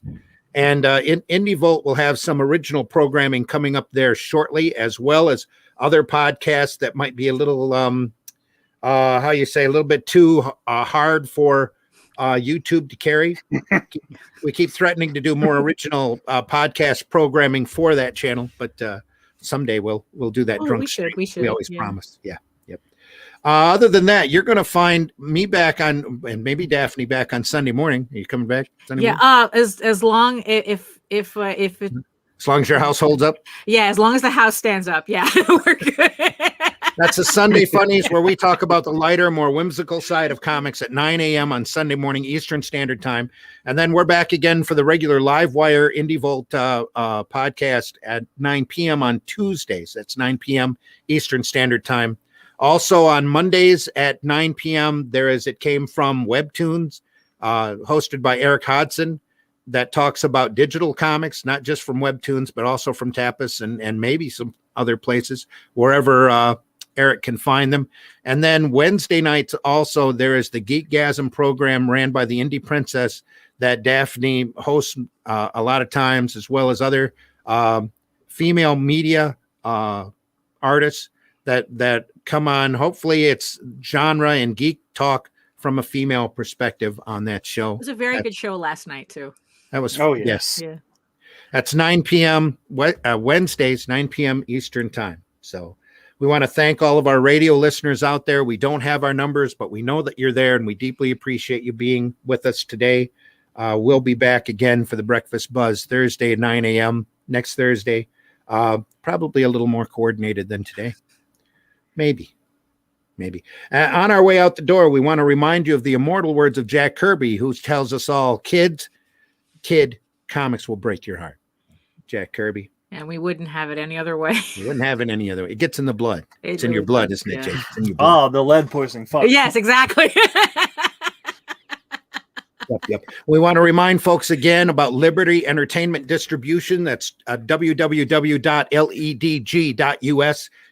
And IndieVolt will have some original programming coming up there shortly, as well as other podcasts that might be a little, a little bit too hard for YouTube to carry. We keep threatening to do more original podcast programming for that channel, but someday we'll do that. We should. We always promise. Yeah. Yep. Other than that, you're going to find me back on, and maybe Daphne back on Sunday morning. Are you coming back Sunday morning? As long if it, as long as your house holds up. Yeah, as long as the house stands up. Yeah, we're good. That's the Sunday Funnies, where we talk about the lighter, more whimsical side of comics at 9 a.m. on Sunday morning Eastern Standard Time, and then we're back again for the regular Livewire IndieVolt podcast at 9 p.m. on Tuesdays. That's 9 p.m. Eastern Standard Time. Also on Mondays at 9 p.m., there is It Came From Webtoons, hosted by Eric Hodson, that talks about digital comics, not just from Webtoons, but also from Tapas and maybe some other places, wherever Eric can find them. And then Wednesday nights also, there is the Geekgasm program ran by the Indie Princess that Daphne hosts a lot of times, as well as other female media artists that come on. Hopefully it's genre and geek talk from a female perspective on that show. It was a very good show last night too. That was, yes. Yeah. That's 9 p.m. Wednesdays, 9 p.m. Eastern time. So we want to thank all of our radio listeners out there. We don't have our numbers, but we know that you're there, and we deeply appreciate you being with us today. We'll be back again for the Breakfast Buzz Thursday at 9 a.m. next Thursday. Probably a little more coordinated than today. Maybe. On our way out the door, we want to remind you of the immortal words of Jack Kirby, who tells us all, kid, comics will break your heart. Jack Kirby. And we wouldn't have it any other way. You wouldn't have it any other way. It gets in the blood. It's in your blood, isn't it, Jake? It's in your blood. Oh, the lead poisoning. Fuck. Yes, exactly. Yep. We want to remind folks again about Liberty Entertainment Distribution. That's www.ledg.us.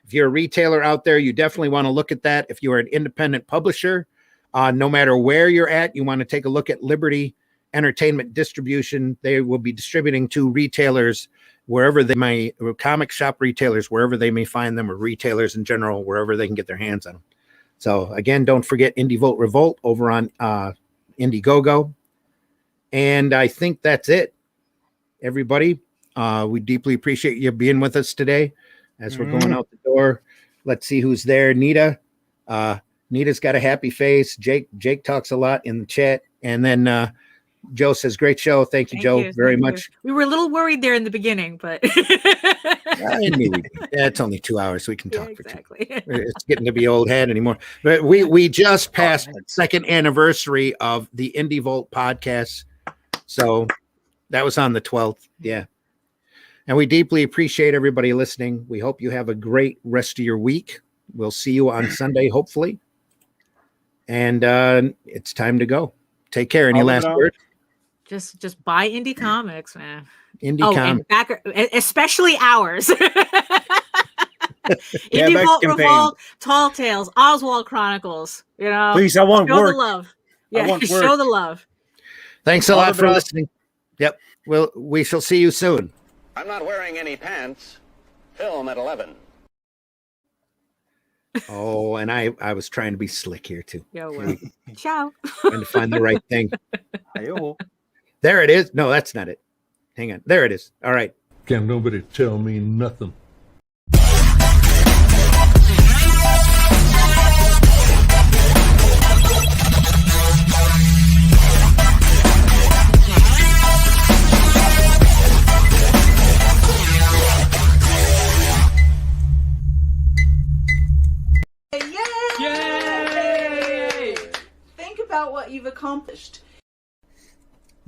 If you're a retailer out there, you definitely want to look at that. If you are an independent publisher, no matter where you're at, you want to take a look at Liberty Entertainment Distribution. They will be distributing to retailers wherever they may, comic shop retailers, wherever they may find them, or retailers in general, wherever they can get their hands on them. So again, don't forget IndieVolt Revolt over on Indiegogo. And I think that's it, everybody. We deeply appreciate you being with us today as we're going out the door. Let's see who's there. Nita. Nita's got a happy face. Jake talks a lot in the chat. And then Joe says, great show. Thank you, Joe, very much. We were a little worried there in the beginning, but I knew it's only 2 hours. So we can talk for 2 hours. It's getting to be old hat anymore. But we just passed the second anniversary of the IndieVolt podcast. So that was on the 12th. Yeah. And we deeply appreciate everybody listening. We hope you have a great rest of your week. We'll see you on Sunday, hopefully. And it's time to go. Take care. Any last word? Just buy indie comics, man. Indie comics. And especially ours. Indie Revolt, Tall Tales, Oswald Chronicles. You know, please, I want show work. the love. Yeah, I want work. Show the love. Thanks a lot for listening. Yep. Well, we shall see you soon. I'm not wearing any pants. Film at 11. Oh, and I was trying to be slick here too. Yeah, well. Ciao. Trying to find the right thing. Ayo. There it is. No, that's not it. Hang on. There it is. All right. Can't nobody tell me nothing. Yay! Think about what you've accomplished.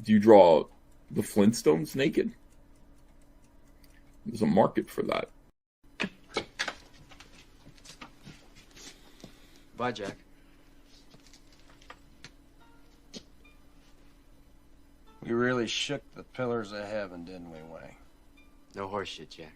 Do you draw the Flintstones naked? There's a market for that. Bye, Jack. We really shook the pillars of heaven, didn't we, Wayne? No horseshit, Jack.